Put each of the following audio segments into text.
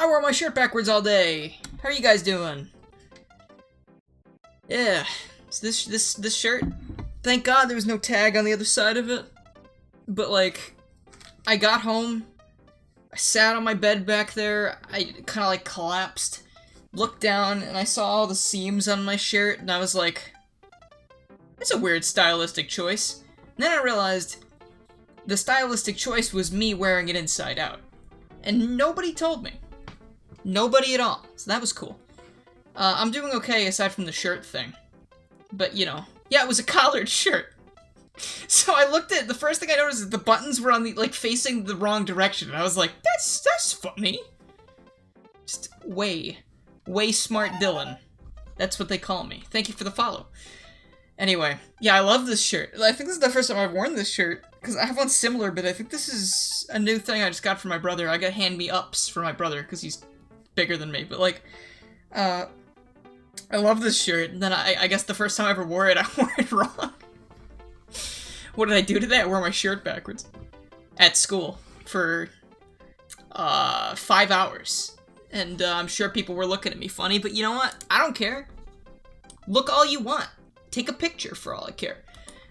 I wore my shirt backwards all day. How are you guys doing? Yeah, so this shirt. Thank God there was no tag on the other side of it. But like, I got home, I sat on my bed back there, I kind of like collapsed, looked down, and I saw all the seams on my shirt, and I was like, that's a weird stylistic choice. And then I realized the stylistic choice was me wearing it inside out. And nobody told me. Nobody at all. So that was cool. I'm doing okay aside from the shirt thing. But, you know, yeah, it was a collared shirt. So I looked at, the first thing I noticed is the buttons were on the, like, facing the wrong direction. And I was like, that's funny. Just way smart Dylan. That's what they call me. Thank you for the follow. Anyway, yeah, I love this shirt. I think this is the first time I've worn this shirt, because I have one similar, but I think this is a new thing I just got from my brother. I got hand-me-ups for my brother, because he's bigger than me, but, like, I love this shirt, and then I guess the first time I ever wore it, I wore it wrong. What did I do today? I wore my shirt backwards. At school. For, 5 hours. And, I'm sure people were looking at me funny, but you know what? I don't care. Look all you want. Take a picture for all I care.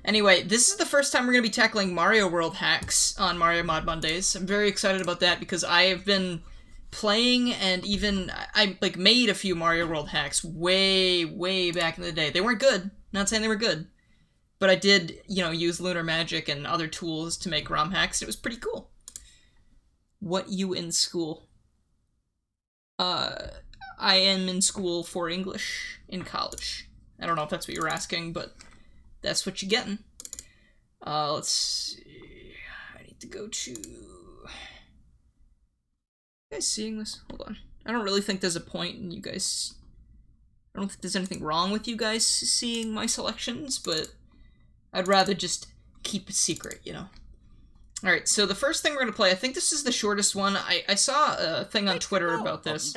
Anyway, this is the first time we're going to be tackling Mario World hacks on Mario Mod Mondays. I'm very excited about that because I have been playing and even, I like made a few Mario World hacks way back in the day. They weren't good. Not saying they were good. But I did, you know, use Lunar Magic and other tools to make ROM hacks. It was pretty cool. What you in school? I am in school for English in college. I don't know if that's what you were asking, but that's what you're getting. Let's see. I need to go to... You guys seeing this? Hold on. I don't really think there's a point in you guys... I don't think there's anything wrong with you guys seeing my selections, but I'd rather just keep it secret, you know? Alright, so the first thing we're going to play, I think this is the shortest one. I saw a thing on Twitter about this.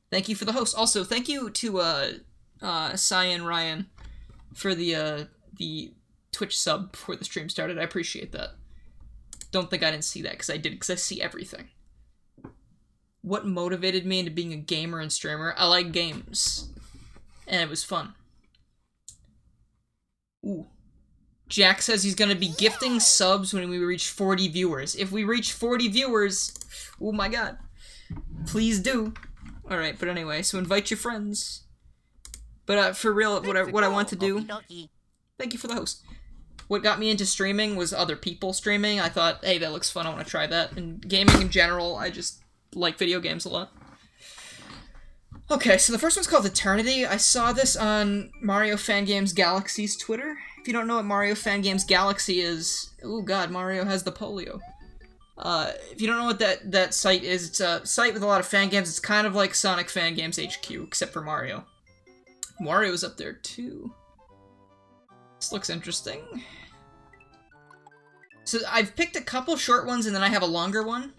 Thank you for the host. Also, thank you to, Cyan Ryan for the Twitch sub before the stream started. I appreciate that. Don't think I didn't see that, because I did, because I see everything. What motivated me into being a gamer and streamer? I like games. And it was fun. Ooh. Jack says he's gonna be gifting subs when we reach 40 viewers. If we reach 40 viewers, oh my god. Please do. Alright, but anyway, so invite your friends. But for real, what I want to do... Thank you for the host. What got me into streaming was other people streaming. I thought, hey, that looks fun, I want to try that. And gaming in general, I just like video games a lot. Okay, so the first one's called Eternity. I saw this on Mario Fan Games Galaxy's Twitter. If you don't know what Mario Fan Games Galaxy is... Oh god, Mario has the polio. If you don't know what that site is, it's a site with a lot of fan games. It's kind of like Sonic Fan Games HQ, except for Mario. Wario's up there, too. This looks interesting. So, I've picked a couple short ones, and then I have a longer one.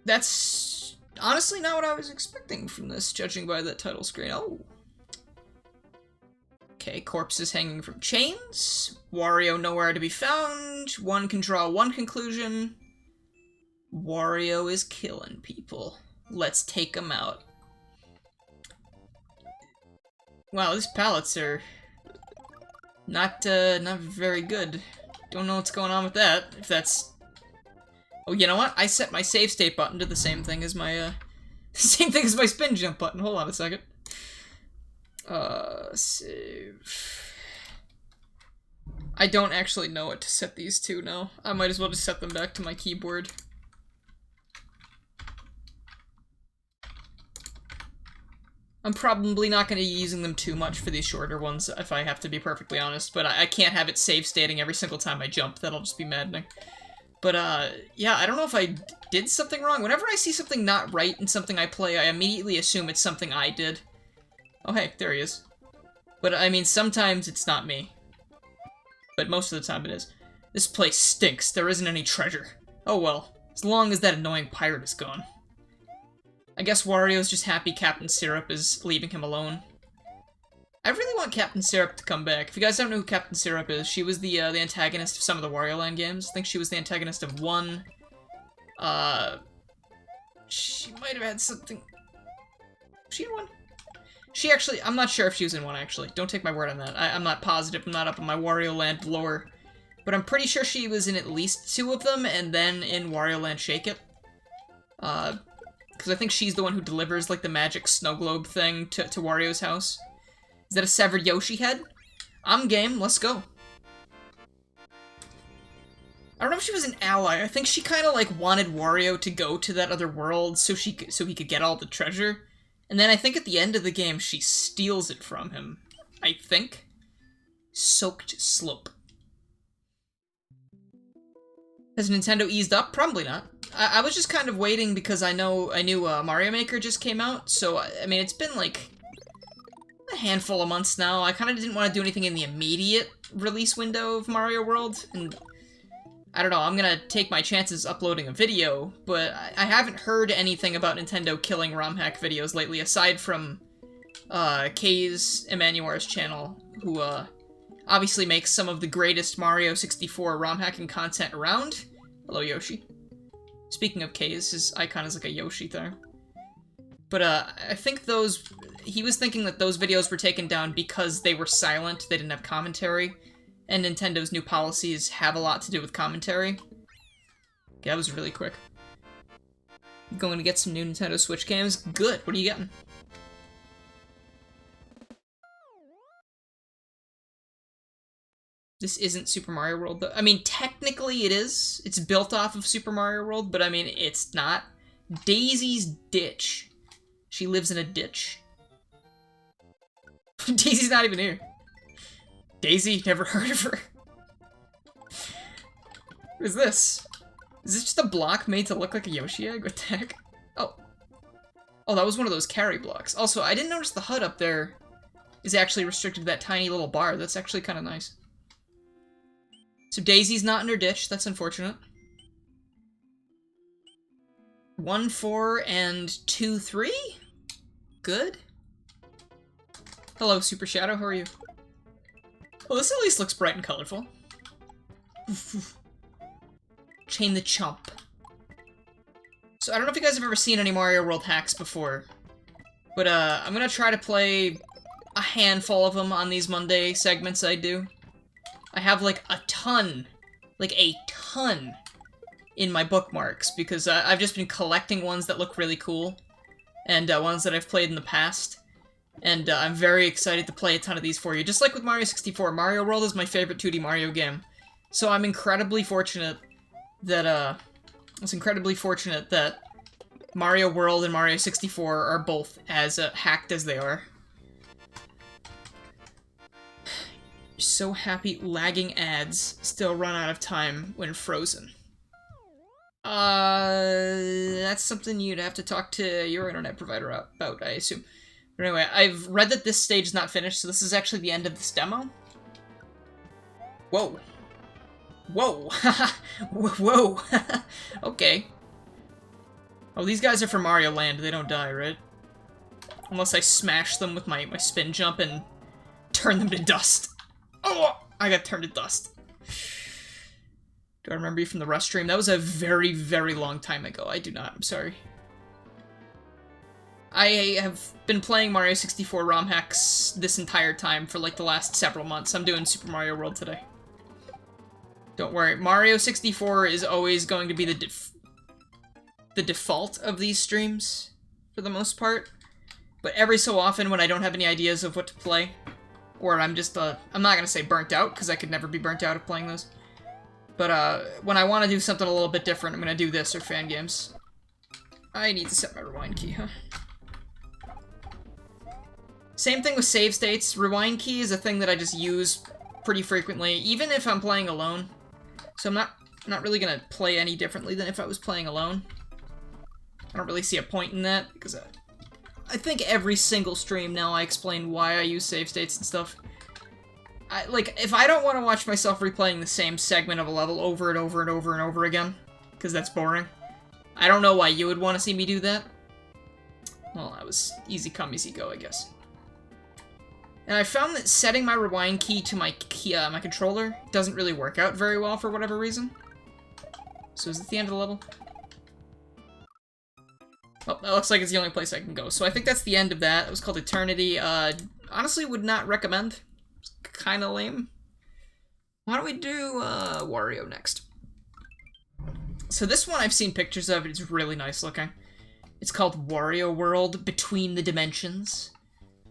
That's honestly not what I was expecting from this, judging by that title screen. Oh. Okay, corpses hanging from chains. Wario nowhere to be found. One can draw one conclusion. Wario is killing people. Let's take them out. Wow, these palettes are not very good. Don't know what's going on with that. If that's... Oh, you know what? I set my save state button to the same thing as my, same thing as my spin jump button. Hold on a second. Save. I don't actually know what to set these to, no. I might as well just set them back to my keyboard. I'm probably not going to be using them too much for these shorter ones, if I have to be perfectly honest, but I can't have it save stating every single time I jump. That'll just be maddening. But, yeah, I don't know if I did something wrong. Whenever I see something not right in something I play, I immediately assume it's something I did. Oh, hey, there he is. But, I mean, sometimes it's not me. But most of the time it is. This place stinks. There isn't any treasure. Oh well. As long as that annoying pirate is gone. I guess Wario's just happy Captain Syrup is leaving him alone. I really want Captain Syrup to come back. If you guys don't know who Captain Syrup is, she was the antagonist of some of the Wario Land games. I think she was the antagonist of one, She might have had something... Was she in one? She actually... I'm not sure if she was in one, actually. Don't take my word on that. I'm not positive. I'm not up in my Wario Land lore. But I'm pretty sure she was in at least 2 of them, and then in Wario Land Shake It. Because I think she's the one who delivers, like, the magic snow globe thing to Wario's house. Is that a severed Yoshi head? I'm game. Let's go. I don't know if she was an ally. I think she kind of, like, wanted Wario to go to that other world so he could get all the treasure. And then I think at the end of the game, she steals it from him. I think. Soaked Slope. Has Nintendo eased up? Probably not. I was just kind of waiting because I knew Mario Maker just came out, so, I mean, it's been, like, a handful of months now. I kind of didn't want to do anything in the immediate release window of Mario World, and I don't know, I'm gonna take my chances uploading a video, but I haven't heard anything about Nintendo killing ROM hack videos lately, aside from, Kay's Emmanuel's channel, who, obviously makes some of the greatest Mario 64 ROM hacking content around. Hello, Yoshi. Speaking of Kay's, his icon is like a Yoshi there. But, I think he was thinking that those videos were taken down because they were silent, they didn't have commentary, and Nintendo's new policies have a lot to do with commentary. Okay, that was really quick. You going to get some new Nintendo Switch games? Good, what are you getting? This isn't Super Mario World, though. I mean, technically it is. It's built off of Super Mario World, but I mean, it's not. Daisy's Ditch. She lives in a ditch. Daisy's not even here. Daisy, never heard of her. What is this? Is this just a block made to look like a Yoshi egg? What the heck? Oh. Oh, that was one of those carry blocks. Also, I didn't notice the HUD up there is actually restricted to that tiny little bar. That's actually kind of nice. So Daisy's not in her ditch. That's unfortunate. 1, 4, and 2, 3? Good. Hello, Super Shadow. How are you? Well, this at least looks bright and colorful. Chain the Chomp. So I don't know if you guys have ever seen any Mario World hacks before, but I'm gonna try to play a handful of them on these Monday segments I do. I have, like, a ton in my bookmarks, because I've just been collecting ones that look really cool, and ones that I've played in the past, and I'm very excited to play a ton of these for you. Just like with Mario 64, Mario World is my favorite 2D Mario game, so I'm incredibly fortunate that, Mario World and Mario 64 are both as hacked as they are. So happy lagging ads still run out of time when frozen. That's something you'd have to talk to your internet provider about, I assume. But anyway, I've read that this stage is not finished, so this is actually the end of this demo. Whoa. Whoa. Whoa. Okay. Oh, these guys are from Mario Land. They don't die, right? Unless I smash them with my spin jump and turn them to dust. Oh, I got turned to dust. Do I remember you from the Rust stream? That was a very, very long time ago. I do not. I'm sorry. I have been playing Mario 64 ROM hacks this entire time for like the last several months. I'm doing Super Mario World today. Don't worry. Mario 64 is always going to be the default of these streams for the most part. But every so often when I don't have any ideas of what to play, or I'm just, I'm not going to say burnt out, because I could never be burnt out of playing those. But, when I want to do something a little bit different, I'm going to do this, or fan games. I need to set my rewind key, huh? Same thing with save states. Rewind key is a thing that I just use pretty frequently, even if I'm playing alone. So I'm not really going to play any differently than if I was playing alone. I don't really see a point in that, because I think every single stream now I explain why I use save states and stuff. Like, if I don't want to watch myself replaying the same segment of a level over and over and over and over again, because that's boring, I don't know why you would want to see me do that. Well, that was easy come, easy go, I guess. And I found that setting my rewind key to my controller doesn't really work out very well for whatever reason. So is it the end of the level? Well, that looks like it's the only place I can go. So I think that's the end of that. It was called Eternity. Honestly, would not recommend. It's kind of lame. Why don't we do Wario next? So this one I've seen pictures of. It's really nice looking. It's called Wario World Between the Dimensions.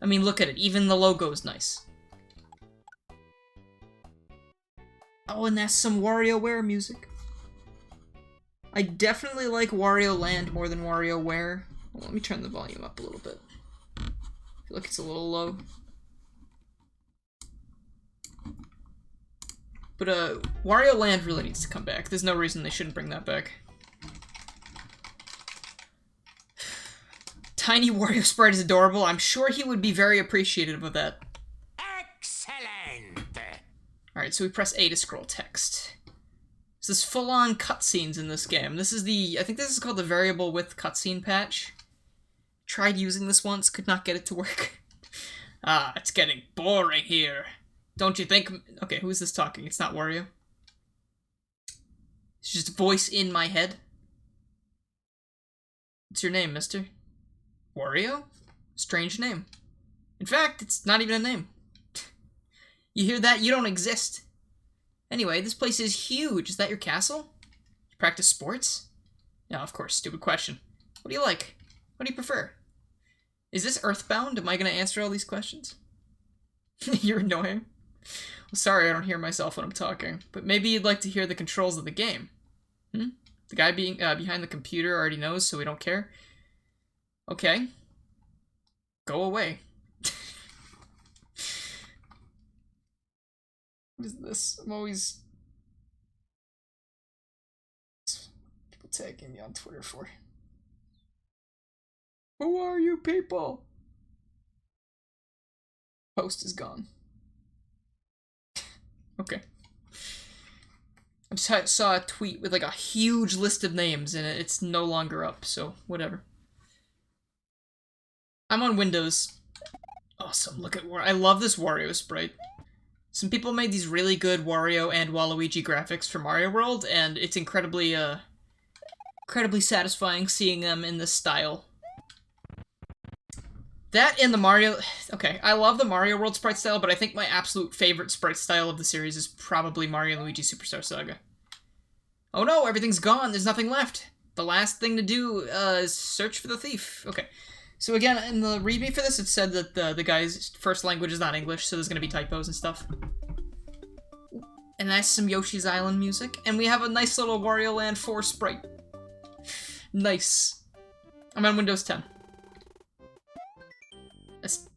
I mean, look at it. Even the logo is nice. Oh, and that's some WarioWare music. I definitely like Wario Land more than WarioWare. Well, let me turn the volume up a little bit. I feel like it's a little low. But Wario Land really needs to come back. There's no reason they shouldn't bring that back. Tiny Wario sprite is adorable. I'm sure he would be very appreciative of that. Excellent! Alright, so we press A to scroll text. So there's full-on cutscenes in this game. This is I think this is called the variable width cutscene patch. Tried using this once, could not get it to work. Ah, it's getting boring here. Don't you think? Okay, who is this talking? It's not Wario. It's just a voice in my head. What's your name, mister? Wario? Strange name. In fact, it's not even a name. You hear that? You don't exist. Anyway, this place is huge. Is that your castle? You practice sports? No, of course. Stupid question. What do you like? What do you prefer? Is this Earthbound? Am I going to answer all these questions? You're annoying. Well, sorry, I don't hear myself when I'm talking. But maybe you'd like to hear the controls of the game. Hmm? The guy behind the computer already knows, so we don't care? Okay. Go away. What is this? I'm always... people tagging me on Twitter for. Who are you people? Post is gone. Okay. I just saw a tweet with like a huge list of names and it's no longer up, so whatever. I'm on Windows. Awesome, look at Wario. I love this Wario sprite. Some people made these really good Wario and Waluigi graphics for Mario World, and it's incredibly satisfying seeing them in this style. That and the Mario... Okay, I love the Mario World sprite style, but I think my absolute favorite sprite style of the series is probably Mario and Luigi Superstar Saga. Oh no, everything's gone, there's nothing left. The last thing to do is search for the thief. Okay. So again, in the readme for this, it said that the guy's first language is not English, so there's gonna be typos and stuff. And that's some Yoshi's Island music. And we have a nice little Wario Land 4 sprite. Nice. I'm on Windows 10. That's,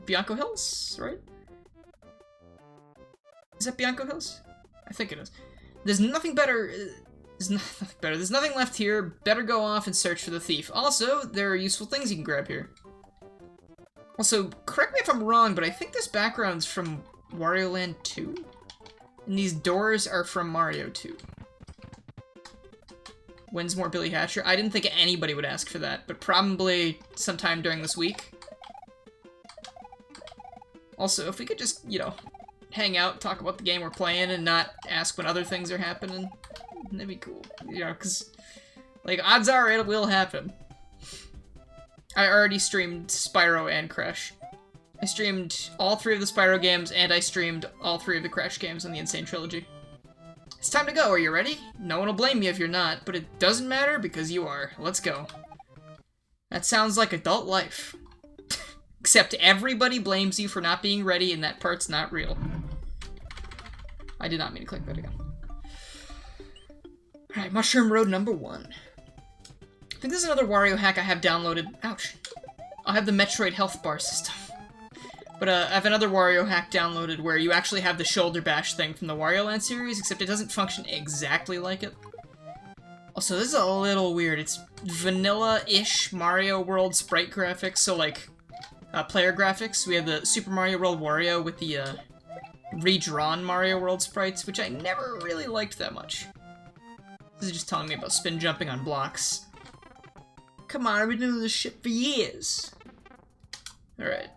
Bianco Hills, right? Is that Bianco Hills? I think it is. There's nothing better... There's nothing better. There's nothing left here. Better go off and search for the thief. Also, there are useful things you can grab here. Also, correct me if I'm wrong, but I think this background's from Wario Land 2. And these doors are from Mario 2. When's more Billy Hatcher? I didn't think anybody would ask for that, but probably sometime during this week. Also, if we could just, you know, hang out, talk about the game we're playing, and not ask when other things are happening. That'd be cool, you know, because, like, odds are it will happen. I already streamed Spyro and Crash. I streamed all 3 of the Spyro games, and I streamed all 3 of the Crash games on the Insane Trilogy. It's time to go, are you ready? No one will blame you if you're not, but it doesn't matter because you are. Let's go. That sounds like adult life. Except everybody blames you for not being ready, and that part's not real. I did not mean to click that again. Alright, Mushroom Road number 1. I think there's another Wario hack I have downloaded. Ouch. I'll have the Metroid health bar system. But I have another Wario hack downloaded where you actually have the shoulder bash thing from the Wario Land series, except it doesn't function exactly like it. Also, this is a little weird. It's vanilla-ish Mario World sprite graphics, so like, player graphics. We have the Super Mario World Wario with the, redrawn Mario World sprites, which I never really liked that much. This is just telling me about spin jumping on blocks. Come on, I've been doing this shit for years. Alright.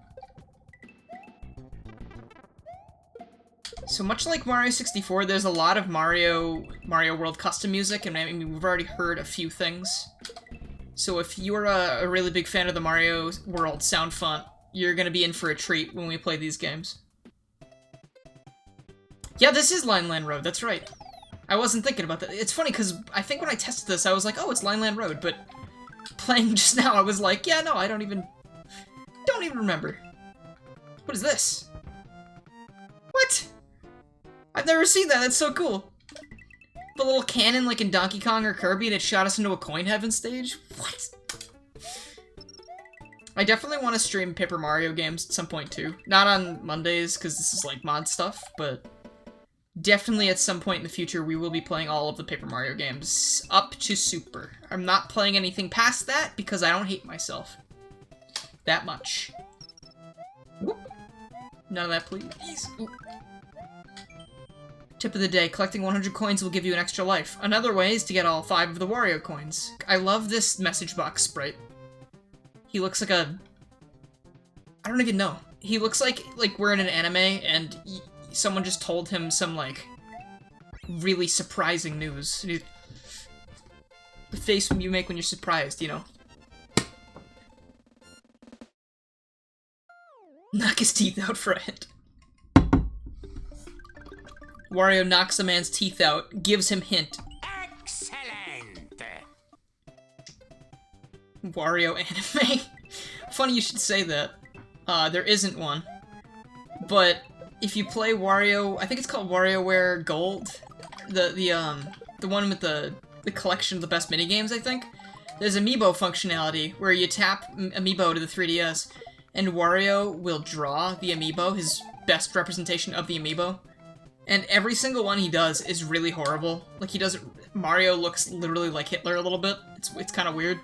So much like Mario 64, there's a lot of Mario World custom music, and I mean, we've already heard a few things. So if you're a really big fan of the Mario World sound font, you're gonna be in for a treat when we play these games. Yeah, this is Line Land Road, that's right. I wasn't thinking about that. It's funny, because I think when I tested this, I was like, oh, it's Line Land Road, but playing just now, I was like, yeah, no, I don't even remember. What is this? What? I've never seen that, that's so cool. The little cannon like in Donkey Kong or Kirby, and it shot us into a coin heaven stage? What? I definitely want to stream Paper Mario games at some point too. Not on Mondays, because this is like mod stuff, but definitely at some point in the future we will be playing all of the Paper Mario games up to Super. I'm not playing anything past that because I don't hate myself that much. Whoop. None of that, please. Ooh. Tip of the day, collecting 100 coins will give you an extra life. Another way is to get all 5 of the Wario coins. I love this message box sprite. He looks like a... I don't even know. He looks like we're in an anime and someone just told him some, like, really surprising news. The face you make when you're surprised, you know? Knock his teeth out, friend. Wario knocks a man's teeth out, gives him hint. Excellent! Wario anime? Funny you should say that. There isn't one. But if you play Wario, I think it's called WarioWare Gold, the one with the collection of the best minigames, I think. There's amiibo functionality where you tap amiibo to the 3DS, and Wario will draw the amiibo, his best representation of the amiibo. And every single one he does is really horrible. Like, he does... Mario looks literally like Hitler a little bit. It's kind of weird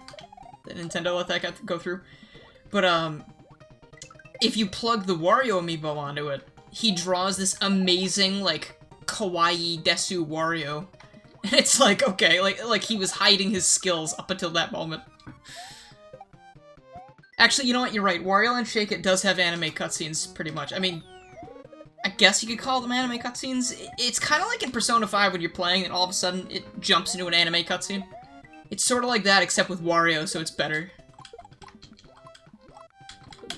that Nintendo let that go through. But, if you plug the Wario amiibo onto it, he draws this amazing, like, kawaii desu Wario. And it's like, okay, like he was hiding his skills up until that moment. Actually, you know what? You're right. Wario Land Shake It does have anime cutscenes, pretty much. I mean... I guess you could call them anime cutscenes. It's kind of like in Persona 5 when you're playing and all of a sudden it jumps into an anime cutscene. It's sort of like that except with Wario, so it's better.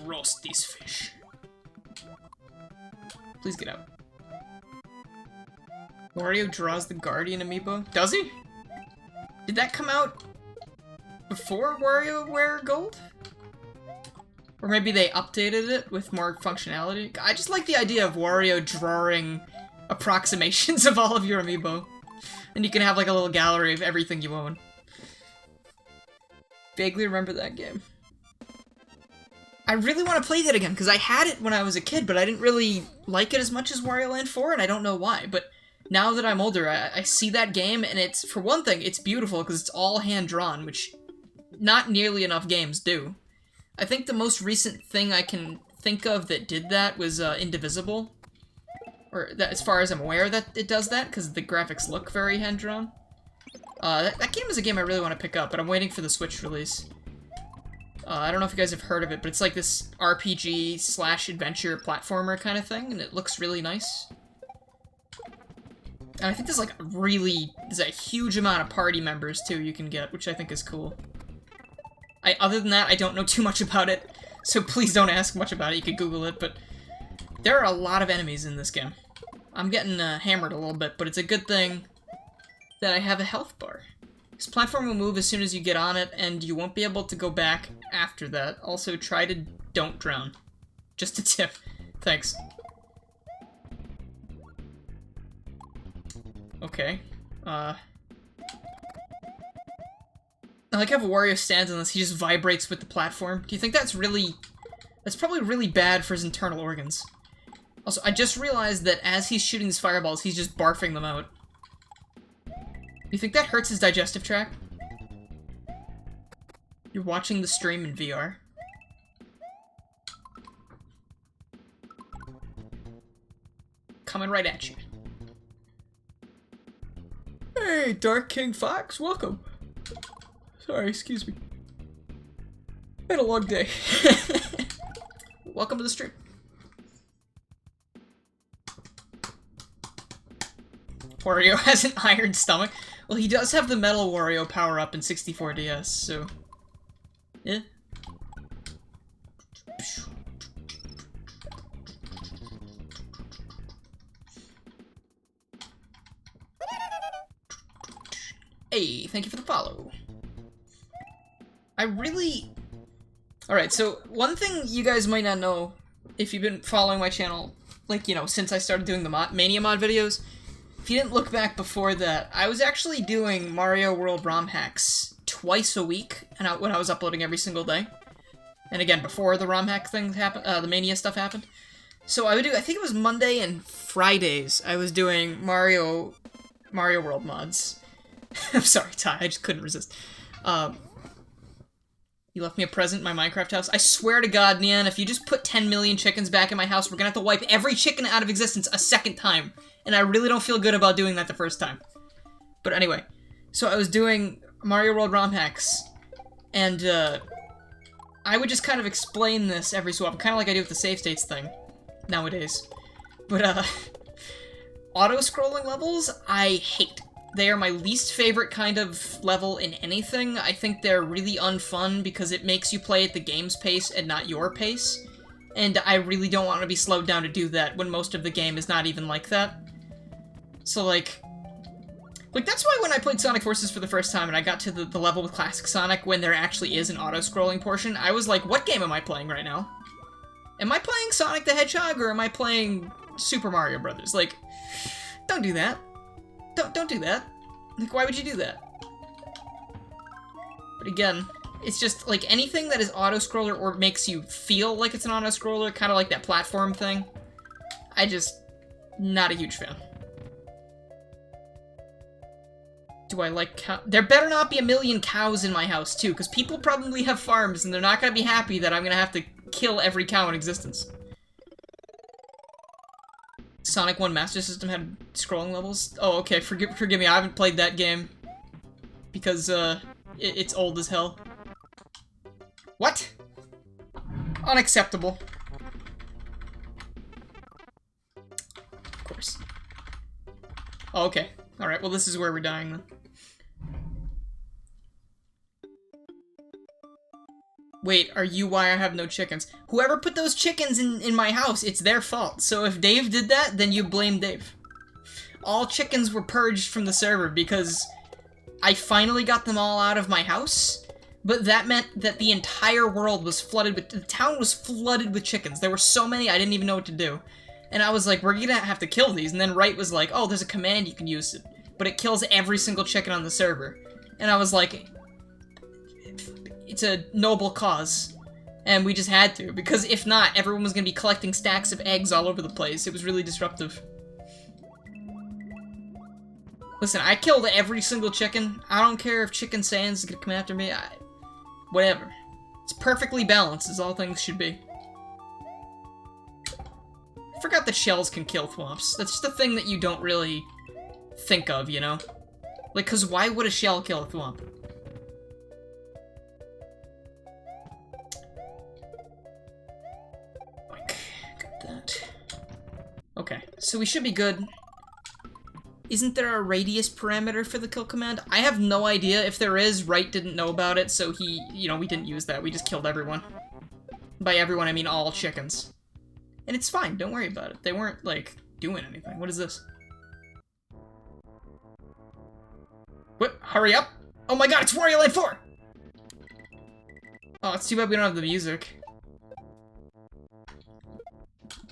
Roast these fish. Please get out. Wario draws the Guardian amiibo. Does he? Did that come out before WarioWare Gold? Or maybe they updated it with more functionality. I just like the idea of Wario drawing approximations of all of your amiibo. And you can have like a little gallery of everything you own. Vaguely remember that game. I really want to play that again, because I had it when I was a kid, but I didn't really like it as much as Wario Land 4, and I don't know why. But now that I'm older, I see that game, and it's, for one thing, it's beautiful, because it's all hand-drawn, which not nearly enough games do. I think the most recent thing I can think of that did that was Indivisible. Or, that, as far as I'm aware, that it does that, because the graphics look very hand-drawn. That game is a game I really want to pick up, but I'm waiting for the Switch release. I don't know if you guys have heard of it, but it's like this RPG/adventure platformer kind of thing, and it looks really nice. And I think there's like there's a huge amount of party members, too, you can get, which I think is cool. Other than that, I don't know too much about it, so please don't ask much about it. You could Google it, but there are a lot of enemies in this game. I'm getting hammered a little bit, but it's a good thing that I have a health bar. This platform will move as soon as you get on it, and you won't be able to go back after that. Also, try to don't drown. Just a tip. Thanks. Okay. I like how Wario stands on this, he just vibrates with the platform. Do you think that's really... That's probably really bad for his internal organs. Also, I just realized that as he's shooting these fireballs, he's just barfing them out. You think that hurts his digestive tract? You're watching the stream in VR. Coming right at you. Hey, Dark King Fox, welcome. Sorry, excuse me. I had a long day. Welcome to the stream. Wario has an iron stomach. Well, he does have the Metal Wario power-up in 64DS, so Yeah. Hey, thank you for the follow. I really... Alright, so one thing you guys might not know, if you've been following my channel, like, you know, since I started doing the Mania mod videos, if you didn't look back before that, I was actually doing Mario World ROM hacks twice a week, and when I was uploading every single day. And again, before the ROM hack thing happened, the Mania stuff happened. So I would do, I think it was Monday and Fridays, I was doing Mario World mods. I'm sorry, Ty, I just couldn't resist. You left me a present in my Minecraft house. I swear to God, Nian, if you just put 10 million chickens back in my house, we're gonna have to wipe every chicken out of existence a second time. And I really don't feel good about doing that the first time. But anyway, so I was doing Mario World ROM hacks, and I would just kind of explain this every so often, kind of like I do with the save states thing nowadays. But auto-scrolling levels, I hate. They are my least favorite kind of level in anything. I think they're really unfun because it makes you play at the game's pace and not your pace. And I really don't want to be slowed down to do that when most of the game is not even like that. So, like, that's why when I played Sonic Forces for the first time and I got to the level with Classic Sonic when there actually is an auto-scrolling portion, I was like, what game am I playing right now? Am I playing Sonic the Hedgehog or am I playing Super Mario Brothers? Like, don't do that. Don't do that. Like, why would you do that? But again, it's just, like, anything that is auto-scroller or makes you feel like it's an auto-scroller, kind of like that platform thing, not a huge fan. Do I like cow? There better not be a million cows in my house, too, because people probably have farms, and they're not gonna be happy that I'm gonna have to kill every cow in existence. Sonic 1 Master System had scrolling levels? Oh, okay, forgive me, I haven't played that game. Because, it's old as hell. What? Unacceptable. Of course. Oh, okay. Alright, well this is where we're dying then. Wait, are you why I have no chickens? Whoever put those chickens in my house, it's their fault. So if Dave did that, then you blame Dave. All chickens were purged from the server because I finally got them all out of my house, but that meant that the entire world was flooded with, the town was flooded with chickens. There were so many, I didn't even know what to do. And I was like, we're gonna have to kill these. And then Wright was like, oh, there's a command you can use, but it kills every single chicken on the server. And I was like, it's a noble cause, and we just had to, because if not, everyone was going to be collecting stacks of eggs all over the place. It was really disruptive. Listen, I killed every single chicken. I don't care if Chicken Sans is going to come after me. Whatever. It's perfectly balanced, as all things should be. I forgot that shells can kill thwomps. That's just a thing that you don't really think of, you know? Like, because why would a shell kill a thwomp? Okay, so we should be good. Isn't there a radius parameter for the kill command? I have no idea. If there is, Wright didn't know about it, so he, you know, we didn't use that. We just killed everyone. By everyone, I mean all chickens. And it's fine, don't worry about it. They weren't, like, doing anything. What is this? What? Hurry up! Oh my god, it's Wario Land 4! Oh, it's too bad we don't have the music.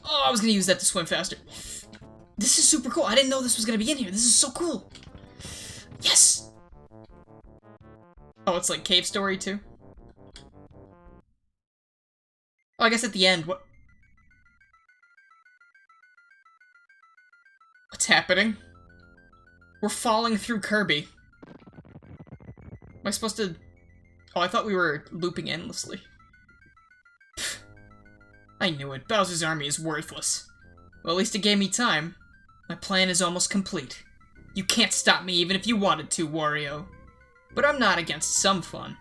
Oh, I was gonna use that to swim faster. This is super cool. I didn't know this was gonna be in here. This is so cool. Yes! Oh, it's like Cave Story too? Oh, I guess at the end, what? What's happening? We're falling through Kirby. Am I supposed to... Oh, I thought we were looping endlessly. I knew it. Bowser's army is worthless. Well, at least it gave me time. My plan is almost complete. You can't stop me even if you wanted to, Wario. But I'm not against some fun.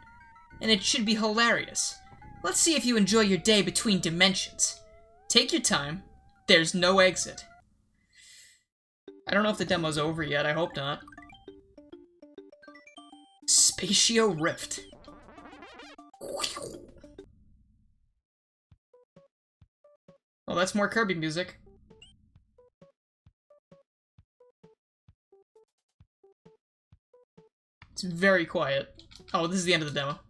And it should be hilarious. Let's see if you enjoy your day between dimensions. Take your time. There's no exit. I don't know if the demo's over yet. I hope not. Spatio Rift. Oh, that's more Kirby music. It's very quiet. Oh, this is the end of the demo.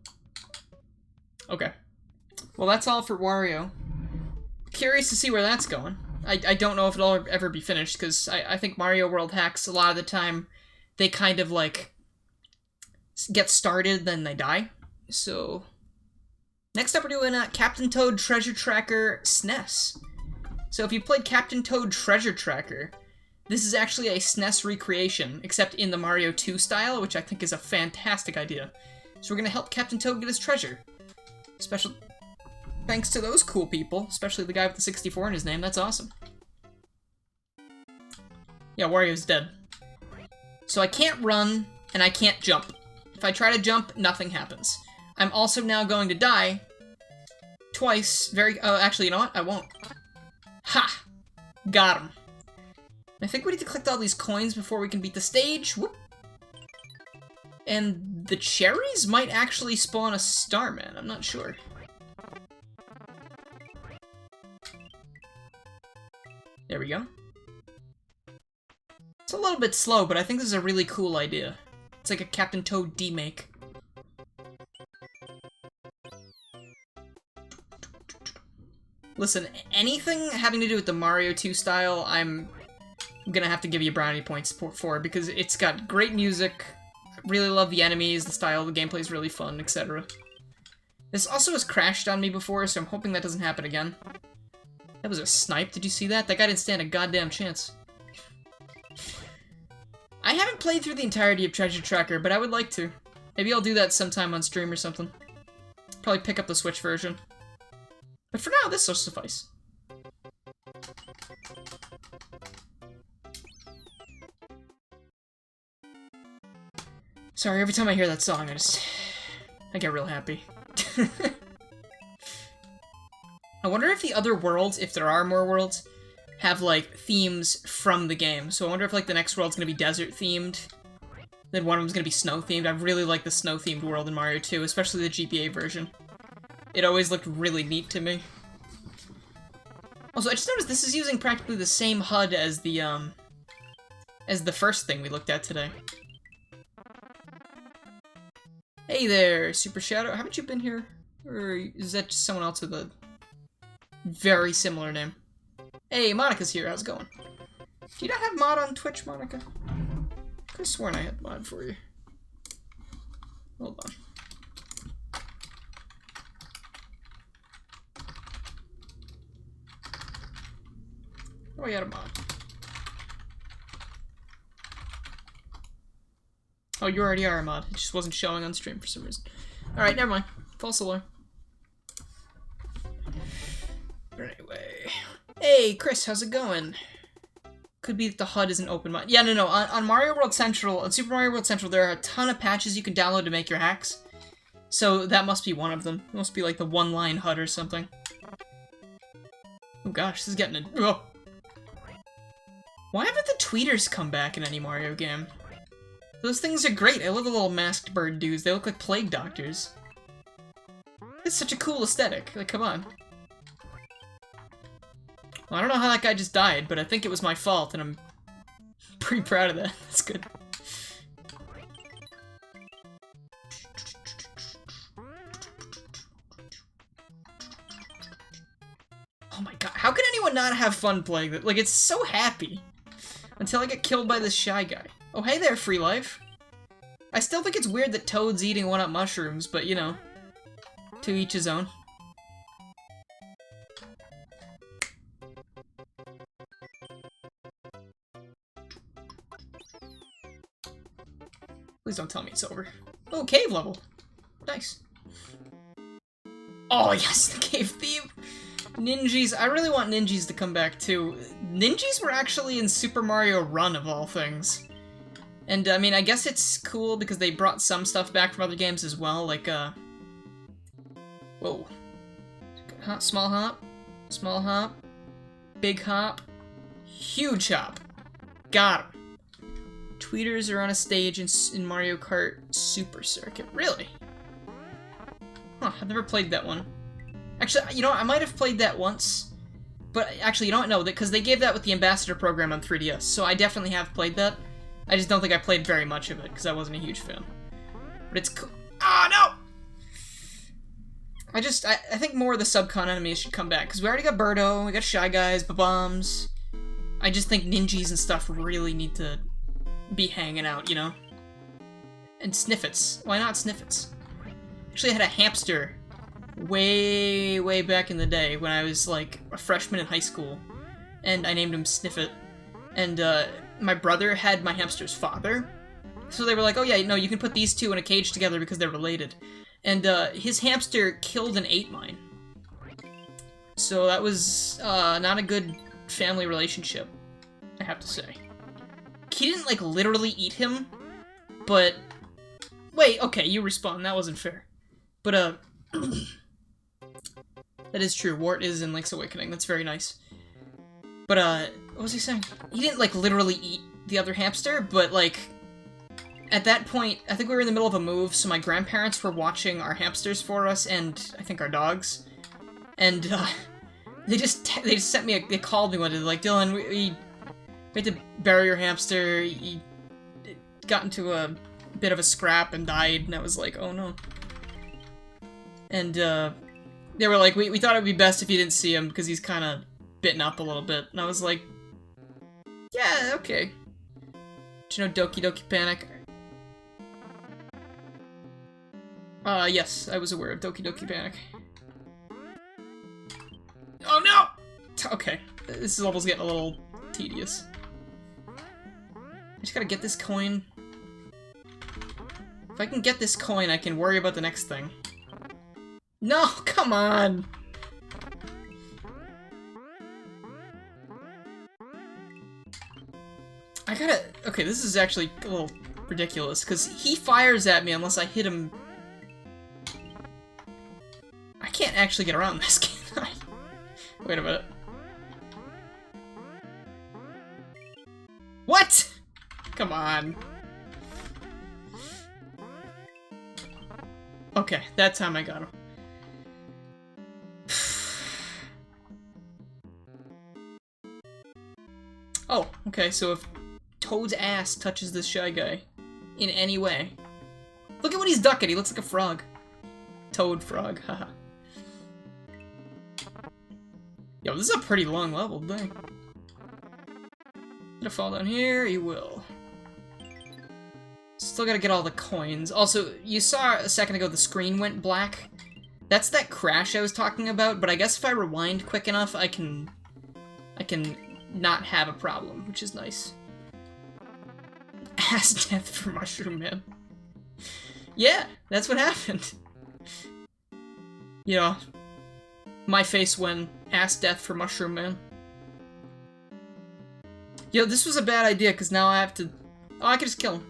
Okay. Well, that's all for Wario. Curious to see where that's going. I don't know if it'll ever be finished, because I think Mario World hacks, a lot of the time, they kind of, like, get started, then they die. So, next up we're doing Captain Toad Treasure Tracker SNES. So if you played Captain Toad Treasure Tracker, this is actually a SNES recreation, except in the Mario 2 style, which I think is a fantastic idea. So we're going to help Captain Toad get his treasure. Special thanks to those cool people, especially the guy with the 64 in his name. That's awesome. Yeah, Wario's dead. So I can't run, and I can't jump. If I try to jump, nothing happens. I'm also now going to die twice. Actually, you know what? I won't. Ha! Got him. I think we need to collect all these coins before we can beat the stage. Whoop. And the cherries might actually spawn a Starman. I'm not sure. There we go. It's a little bit slow, but I think this is a really cool idea. It's like a Captain Toad demake. Listen, anything having to do with the Mario 2 style, I'm gonna have to give you brownie points for, because it's got great music, I really love the enemies, the style, the gameplay is really fun, etc. This also has crashed on me before, so I'm hoping that doesn't happen again. That was a snipe, did you see that? That guy didn't stand a goddamn chance. I haven't played through the entirety of Treasure Tracker, but I would like to. Maybe I'll do that sometime on stream or something. Probably pick up the Switch version. But for now, this will suffice. Sorry, every time I hear that song, I get real happy. I wonder if the other worlds, if there are more worlds, have, like, themes from the game. So I wonder if, like, the next world's gonna be desert-themed, then one of them's gonna be snow-themed. I really like the snow-themed world in Mario 2, especially the GBA version. It always looked really neat to me. Also, I just noticed this is using practically the same HUD as the first thing we looked at today. Hey there, Super Shadow. Haven't you been here? Or is that just someone else with a very similar name? Hey, Monica's here. How's it going? Do you not have mod on Twitch, Monica? I could have sworn I had mod for you. Hold on. Oh, you had a mod. Oh, you already are a mod. It just wasn't showing on stream for some reason. Alright, never mind. False alarm. Anyway. Hey, Chris, how's it going? Could be that the HUD isn't open. Yeah, no. On Mario World Central, on Super Mario World Central, there are a ton of patches you can download to make your hacks. So that must be one of them. It must be like the one-line HUD or something. Oh gosh, this is getting a... Oh. Why haven't the tweeters come back in any Mario game? Those things are great. I love the little masked bird dudes. They look like plague doctors. It's such a cool aesthetic. Like, come on. Well, I don't know how that guy just died, but I think it was my fault, and I'm pretty proud of that. That's good. Oh my god, how can anyone not have fun playing that? Like, it's so happy. Until I get killed by this shy guy. Oh, hey there, Free Life. I still think it's weird that Toad's eating one-up mushrooms, but, you know, to each his own. Please don't tell me it's over. Oh, cave level. Nice. Oh, yes, the cave theme. Ninjas. I really want Ninjas to come back, too. Ninjas were actually in Super Mario Run, of all things. And, I mean, I guess it's cool because they brought some stuff back from other games as well, like, whoa. Small hop, big hop, huge hop. Got him. Tweeters are on a stage in Mario Kart Super Circuit. Really? Huh, I've never played that one. Actually, you know what? I might have played that once. But actually, you don't know that because they gave that with the Ambassador program on 3DS, so I definitely have played that. I just don't think I played very much of it because I wasn't a huge fan. But it's cool. Oh, no! I think more of the subcon enemies should come back because we already got Birdo, we got Shy Guys, Bombs. I just think ninjas and stuff really need to be hanging out, you know? And Sniffets. Why not Sniffets? Actually, I had a hamster way back in the day when I was like a freshman in high school, and I named him Sniffet. And my brother had my hamster's father, so they were like, oh yeah, no, you can put these two in a cage together because they're related. And his hamster killed and ate mine. So that was not a good family relationship, I have to say. He didn't like literally eat him, but wait, okay, you respawn. That wasn't fair. But that is true. Wart is in Link's Awakening. That's very nice. But what was he saying? He didn't like literally eat the other hamster, but like at that point, I think we were in the middle of a move, so my grandparents were watching our hamsters for us, and I think our dogs. And they just sent me they called me one day, like, Dylan, we had to bury your hamster. He got into a bit of a scrap and died, and I was like, oh no. And they were like, we thought it would be best if you didn't see him because he's kind of bitten up a little bit. And I was like, yeah, okay. Do you know Doki Doki Panic? Yes, I was aware of Doki Doki Panic. Oh no! Okay, this level's getting a little tedious. I just gotta get this coin. If I can get this coin, I can worry about the next thing. No, come on! I gotta... Okay, this is actually a little ridiculous, because he fires at me unless I hit him. I can't actually get around this, can I? Wait a minute. What?! Come on. Okay, that time I got him. Oh, okay, so if Toad's ass touches this Shy Guy in any way... Look at what he's ducking, he looks like a frog. Toad frog, haha. Yo, this is a pretty long level, dang. Gonna fall down here, you will. Still gotta get all the coins. Also, you saw a second ago the screen went black. That's that crash I was talking about, but I guess if I rewind quick enough, I can not have a problem, which is nice. Ass death for Mushroom Man. Yeah, that's what happened. You know, my face when ass death for Mushroom Man. Yo, this was a bad idea, because now I have to... Oh, I could just kill him.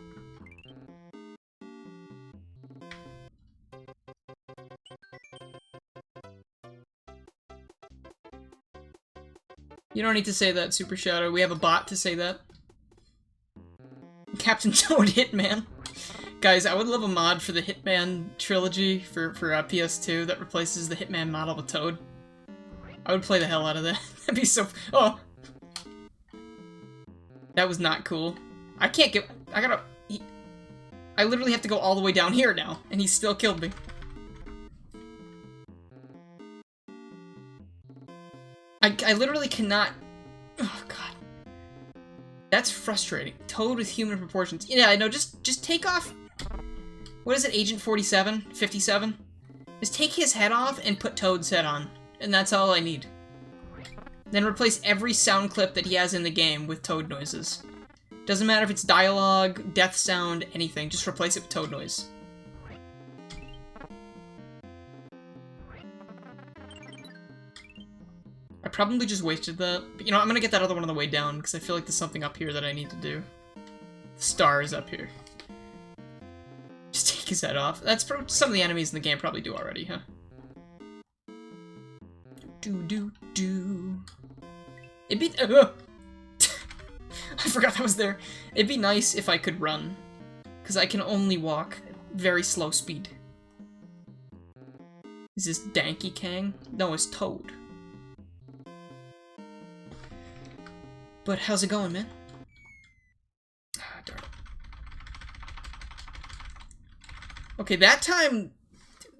You don't need to say that, Super Shadow. We have a bot to say that. Captain Toad Hitman. Guys, I would love a mod for the Hitman trilogy for PS2 that replaces the Hitman model with Toad. I would play the hell out of that. That'd be so... Oh! That was not cool. I can't get... I gotta... I literally have to go all the way down here now, and he still killed me. I literally cannot... Oh, God. That's frustrating. Toad with human proportions. Yeah, I know, just take off... What is it, Agent 47? 57? Just take his head off and put Toad's head on. And that's all I need. Then replace every sound clip that he has in the game with Toad noises. Doesn't matter if it's dialogue, death sound, anything. Just replace it with Toad noise. I probably just wasted that. But, you know, I'm gonna get that other one on the way down, because I feel like there's something up here that I need to do. The star is up here. Just take his head off. That's some of the enemies in the game probably do already, huh? Do. It'd be... I forgot that was there. It'd be nice if I could run, because I can only walk at very slow speed. Is this Danky Kang? No, it's Toad. But how's it going, man? Ah, darn it. Okay, that time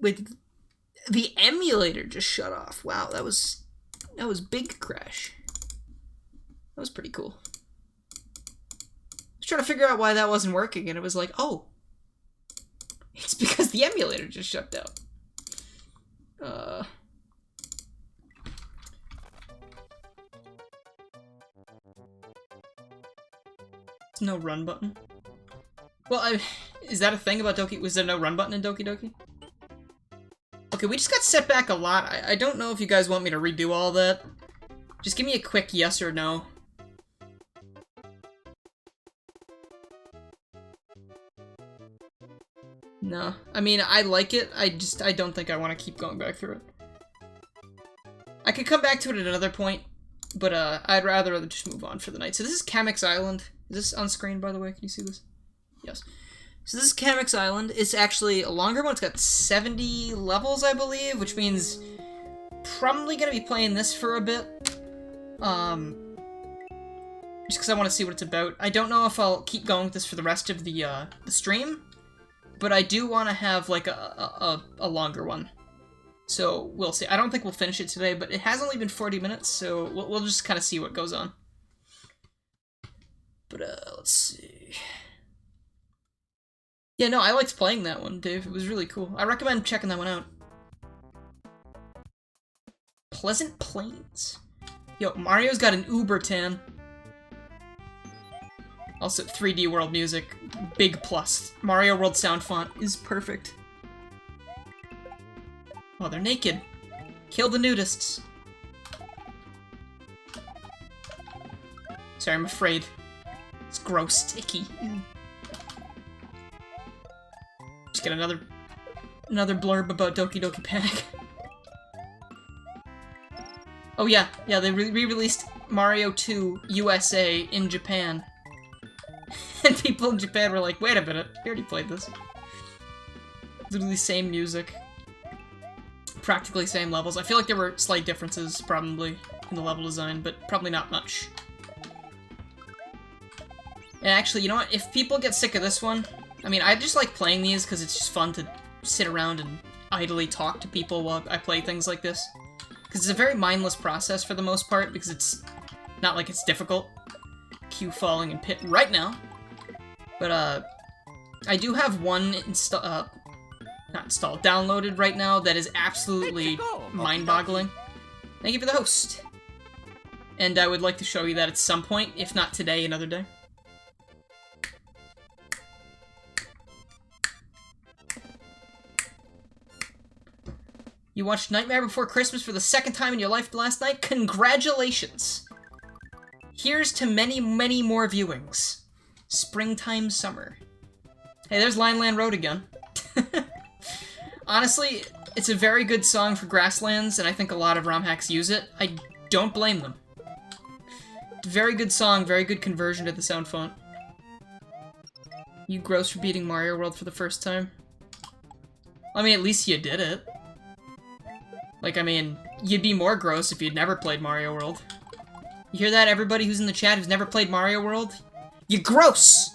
with the emulator just shut off. Wow, that was big crash. That was pretty cool. I was trying to figure out why that wasn't working, and it was like, oh, it's because the emulator just shut down. There's no run button. Well, is that a thing about Doki? Was there no run button in Doki Doki? Okay, we just got set back a lot. I don't know if you guys want me to redo all that. Just give me a quick yes or no. No. I mean, I like it. I don't think I want to keep going back through it. I could come back to it at another point, but I'd rather just move on for the night. So this is Kamek's Island. Is this on screen, by the way? Can you see this? Yes. So this is Kamek's Island. It's actually a longer one. It's got 70 levels, I believe, which means probably gonna be playing this for a bit. Just because I want to see what it's about. I don't know if I'll keep going with this for the rest of the stream, but I do want to have like a longer one. So we'll see. I don't think we'll finish it today, but it has only been 40 minutes, so we'll just kind of see what goes on. But let's see. Yeah, no, I liked playing that one, Dave. It was really cool. I recommend checking that one out. Pleasant Plains. Yo, Mario's got an uber tan. Also, 3D World music, big plus. Mario World sound font is perfect. Oh, they're naked. Kill the nudists. Sorry, I'm afraid. It's gross, sticky. Just get another blurb about Doki Doki Panic. Oh yeah, they re-released Mario 2 USA in Japan. And people in Japan were like, wait a minute, we already played this. Literally same music. Practically same levels. I feel like there were slight differences, probably, in the level design, but probably not much. And actually, you know what? If people get sick of this one, I mean, I just like playing these because it's just fun to sit around and idly talk to people while I play things like this. Because it's a very mindless process for the most part, because it's not like it's difficult. Q falling in pit right now. But, I do have one downloaded right now that is absolutely mind-boggling. Thank you for the host. And I would like to show you that at some point, if not today, another day. You watched Nightmare Before Christmas for the second time in your life last night? Congratulations! Here's to many, many more viewings. Springtime Summer. Hey, there's Line Land Road again. Honestly, it's a very good song for Grasslands, and I think a lot of ROM hacks use it. I don't blame them. Very good song, very good conversion to the sound font. You gross for beating Mario World for the first time? I mean, at least you did it. Like, I mean, you'd be more gross if you'd never played Mario World. You hear that, everybody who's in the chat who's never played Mario World? You're gross!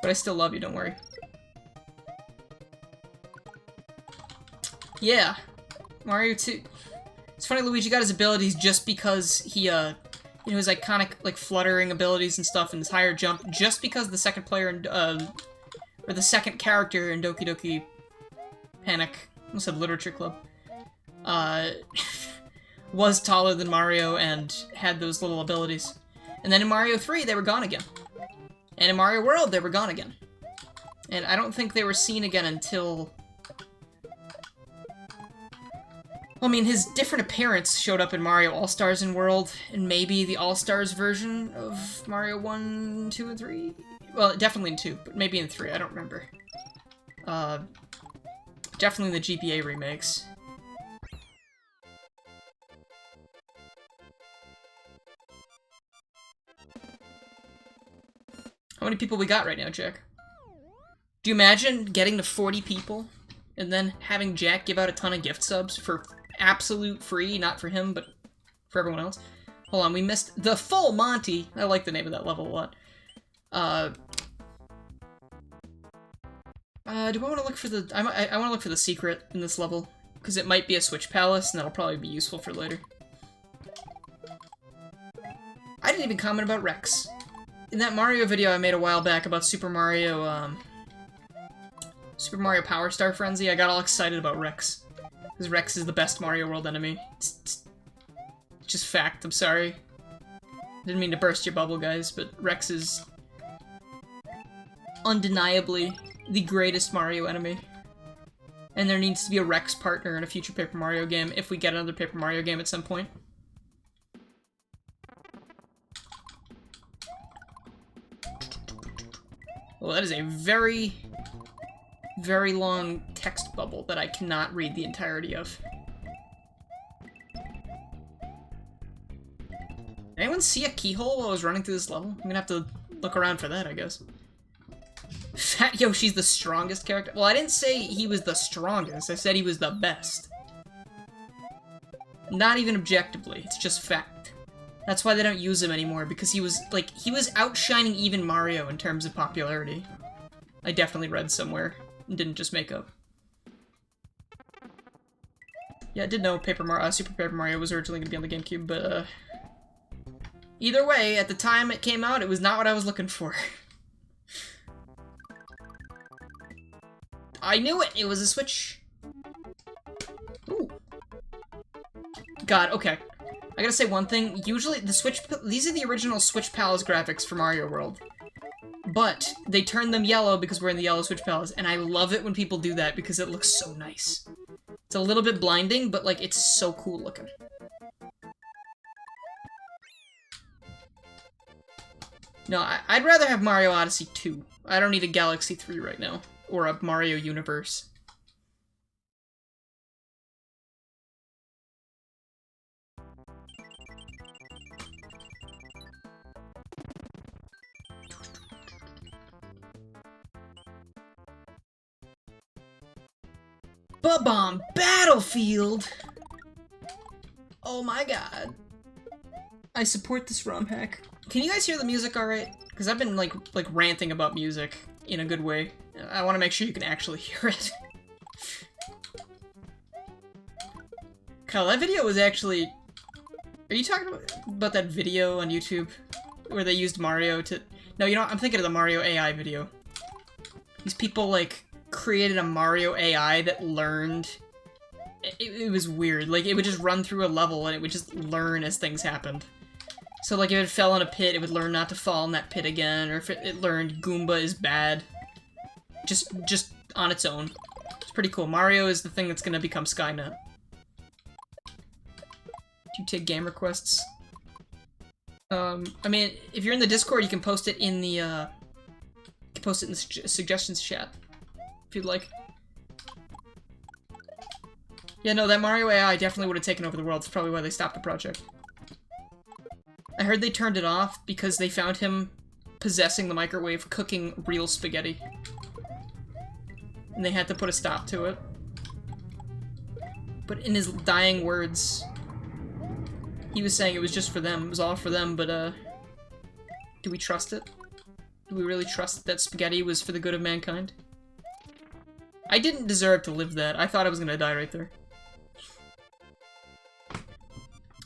But I still love you, don't worry. Yeah. Mario 2. It's funny Luigi got his abilities just because he, you know, his iconic, like, fluttering abilities and stuff and his higher jump, just because the second player in, or the second character in Doki Doki Panic, I almost said Literature Club, was taller than Mario and had those little abilities. And then in Mario 3, they were gone again. And in Mario World, they were gone again. And I don't think they were seen again until... Well, I mean, his different appearance showed up in Mario All-Stars and World, and maybe the All-Stars version of Mario 1, 2, and 3? Well, definitely in 2, but maybe in 3, I don't remember. Definitely in the GBA remakes. How many people we got right now, Jack? Do you imagine getting to 40 people and then having Jack give out a ton of gift subs for absolute free, not for him, but for everyone else. Hold on, we missed the full Monty. I like the name of that level a lot. Do I want to look for the... I want to look for the secret in this level, because it might be a Switch Palace, and that'll probably be useful for later. I didn't even comment about Rex. In that Mario video I made a while back about Super Mario Power Star Frenzy, I got all excited about Rex. Because Rex is the best Mario World enemy. It's just fact, I'm sorry. Didn't mean to burst your bubble, guys, but Rex is undeniably the greatest Mario enemy. And there needs to be a Rex partner in a future Paper Mario game if we get another Paper Mario game at some point. Well, that is a very, very long text bubble that I cannot read the entirety of. Anyone see a keyhole while I was running through this level? I'm gonna have to look around for that, I guess. Fat Yoshi's the strongest character? Well, I didn't say he was the strongest, I said he was the best. Not even objectively, it's just fact. That's why they don't use him anymore, because he was outshining even Mario in terms of popularity. I definitely read somewhere, and didn't just make up. Yeah, I did know Super Paper Mario was originally going to be on the GameCube, but, either way, at the time it came out, it was not what I was looking for. I knew it! It was a Switch. Ooh. God, okay. I gotta say one thing, usually these are the original Switch Palace graphics for Mario World. But they turned them yellow because we're in the yellow Switch Palace, and I love it when people do that because it looks so nice. It's a little bit blinding, but like, it's so cool looking. No, I'd rather have Mario Odyssey 2. I don't need a Galaxy 3 right now, or a Mario Universe. Bob-omb Battlefield! Oh my god. I support this ROM hack. Can you guys hear the music alright? Because I've been like ranting about music in a good way. I want to make sure you can actually hear it. Kyle, that video was actually... Are you talking about that video on YouTube? Where they used Mario to... No, you know what? I'm thinking of the Mario AI video. These people, like, created a Mario AI that learned... It was weird. Like, it would just run through a level and it would just learn as things happened. So, like, if it fell in a pit, it would learn not to fall in that pit again, or if it learned Goomba is bad. Just on its own. It's pretty cool. Mario is the thing that's gonna become Skynet. Do you take game requests? I mean, if you're in the Discord, you can post it in the, suggestions chat. If you'd like. Yeah, no, that Mario AI definitely would have taken over the world. That's probably why they stopped the project. I heard they turned it off because they found him possessing the microwave, cooking real spaghetti. And they had to put a stop to it. But in his dying words, he was saying it was just for them. It was all for them, but, do we trust it? Do we really trust that spaghetti was for the good of mankind? I didn't deserve to live that. I thought I was gonna die right there.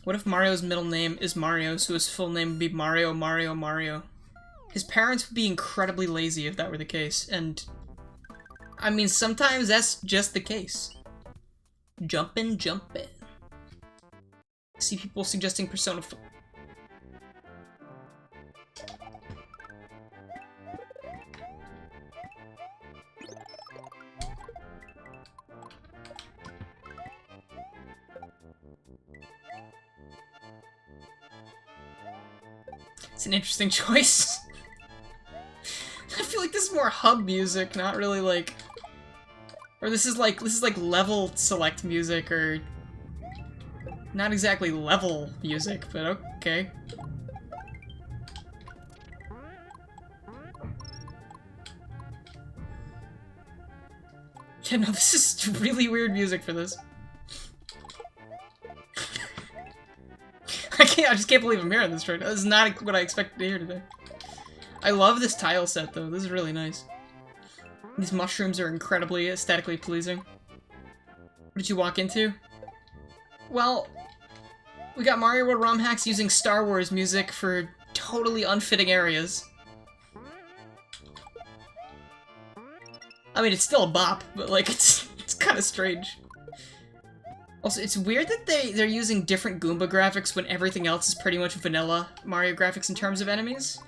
What if Mario's middle name is Mario, so his full name would be Mario, Mario, Mario? His parents would be incredibly lazy if that were the case, and... I mean, sometimes that's just the case. Jumpin', jumpin'. See people suggesting Persona 4. It's an interesting choice. I feel like this is more hub music, not really like... Or this is like level select music, or... Not exactly level music, but okay. Yeah, no, this is really weird music for this. I just can't believe I'm hearing this right now. This is not what I expected to hear today. I love this tile set, though. This is really nice. These mushrooms are incredibly aesthetically pleasing. What did you walk into? Well, we got Mario World ROM hacks using Star Wars music for totally unfitting areas. I mean, it's still a bop, but, like, it's kind of strange. Also, it's weird that they're using different Goomba graphics when everything else is pretty much vanilla Mario graphics in terms of enemies.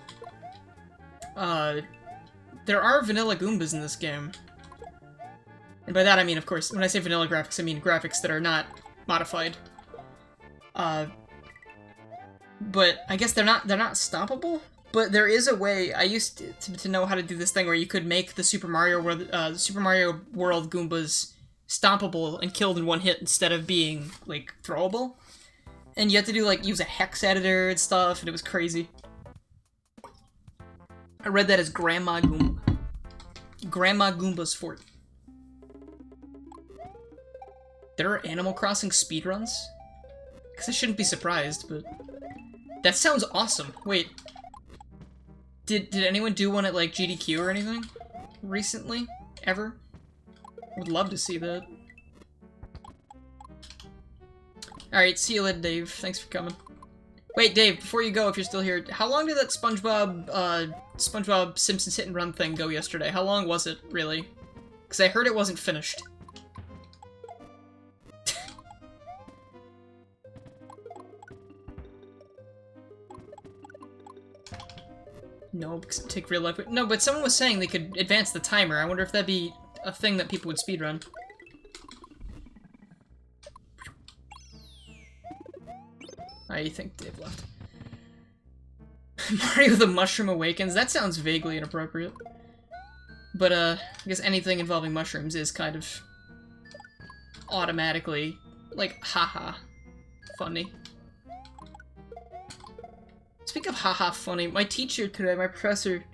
There are vanilla Goombas in this game. And by that I mean, of course, when I say vanilla graphics, I mean graphics that are not modified. But I guess they're not stoppable? But there is a way, I used to know how to do this thing where you could make the Super Mario World Goombas stompable and killed in one hit instead of being, like, throwable. And you had to do, like, use a hex editor and stuff, and it was crazy. I read that as Grandma Goomba. Grandma Goomba's fort. There are Animal Crossing speedruns? Because I shouldn't be surprised, but... That sounds awesome. Wait. Did anyone do one at, like, GDQ or anything? Recently? Ever? Would love to see that. Alright, see you later, Dave. Thanks for coming. Wait, Dave, before you go, if you're still here, how long did that SpongeBob Simpsons Hit and Run thing go yesterday? How long was it, really? Because I heard it wasn't finished. No, because it'd take real life. No, but someone was saying they could advance the timer. I wonder if that'd be a thing that people would speedrun. I think Dave left. Mario the Mushroom Awakens? That sounds vaguely inappropriate. But, I guess anything involving mushrooms is kind of automatically, like, haha, funny. Speaking of haha funny, my teacher today, my professor,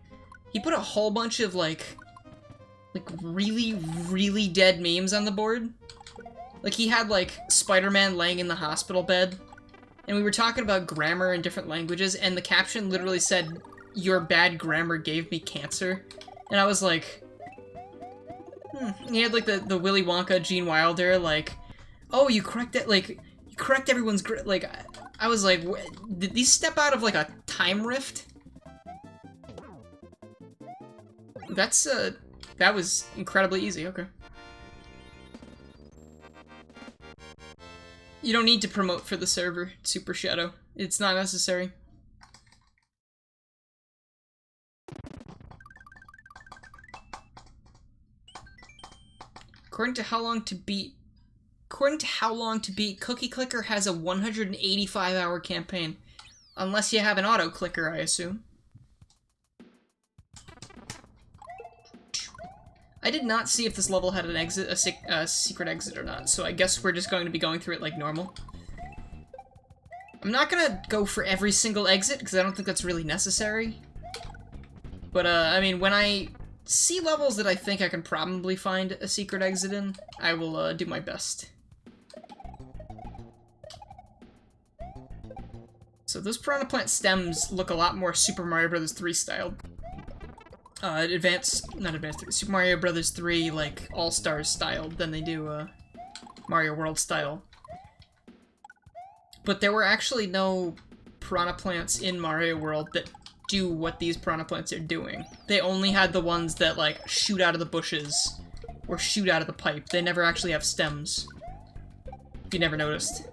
he put a whole bunch of, like really, really dead memes on the board. Like, he had, like, Spider-Man laying in the hospital bed, and we were talking about grammar in different languages, and the caption literally said, "Your bad grammar gave me cancer." And I was like, He had, like, the Willy Wonka, Gene Wilder, like, oh, you correct it, like, you correct everyone's like, I was like, did these step out of, like, a time rift? That's, that was incredibly easy, okay. You don't need to promote for the server, Super Shadow. It's not necessary. According to How Long to Beat, Cookie Clicker has a 185-hour campaign. Unless you have an auto clicker, I assume. I did not see if this level had an exit, a secret exit or not, so I guess we're just going to be going through it like normal. I'm not gonna go for every single exit, because I don't think that's really necessary. But, I mean, when I see levels that I think I can probably find a secret exit in, I will, do my best. So those Piranha Plant stems look a lot more Super Mario Bros. 3 styled. Super Mario Bros. 3, like, All-Stars styled than they do, Mario World style. But there were actually no Piranha Plants in Mario World that do what these Piranha Plants are doing. They only had the ones that, like, shoot out of the bushes or shoot out of the pipe. They never actually have stems. If you never noticed.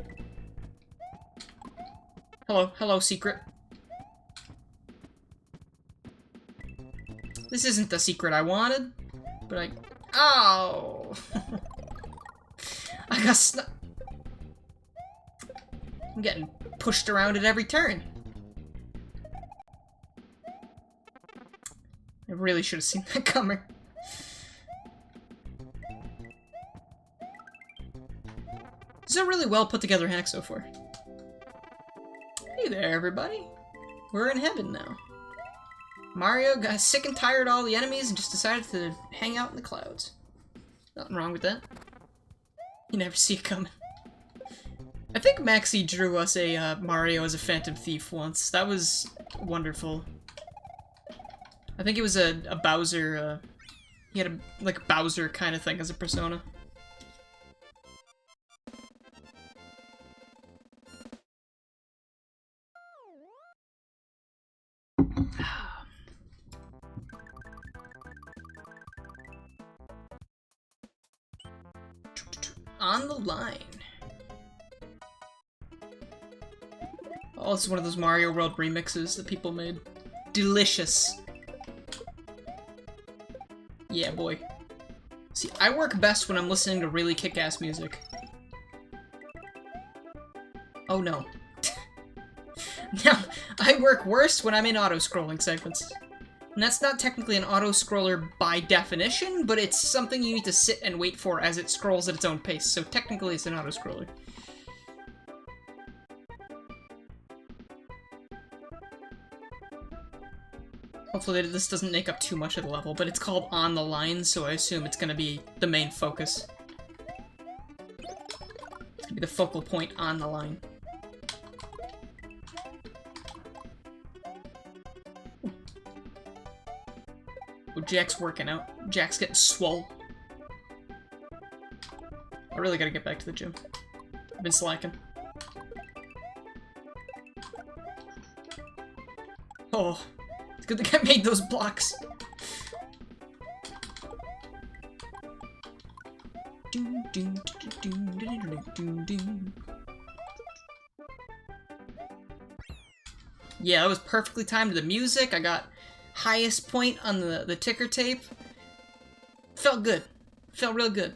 Hello, secret. This isn't the secret I wanted, but oh! I got I'm getting pushed around at every turn. I really should have seen that coming. This is a really well put together hack so far. Hey there, everybody. We're in heaven now. Mario got sick and tired of all the enemies and just decided to hang out in the clouds. Nothing wrong with that. You never see it coming. I think Maxie drew us a Mario as a Phantom Thief once. That was wonderful. I think it was a Bowser, he had a, like, Bowser kind of thing as a persona. On the line. Oh, this is one of those Mario World remixes that people made. Delicious. Yeah, boy. See, I work best when I'm listening to really kick-ass music. Oh no. Now, I work worst when I'm in auto-scrolling segments. And that's not technically an auto-scroller by definition, but it's something you need to sit and wait for as it scrolls at its own pace, so technically it's an auto-scroller. Hopefully this doesn't make up too much of the level, but it's called On the Line, so I assume it's gonna be the main focus. It's gonna be the focal point on the line. Oh, Jack's working out. Jack's getting swole. I really gotta get back to the gym. I've been slacking. Oh, it's good that I made those blocks. Yeah, that was perfectly timed to the music. I got highest point on the ticker tape. Felt good. Felt real good.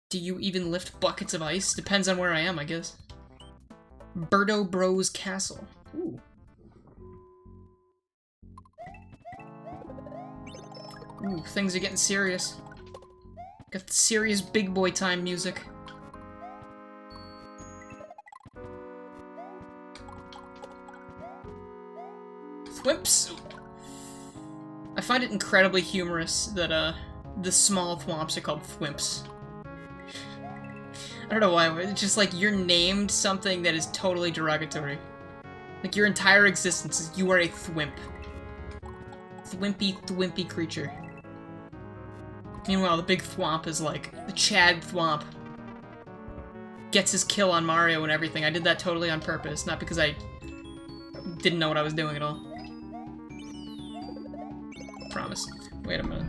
Do you even lift buckets of ice? Depends on where I am, I guess. Birdo Bros Castle. Ooh. Ooh, things are getting serious. Got the serious big boy time music. Thwimps! I find it incredibly humorous that, the small thwomps are called thwimps. I don't know why, it's just like, you're named something that is totally derogatory. Like, your entire existence is, you are a thwimp. Thwimpy creature. Meanwhile, the big thwomp is like, the Chad thwomp. Gets his kill on Mario and everything. I did that totally on purpose, not because I didn't know what I was doing at all. Promise. Wait a minute.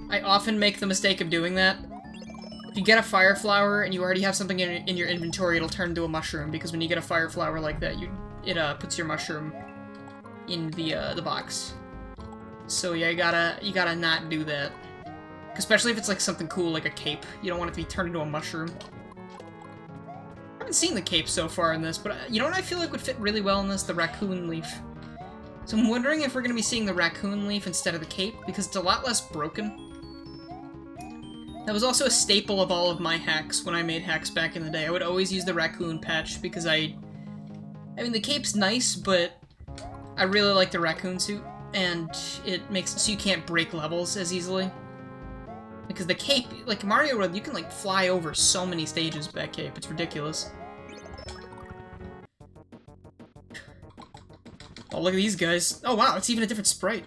I often make the mistake of doing that. If you get a fire flower and you already have something in your inventory, it'll turn into a mushroom, because when you get a fire flower like that, it puts your mushroom in the box. So yeah, you gotta not do that. Especially if it's like something cool like a cape. You don't want it to be turned into a mushroom. I haven't seen the cape so far in this, but you know what I feel like would fit really well in this? The raccoon leaf. So I'm wondering if we're gonna be seeing the raccoon leaf instead of the cape, because it's a lot less broken. That was also a staple of all of my hacks when I made hacks back in the day. I would always use the raccoon patch because I mean, the cape's nice, but I really like the raccoon suit, and it makes it so you can't break levels as easily. Because the cape, like Mario World, you can like fly over so many stages with that cape. It's ridiculous. Oh, look at these guys. Oh wow, it's even a different sprite.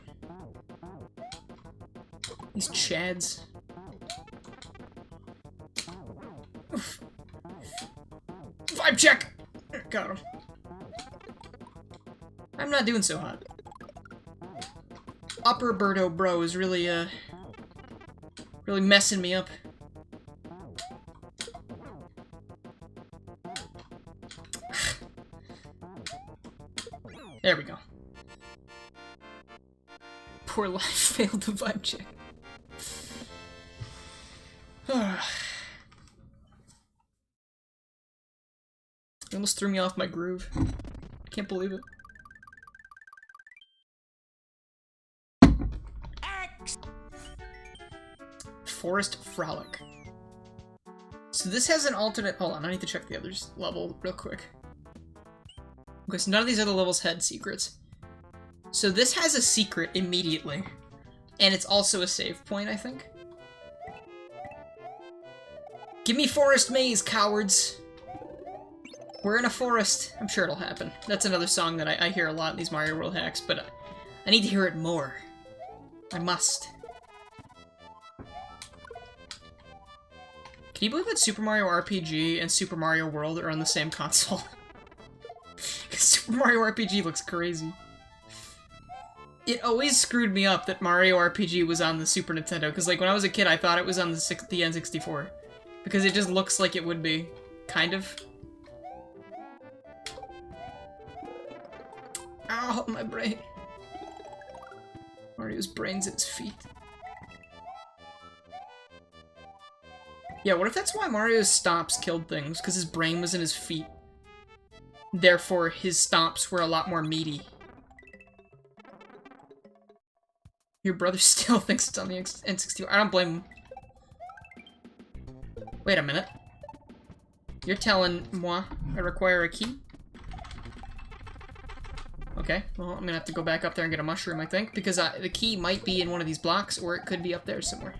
These chads. Oof. Vibe check! Got him. I'm not doing so hot. Upper Birdo Bro is really, really messing me up. There we go. Poor life failed the vibe check. You almost threw me off my groove. Can't believe it. Forest Frolic. So this has an alternate... Hold on, I need to check the others level real quick. Okay, so none of these other levels had secrets. So this has a secret immediately. And it's also a save point, I think. Give me forest maze, cowards! We're in a forest. I'm sure it'll happen. That's another song that I hear a lot in these Mario World hacks, but I need to hear it more. I must. Can you believe that Super Mario RPG and Super Mario World are on the same console? Super Mario RPG looks crazy. It always screwed me up that Mario RPG was on the Super Nintendo, because like when I was a kid I thought it was on the N64. Because it just looks like it would be. Kind of. Ow, my brain. Mario's brain's at his feet. Yeah, what if that's why Mario's stomps killed things? Because his brain was in his feet. Therefore, his stomps were a lot more meaty. Your brother still thinks it's on the N64. I don't blame him. Wait a minute. You're telling moi I require a key? Okay, well, I'm gonna have to go back up there and get a mushroom, I think, because the key might be in one of these blocks, or it could be up there somewhere.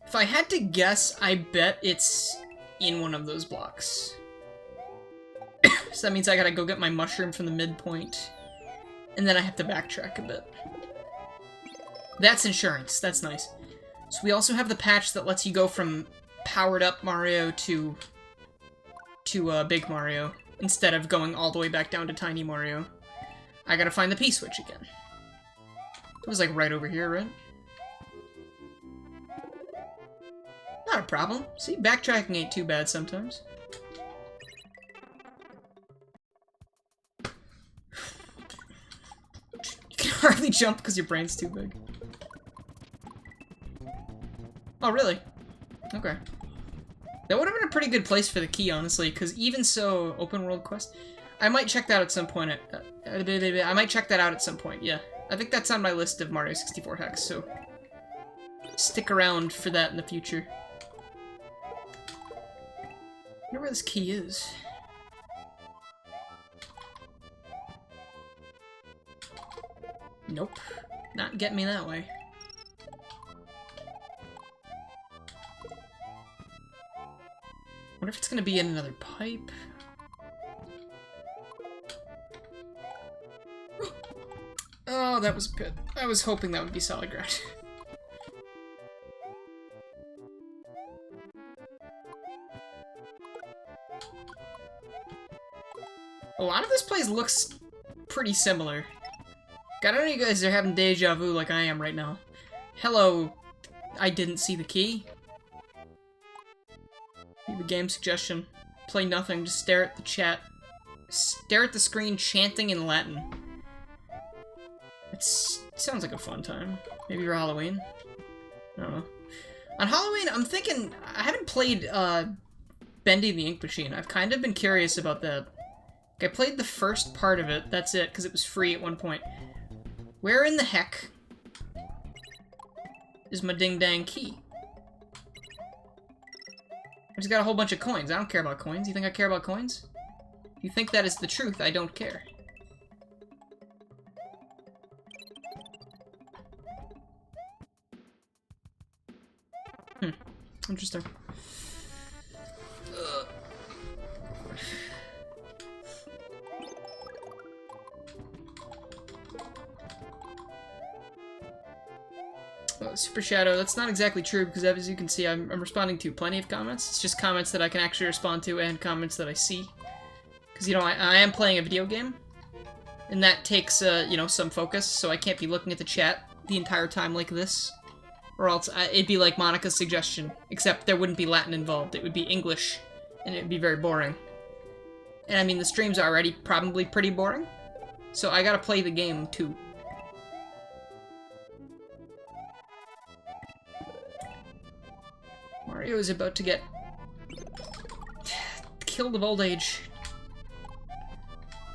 If I had to guess, I bet it's in one of those blocks. So that means I gotta go get my mushroom from the midpoint, and then I have to backtrack a bit. That's insurance, that's nice. So we also have the patch that lets you go from powered-up Mario to Big Mario, instead of going all the way back down to Tiny Mario. I gotta find the P-switch again. It was like right over here, right? Not a problem. See, backtracking ain't too bad sometimes. You can hardly jump because your brain's too big. Oh, really? Okay. That would have been a pretty good place for the key, honestly, because even so, open world quest, I might check that at some point. I might check that out at some point, yeah. I think that's on my list of Mario 64 hacks, so stick around for that in the future. I wonder where this key is. Nope. Not getting me that way. Wonder if it's gonna be in another pipe. Oh, that was good. I was hoping that would be solid ground. A lot of this place looks pretty similar. God, I don't know you guys are having deja vu like I am right now. Hello, I didn't see the key. Leave a game suggestion. Play nothing, just stare at the chat. Stare at the screen chanting in Latin. It sounds like a fun time. Maybe for Halloween? I don't know. On Halloween, I'm thinking... I haven't played Bendy the Ink Machine. I've kind of been curious about that. I played the first part of it, that's it, because it was free at one point. Where in the heck is my ding-dang key? I just got a whole bunch of coins. I don't care about coins. You think I care about coins? If you think that is the truth, I don't care. Interesting. Super Shadow, that's not exactly true, because as you can see, I'm responding to plenty of comments. It's just comments that I can actually respond to, and comments that I see. Because, you know, I am playing a video game, and that takes, you know, some focus, so I can't be looking at the chat the entire time like this. Or else, it'd be like Monica's suggestion, except there wouldn't be Latin involved. It would be English, and it'd be very boring. And I mean, the stream's already probably pretty boring, so I gotta play the game, too. Mario is about to get killed of old age.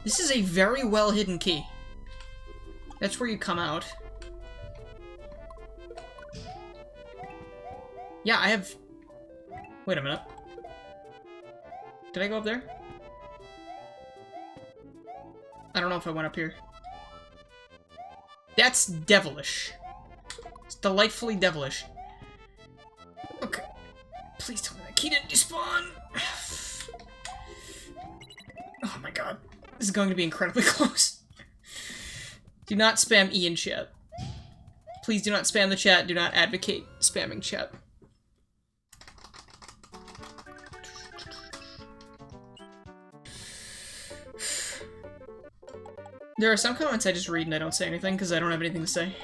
This is a very well hidden key. That's where you come out. Yeah, I have... Wait a minute. Did I go up there? I don't know if I went up here. That's devilish. It's delightfully devilish. Okay. Please tell me that key didn't despawn. Oh my god. This is going to be incredibly close. Do not spam E in chat. Please do not spam the chat. Do not advocate spamming chat. There are some comments I just read and I don't say anything because I don't have anything to say.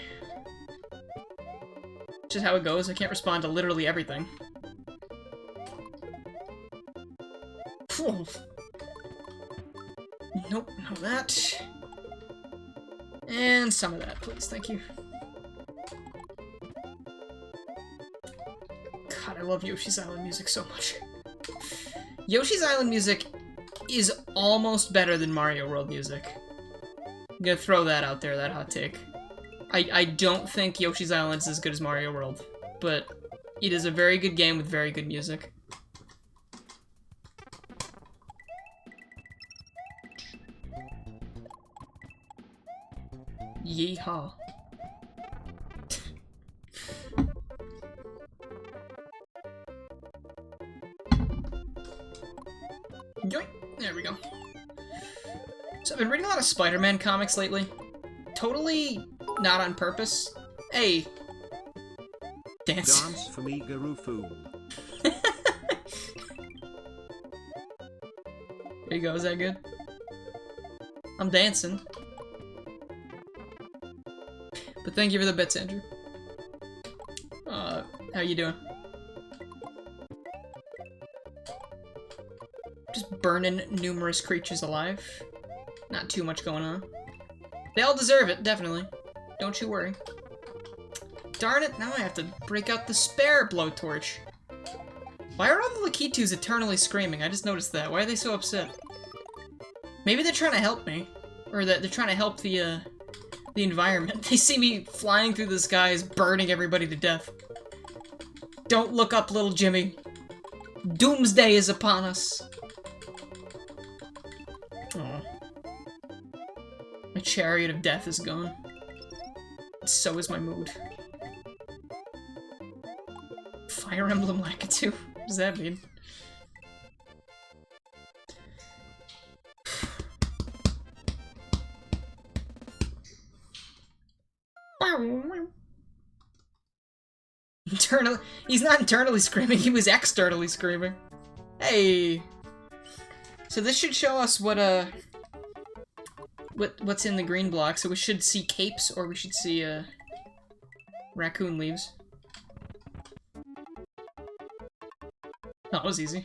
Just how it goes. I can't respond to literally everything. Phew. Nope, no that. And some of that, please. Thank you. God, I love Yoshi's Island music so much. Yoshi's Island music is almost better than Mario World music. I'm gonna throw that out there, that hot take. I don't think Yoshi's Island is as good as Mario World, but it is a very good game with very good music. Yeehaw. Yoink. There we go. So I've been reading a lot of Spider-Man comics lately. Totally not on purpose. Hey. Dance. Dance for me, Guru Fool. There you go, is that good? I'm dancing. But thank you for the bits, Andrew. How you doing? Just burning numerous creatures alive. Not too much going on. They all deserve it, definitely. Don't you worry. Darn it, now I have to break out the spare blowtorch. Why are all the Lakitus eternally screaming? I just noticed that. Why are they so upset? Maybe they're trying to help me. Or that they're trying to help the environment. They see me flying through the skies, burning everybody to death. Don't look up, little Jimmy. Doomsday is upon us. Aww. My chariot of death is gone. So is my mood. Fire Emblem Lakitu? What does that mean? Internally, he's not internally screaming, he was externally screaming. Hey! So this should show us what's in the green block, so we should see capes, or we should see, raccoon leaves. That was easy.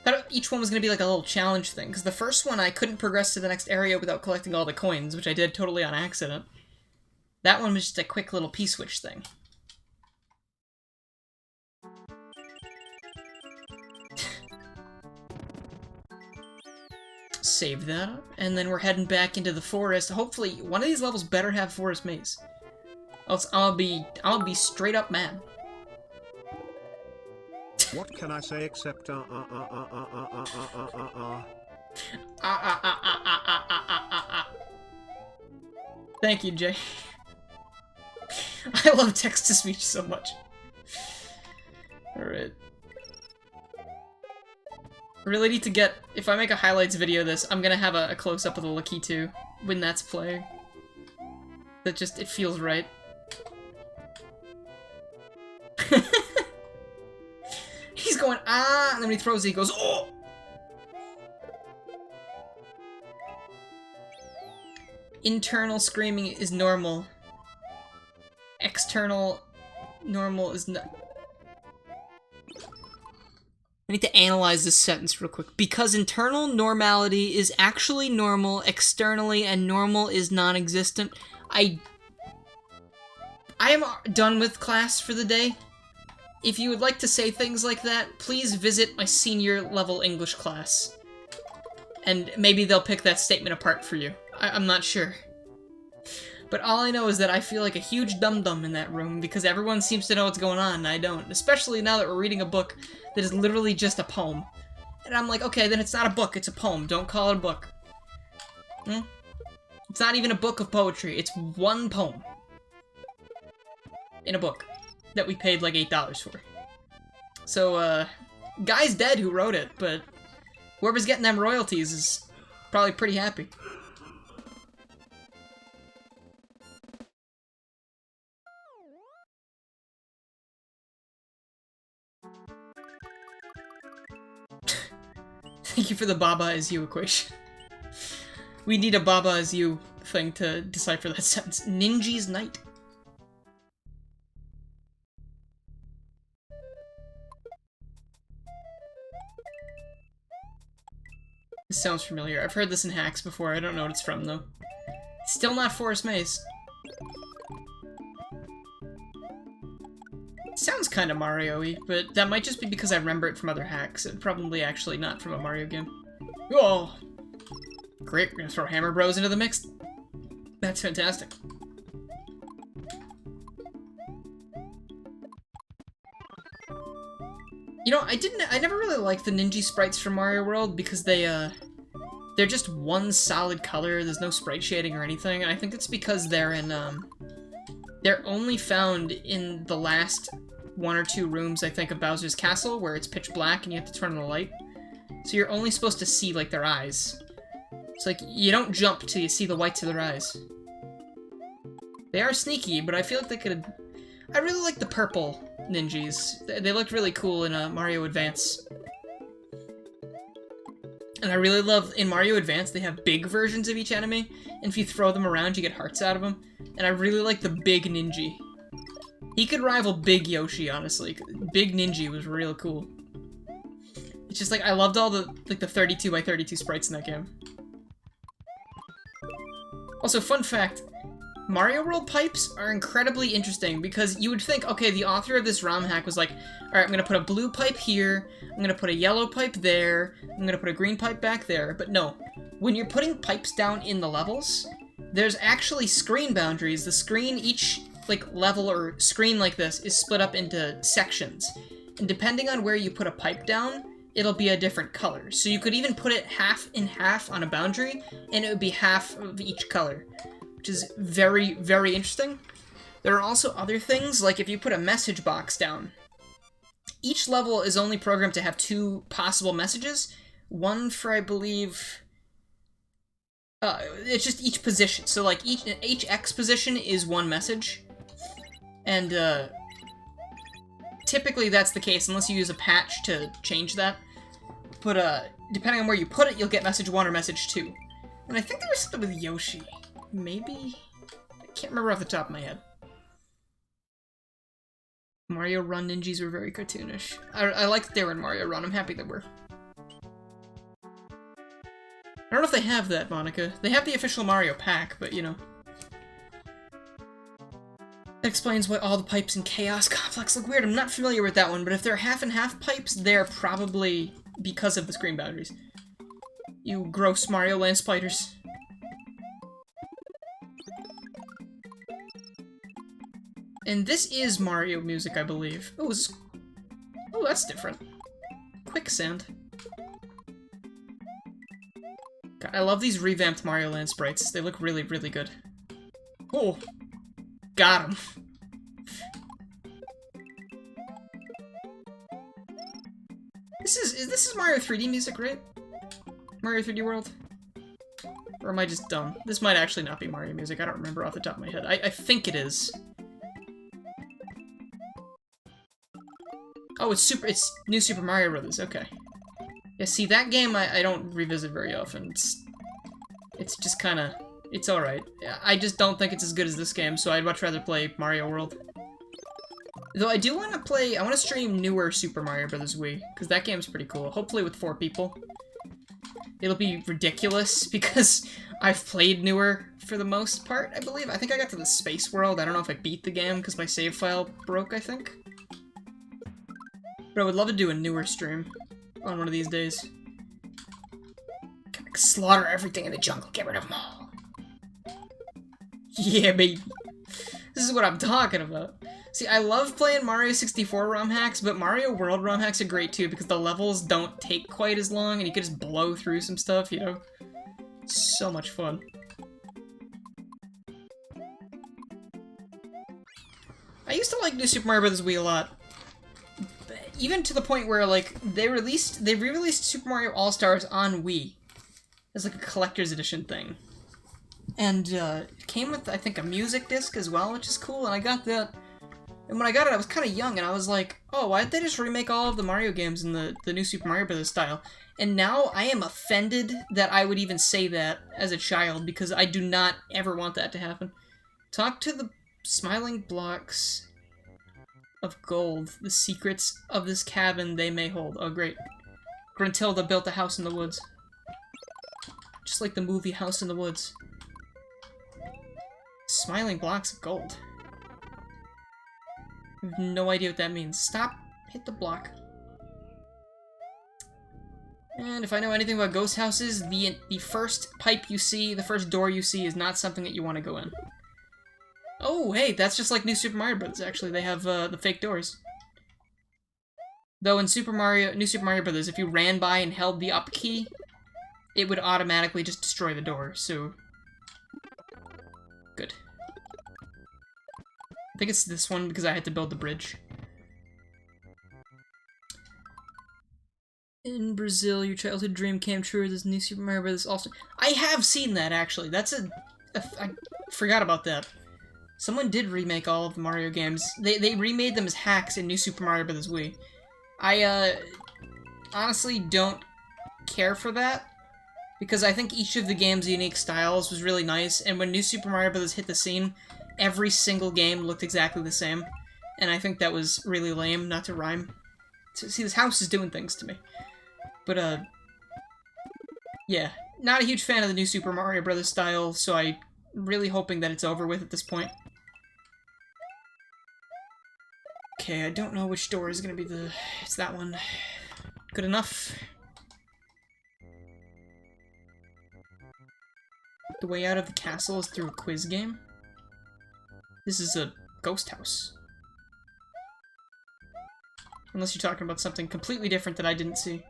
Thought each one was gonna be like a little challenge thing, because the first one I couldn't progress to the next area without collecting all the coins, which I did totally on accident. That one was just a quick little P-switch thing. Save that up, and then we're heading back into the forest. Hopefully, one of these levels better have forest maze. Else I'll be straight up mad. What can I say except Thank you, Jay. I love text-to-speech so much. Alright. I really need to get... If I make a highlights video of this, I'm gonna have a close-up of the Lakitu when that's playing. That just... it feels right. He's going, ah! And then when he throws it, he goes, oh! Internal screaming is normal. External normal is not. I need to analyze this sentence real quick. Because internal normality is actually normal externally and normal is non-existent. I am done with class for the day. If you would like to say things like that, please visit my senior level English class. And maybe they'll pick that statement apart for you. I'm not sure. But all I know is that I feel like a huge dum-dum in that room because everyone seems to know what's going on and I don't. Especially now that we're reading a book that is literally just a poem. And I'm like, okay, then it's not a book, it's a poem. Don't call it a book. It's not even a book of poetry. It's one poem. In a book. That we paid like $8 for. So, guy's dead who wrote it, but whoever's getting them royalties is probably pretty happy. Thank you for the Baba is you equation. We need a Baba is you thing to decipher that sentence. Ninji's Night. This sounds familiar. I've heard this in hacks before. I don't know what it's from, though. Still not Forest Maze. It sounds kind of Mario-y, but that might just be because I remember it from other hacks, and probably actually not from a Mario game. Oh! Great, we're gonna throw Hammer Bros into the mix. That's fantastic. You know, I never really liked the ninja sprites from Mario World because they're just one solid color, there's no sprite shading or anything, and I think it's because they're in, they're only found in the last 1 or 2 rooms, I think, of Bowser's Castle, where it's pitch black and you have to turn on the light. So you're only supposed to see, like, their eyes. It's like, you don't jump till you see the whites of their eyes. They are sneaky, but I feel like they could... I really like the purple ninjas. They looked really cool in Mario Advance. And I really love, in Mario Advance, they have big versions of each enemy, and if you throw them around, you get hearts out of them. And I really like the big ninja. He could rival Big Yoshi, honestly. Big Ninja was real cool. It's just like, I loved all the, like, the 32 by 32 sprites in that game. Also, fun fact, Mario World pipes are incredibly interesting because you would think, okay, the author of this ROM hack was like, alright, I'm gonna put a blue pipe here, I'm gonna put a yellow pipe there, I'm gonna put a green pipe back there, but no. When you're putting pipes down in the levels, there's actually screen boundaries. The screen, each, like, level or screen like this is split up into sections. And depending on where you put a pipe down, it'll be a different color. So you could even put it half in half on a boundary, and it would be half of each color. Which is very, very interesting. There are also other things, like if you put a message box down, each level is only programmed to have 2 possible messages. One for, I believe... it's just each position. So, like, each X position is 1 message. And, typically that's the case, unless you use a patch to change that. But, depending on where you put it, you'll get message 1 or message 2. And I think there was something with Yoshi. Maybe? I can't remember off the top of my head. Mario Run ninjas were very cartoonish. I like that they were in Mario Run. I'm happy they were. I don't know if they have that, Monica. They have the official Mario pack, but you know. That explains why all the pipes in Chaos Complex look weird. I'm not familiar with that one, but if they're half and half pipes, they're probably because of the screen boundaries. You gross Mario Land spiders. And this is Mario music, I believe. Oh, oh, that's different. Quicksand. God, I love these revamped Mario Land sprites. They look really, really good. Oh, got him. This is Mario 3D music, right? Mario 3D World? Or am I just dumb? This might actually not be Mario music. I don't remember off the top of my head. I think it is. Oh, it's New Super Mario Brothers, okay. Yeah, see, that game I don't revisit very often. It's just kinda... It's alright. I just don't think it's as good as this game, so I'd much rather play Mario World. Though I do want to play... I want to stream newer Super Mario Brothers Wii, because that game's pretty cool. Hopefully with 4 people. It'll be ridiculous, because I've played newer for the most part, I believe. I think I got to the Space World. I don't know if I beat the game, because my save file broke, I think. But I would love to do a newer stream on one of these days. Slaughter everything in the jungle, get rid of them all. Yeah, baby. This is what I'm talking about. See, I love playing Mario 64 ROM hacks, but Mario World ROM hacks are great too, because the levels don't take quite as long, and you can just blow through some stuff, you know? So much fun. used to like New Super Mario Bros. Wii a lot. Even to the point where, like, they re-released Super Mario All-Stars on Wii. As, like, a collector's edition thing. And, it came with, I think, a music disc as well, which is cool, and I got that. And when I got it, I was kind of young, and I was like, oh, why didn't they just remake all of the Mario games in the new Super Mario Bros. Style? And now I am offended that I would even say that as a child, because I do not ever want that to happen. Talk to the smiling blocks of gold, the secrets of this cabin they may hold. Oh, great. Gruntilda built a house in the woods. Just like the movie House in the Woods. Smiling blocks of gold. I have no idea what that means. Stop. Hit the block. And if I know anything about ghost houses, the first pipe you see, the first door you see is not something that you want to go in. Oh, hey, that's just like New Super Mario Bros. Actually, they have the fake doors. Though in New Super Mario Bros., if you ran by and held the up key, it would automatically just destroy the door, so... Good. I think it's this one because I had to build the bridge. In Brazil, your childhood dream came true. This New Super Mario Bros. Also... I have seen that, actually. That's I forgot about that. Someone did remake all of the Mario games. They remade them as hacks in New Super Mario Bros. Wii. I, honestly don't care for that, because I think each of the game's unique styles was really nice, and when New Super Mario Bros. Hit the scene, every single game looked exactly the same, and I think that was really lame, not to rhyme. See, this house is doing things to me. But, yeah. Not a huge fan of the New Super Mario Bros. Style, so I'm really hoping that it's over with at this point. Okay, I don't know which door is gonna be the... It's that one. Good enough. The way out of the castle is through a quiz game. This is a ghost house. Unless you're talking about something completely different that I didn't see.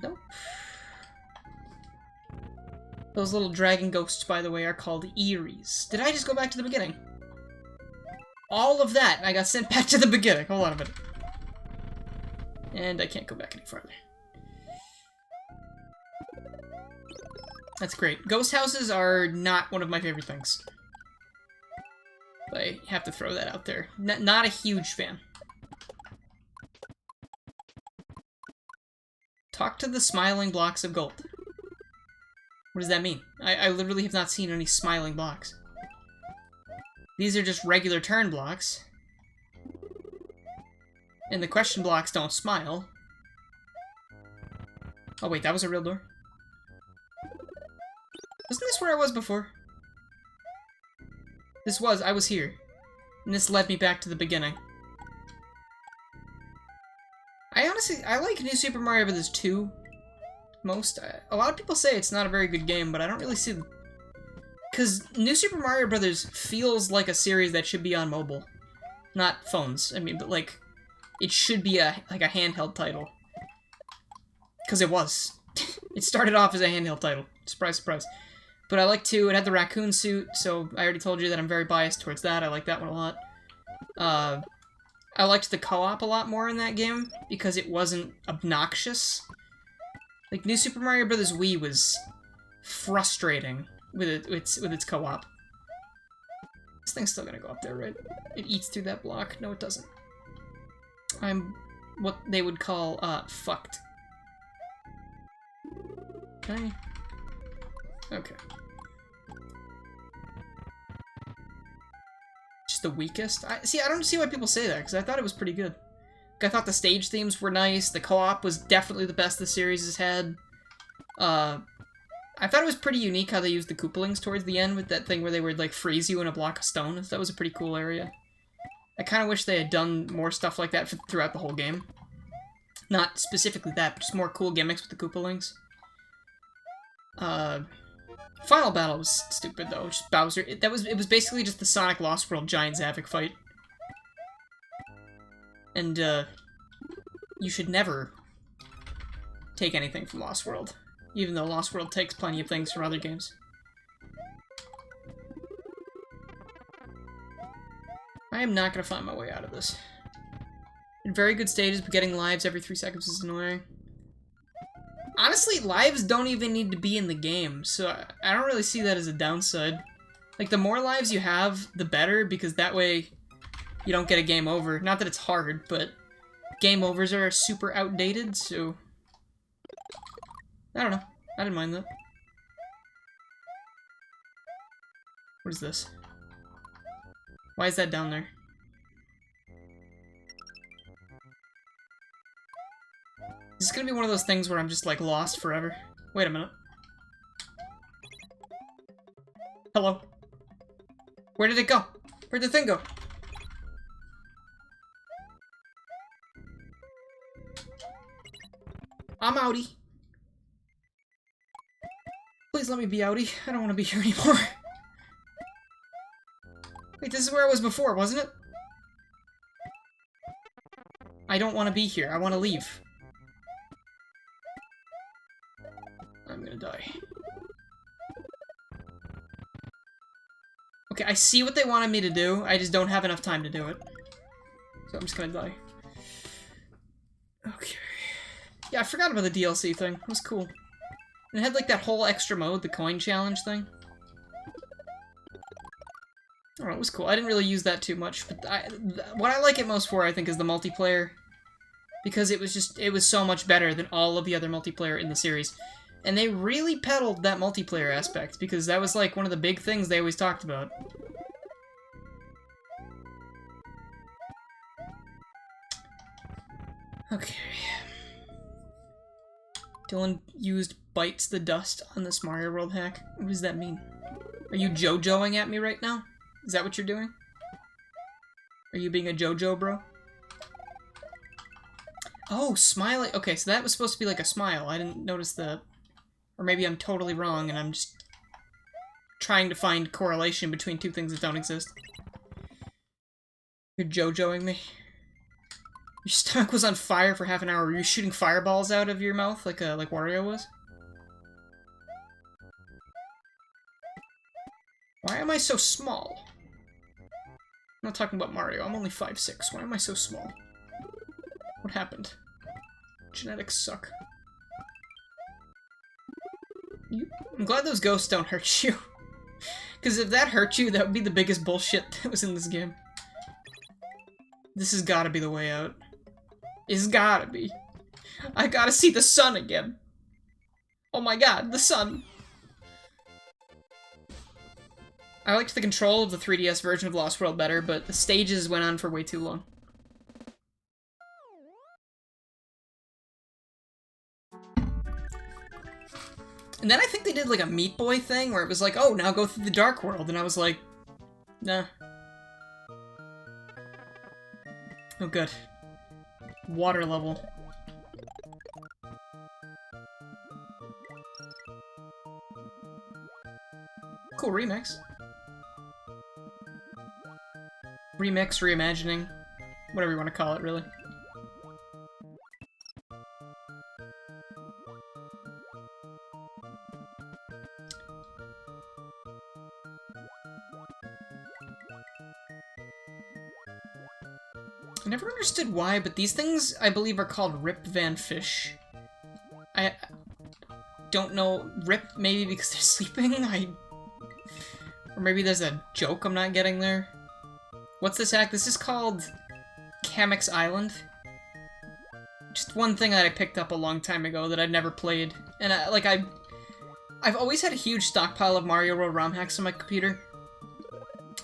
Nope. Those little dragon ghosts, by the way, are called Eries. Did I just go back to the beginning? All of that, I got sent back to the beginning. Hold on a minute. And I can't go back any farther. That's great. Ghost houses are not one of my favorite things. I have to throw that out there. Not a huge fan. Talk to the smiling blocks of gold. What does that mean? I literally have not seen any smiling blocks. These are just regular turn blocks. And the question blocks don't smile. Oh wait, that was a real door? Wasn't this where I was before? I was here. And this led me back to the beginning. I like New Super Mario Bros. 2 most. A lot of people say it's not a very good game, but I don't really see... Because New Super Mario Bros. Feels like a series that should be on mobile. Not phones, I mean, but like... It should be like a handheld title. Because it was. It started off as a handheld title. Surprise, surprise. But I like 2. It had the raccoon suit, so I already told you that I'm very biased towards that. I like that one a lot. I liked the co-op a lot more in that game, because it wasn't obnoxious. Like, New Super Mario Bros. Wii was frustrating with its co-op. This thing's still gonna go up there, right? It eats through that block. No, it doesn't. I'm what they would call, fucked. Okay. Okay. Just the weakest? I don't see why people say that, because I thought it was pretty good. I thought the stage themes were nice, the co-op was definitely the best the series has had. I thought it was pretty unique how they used the Koopalings towards the end with that thing where they would, like, freeze you in a block of stone. That was a pretty cool area. I kind of wish they had done more stuff like that throughout the whole game. Not specifically that, but just more cool gimmicks with the Koopalings. Final battle was stupid, though. Just Bowser. It was basically just the Sonic Lost World Giant Zavik fight. And, you should never take anything from Lost World. Even though Lost World takes plenty of things from other games. I am not gonna find my way out of this. In very good stages, but getting lives every 3 seconds is annoying. Honestly, lives don't even need to be in the game, so I don't really see that as a downside. Like, the more lives you have, the better, because that way you don't get a game over. Not that it's hard, but game overs are super outdated, so... I don't know. I didn't mind that. What is this? Why is that down there? Is this gonna be one of those things where I'm just, like, lost forever? Wait a minute. Hello? Where did it go? Where'd the thing go? I'm outie. Please let me be outie. I don't want to be here anymore. Wait, this is where I was before, wasn't it? I don't want to be here. I want to leave. I'm gonna die. Okay, I see what they wanted me to do. I just don't have enough time to do it. So I'm just gonna die. Okay. Yeah, I forgot about the DLC thing. It was cool. And it had, like, that whole extra mode, the coin challenge thing. I don't know, it was cool. I didn't really use that too much, but what I like it most for, I think, is the multiplayer. Because it was so much better than all of the other multiplayer in the series. And they really peddled that multiplayer aspect, because that was, like, one of the big things they always talked about. Okay. Dylan used bites the dust on this Mario World hack. What does that mean? Are you JoJoing at me right now? Is that what you're doing? Are you being a JoJo, bro? Oh, smiley. Okay, so that was supposed to be like a smile. I didn't notice the... Or maybe I'm totally wrong and I'm just trying to find correlation between two things that don't exist. You're JoJoing me. Your stomach was on fire for half an hour. Were you shooting fireballs out of your mouth like Wario was? Why am I so small? I'm not talking about Mario. I'm only 5'6". Why am I so small? What happened? Genetics suck. I'm glad those ghosts don't hurt you. Because if that hurt you, that would be the biggest bullshit that was in this game. This has gotta be the way out. It's gotta be. I gotta see the sun again. Oh my god, the sun. I liked the control of the 3DS version of Lost World better, but the stages went on for way too long. And then I think they did like a Meat Boy thing where it was like, oh, now go through the Dark World. And I was like, nah. Oh, good. Water level. Cool remix. Remix, reimagining. Whatever you want to call it, really. I never understood why, but these things, I believe, are called Rip Van Fish. I don't know. Rip, maybe because they're sleeping? Or maybe there's a joke I'm not getting there. What's this hack? This is called Kamek's Island. Just one thing that I picked up a long time ago that I'd never played. And I've always had a huge stockpile of Mario World ROM hacks on my computer.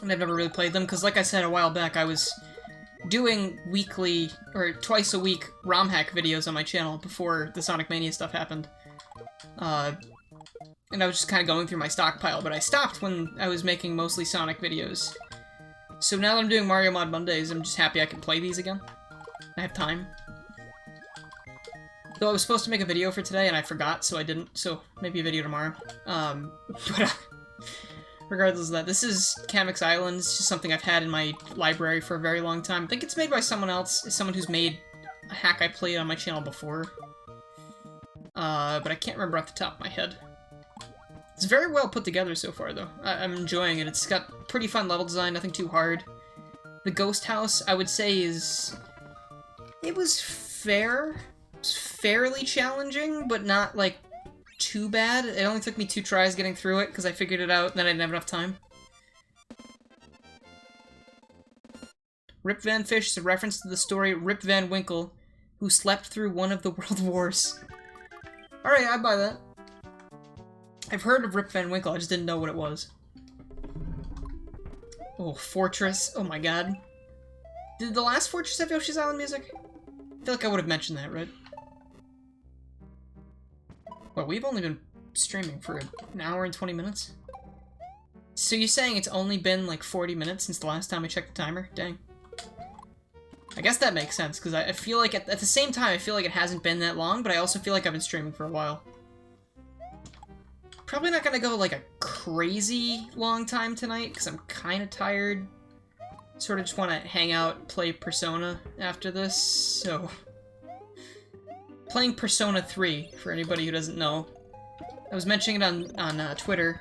And I've never really played them, because like I said a while back, I was doing weekly, or twice a week, ROM hack videos on my channel before the Sonic Mania stuff happened. And I was just kind of going through my stockpile, but I stopped when I was making mostly Sonic videos. So now that I'm doing Mario Mod Mondays, I'm just happy I can play these again. I have time. Though I was supposed to make a video for today and I forgot, so I didn't, so maybe a video tomorrow. Regardless of that, this is Kamek's Island. It's just something I've had in my library for a very long time. I think it's made by someone else. It's someone who's made a hack I played on my channel before. But I can't remember off the top of my head. It's very well put together so far, though. I'm enjoying it. It's got pretty fun level design, nothing too hard. The Ghost House, I would say, it was fair. It was fairly challenging, but not, like, too bad. It only took me 2 tries getting through it, because I figured it out, and then I didn't have enough time. Rip Van Fish is a reference to the story Rip Van Winkle, who slept through one of the world wars. Alright, I buy that. I've heard of Rip Van Winkle, I just didn't know what it was. Oh, Fortress. Oh my god. Did the last Fortress have Yoshi's Island music? I feel like I would have mentioned that, right? Well, we've only been streaming for an hour and 20 minutes. So you're saying it's only been like 40 minutes since the last time I checked the timer? Dang. I guess that makes sense, because I feel like at the same time, I feel like it hasn't been that long, but I also feel like I've been streaming for a while. Probably not gonna go like a crazy long time tonight, because I'm kind of tired. Sort of just want to hang out, play Persona after this, so... Playing Persona 3, for anybody who doesn't know. I was mentioning it on Twitter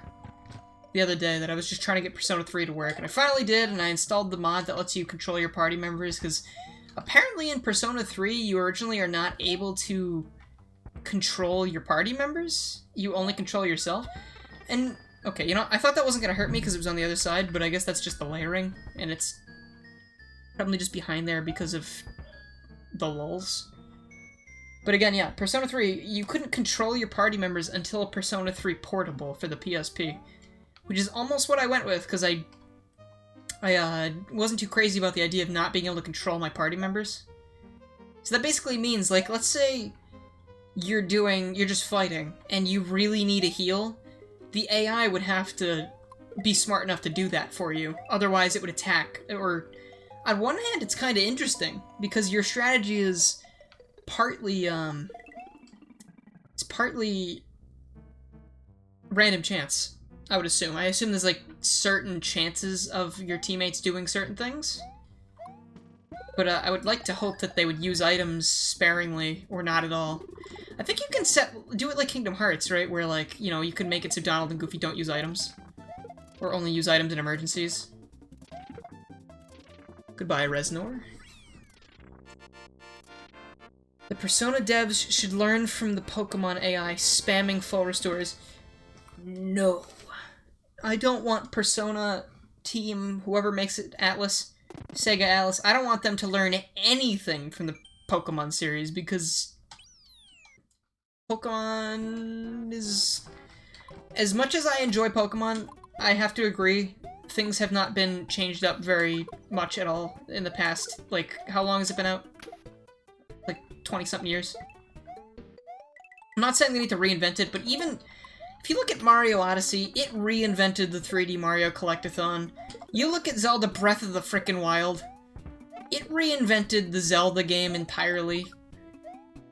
the other day that I was just trying to get Persona 3 to work, and I finally did, and I installed the mod that lets you control your party members, because apparently in Persona 3, you originally are not able to control your party members. You only control yourself. And, okay, you know, I thought that wasn't going to hurt me because it was on the other side, but I guess that's just the layering, and it's probably just behind there because of the lulz. But again, yeah, Persona 3, you couldn't control your party members until Persona 3 Portable for the PSP. Which is almost what I went with, because I wasn't too crazy about the idea of not being able to control my party members. So that basically means, like, let's say you're just fighting, and you really need a heal, the AI would have to be smart enough to do that for you. Otherwise, it would attack. Or, on one hand, it's kind of interesting, because your strategy is partly, it's partly random chance. I would assume. I assume there's, like, certain chances of your teammates doing certain things. But I would like to hope that they would use items sparingly, or not at all. I think you can do it like Kingdom Hearts, right? Where, like, you know, you can make it so Donald and Goofy don't use items. Or only use items in emergencies. Goodbye, Reznor. The Persona devs should learn from the Pokemon AI spamming full restores. No. I don't want Persona team, whoever makes it, Atlas, Sega Atlas, I don't want them to learn anything from the Pokemon series, because Pokemon is... As much as I enjoy Pokemon, I have to agree, things have not been changed up very much at all in the past. Like, how long has it been out? Like, 20-something years? I'm not saying they need to reinvent it, but even... If you look at Mario Odyssey, it reinvented the 3D Mario Collectathon. You look at Zelda Breath of the Frickin' Wild, it reinvented the Zelda game entirely.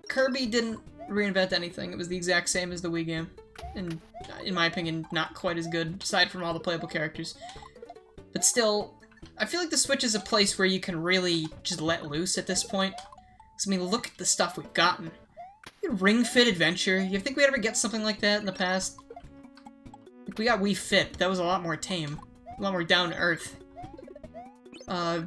Kirby didn't reinvent anything, it was the exact same as the Wii game. And, in my opinion, not quite as good, aside from all the playable characters. But still, I feel like the Switch is a place where you can really just let loose at this point. 'Cause, I mean, look at the stuff we've gotten. Ring Fit Adventure, you think we'd ever get something like that in the past? Like, we got Wii Fit, that was a lot more tame. A lot more down to earth. I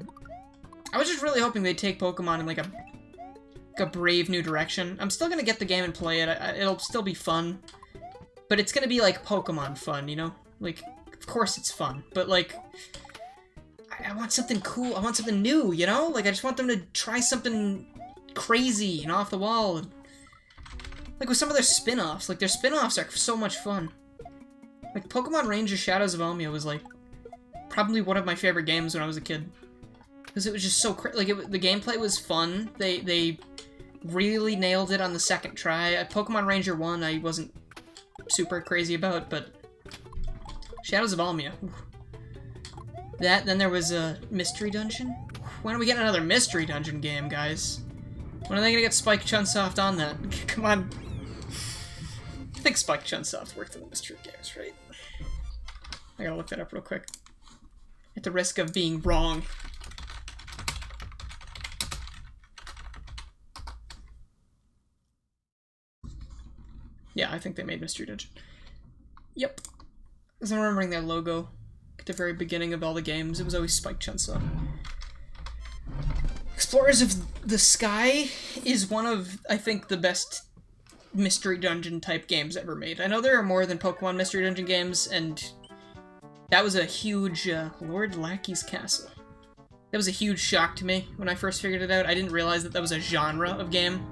was just really hoping they'd take Pokemon in, like, a brave new direction. I'm still gonna get the game and play it, it'll still be fun. But it's gonna be, like, Pokemon fun, you know? Like, of course it's fun, but, like... I want something cool, I want something new, you know? Like, I just want them to try something crazy and off the wall. Like, with some of their spin-offs, like, their spin-offs are so much fun. Like, Pokemon Ranger Shadows of Almia was, like, probably one of my favorite games when I was a kid. Because it was just so like, the gameplay was fun. They really nailed it on the second try. Pokemon Ranger 1 I wasn't super crazy about, but Shadows of Almia. Then there was a Mystery Dungeon. When are we getting another Mystery Dungeon game, guys? When are they gonna get Spike Chunsoft on that? Come on. I think Spike Chunsoft worked in the Mystery games, right? I gotta look that up real quick. At the risk of being wrong. Yeah, I think they made Mystery Dungeon. Yep. Because I'm remembering their logo at the very beginning of all the games. It was always Spike Chunsoft. Explorers of the Sky is one of, I think, the best mystery dungeon type games ever made. I know there are more than Pokemon mystery dungeon games, and that was a huge, Lord Lackey's Castle. That was a huge shock to me when I first figured it out. I didn't realize that that was a genre of game.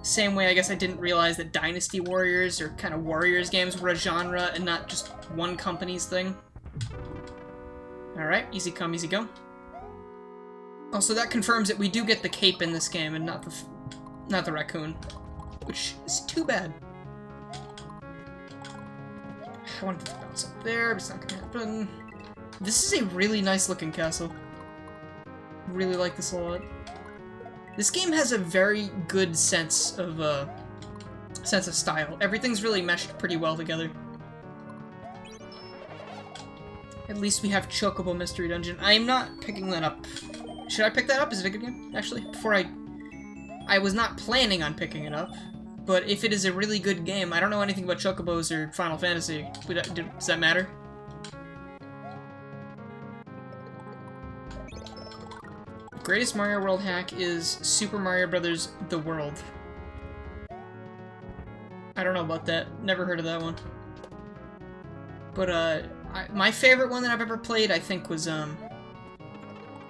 Same way, I guess I didn't realize that Dynasty Warriors or kind of Warriors games were a genre and not just one company's thing. Alright, easy come, easy go. Also, that confirms that we do get the cape in this game and not the raccoon, which is too bad. I wanted to bounce up there, but it's not gonna happen. This is a really nice looking castle. Really like this a lot. This game has a very good sense of style. Everything's really meshed pretty well together. At least we have Chocobo Mystery Dungeon. I am not picking that up. Should I pick that up? Is it a good game? Actually, before I was not planning on picking it up, but if it is a really good game, I don't know anything about Chocobos or Final Fantasy. Does that matter? Greatest Mario World hack is Super Mario Brothers: The World. I don't know about that. Never heard of that one. But, my favorite one that I've ever played, I think, was,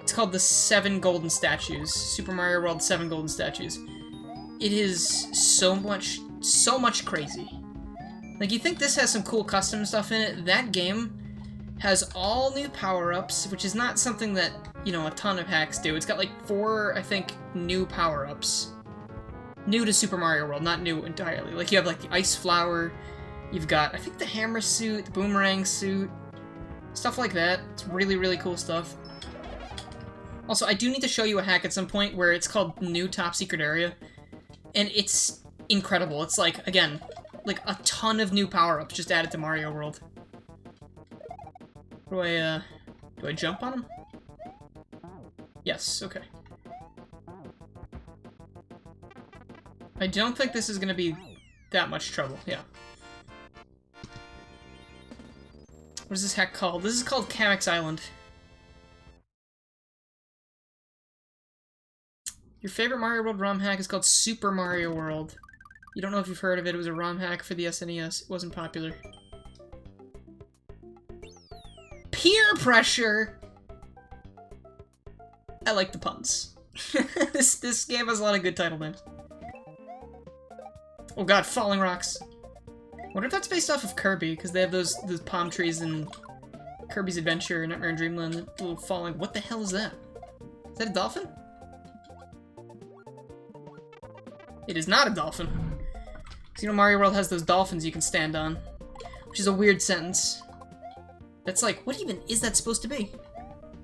it's called the 7 Golden Statues. Super Mario World 7 Golden Statues. It is so much crazy. Like, you think this has some cool custom stuff in it. That game has all new power-ups, which is not something that, you know, a ton of hacks do. It's got, like, 4, I think, new power-ups. New to Super Mario World, not new entirely. Like, you have, like, the Ice Flower, you've got, I think, the Hammer Suit, the Boomerang Suit, stuff like that. It's really, really cool stuff. Also, I do need to show you a hack at some point where it's called New Top Secret Area, and it's incredible. It's, like, again, like, a ton of new power-ups just added to Mario World. Do I jump on him? Yes, okay. I don't think this is gonna be that much trouble, yeah. What is this hack called? This is called Kamek's Island. Your favorite Mario World ROM hack is called Super Mario World. You don't know if you've heard of it. It was a ROM hack for the SNES. It wasn't popular. Peer pressure! I like the puns. This game has a lot of good title names. Oh god, falling rocks. Wonder if that's based off of Kirby, because they have those palm trees in Kirby's Adventure, Nightmare in Dreamland, the little falling... What the hell is that? Is that a dolphin? It is not a dolphin. Because, you know, Mario World has those dolphins you can stand on. Which is a weird sentence. That's like, what even is that supposed to be?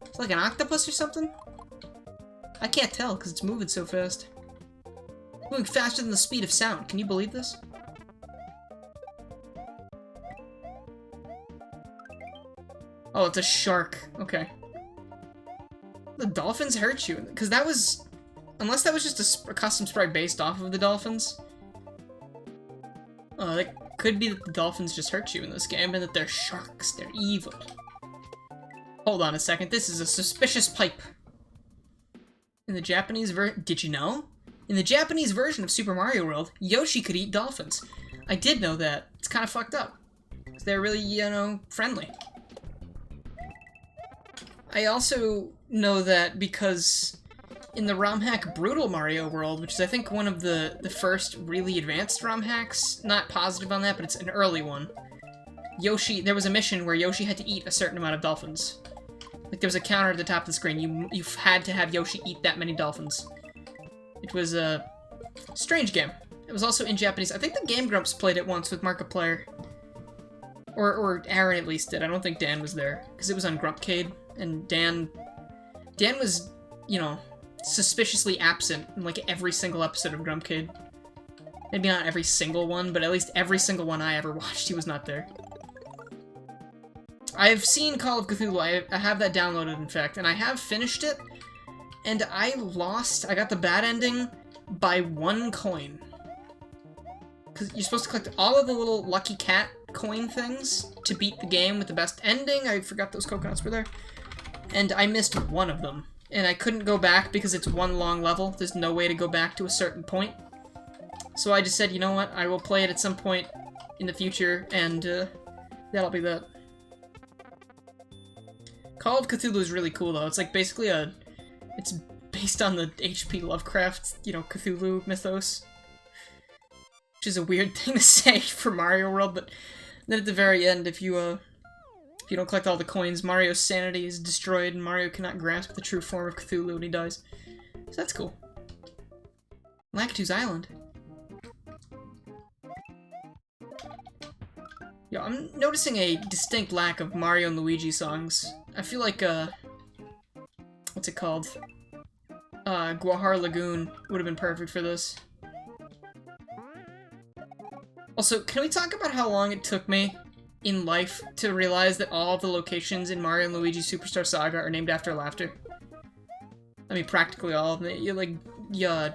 It's like an octopus or something? I can't tell, because it's moving so fast. Moving faster than the speed of sound. Can you believe this? Oh, it's a shark. Okay. The dolphins hurt you. Because that was... Unless that was just a custom sprite based off of the dolphins. That could be that the dolphins just hurt you in this game, and that they're sharks. They're evil. Hold on a second. This is a suspicious pipe. In the Japanese Did you know? In the Japanese version of Super Mario World, Yoshi could eat dolphins. I did know that. It's kind of fucked up. They're really, you know, friendly. I also know that because in the ROM hack Brutal Mario World, which is I think one of the first really advanced ROM hacks, not positive on that, but it's an early one, there was a mission where Yoshi had to eat a certain amount of dolphins. Like, there was a counter at the top of the screen. You had to have Yoshi eat that many dolphins. It was a strange game. It was also in Japanese. I think the Game Grumps played it once with Markiplier. Or Aaron at least did. I don't think Dan was there. Because it was on Grumpcade. And Dan was, you know, suspiciously absent in, like, every single episode of Grumpcade. Maybe not every single one, but at least every single one I ever watched, he was not there. I've seen Call of Cthulhu. I have that downloaded, in fact, and I have finished it, and I got the bad ending by 1 coin. Because you're supposed to collect all of the little Lucky Cat coin things to beat the game with the best ending. I forgot those coconuts were there. And I missed one of them. and I couldn't go back because it's one long level. There's no way to go back to a certain point. So I just said, you know what, I will play it at some point in the future, and that'll be that. Call of Cthulhu is really cool, though. It's like basically it's based on the H.P. Lovecraft, you know, Cthulhu mythos. Which is a weird thing to say for Mario World, but then at the very end, if you don't collect all the coins, Mario's sanity is destroyed, and Mario cannot grasp the true form of Cthulhu when he dies. So that's cool. Lakitu's Island. Yo, I'm noticing a distinct lack of Mario and Luigi songs. I feel like, what's it called? Guahar Lagoon would have been perfect for this. Also, can we talk about how long it took me in life to realize that all of the locations in Mario and Luigi Superstar Saga are named after laughter? I mean, practically all of them. You like,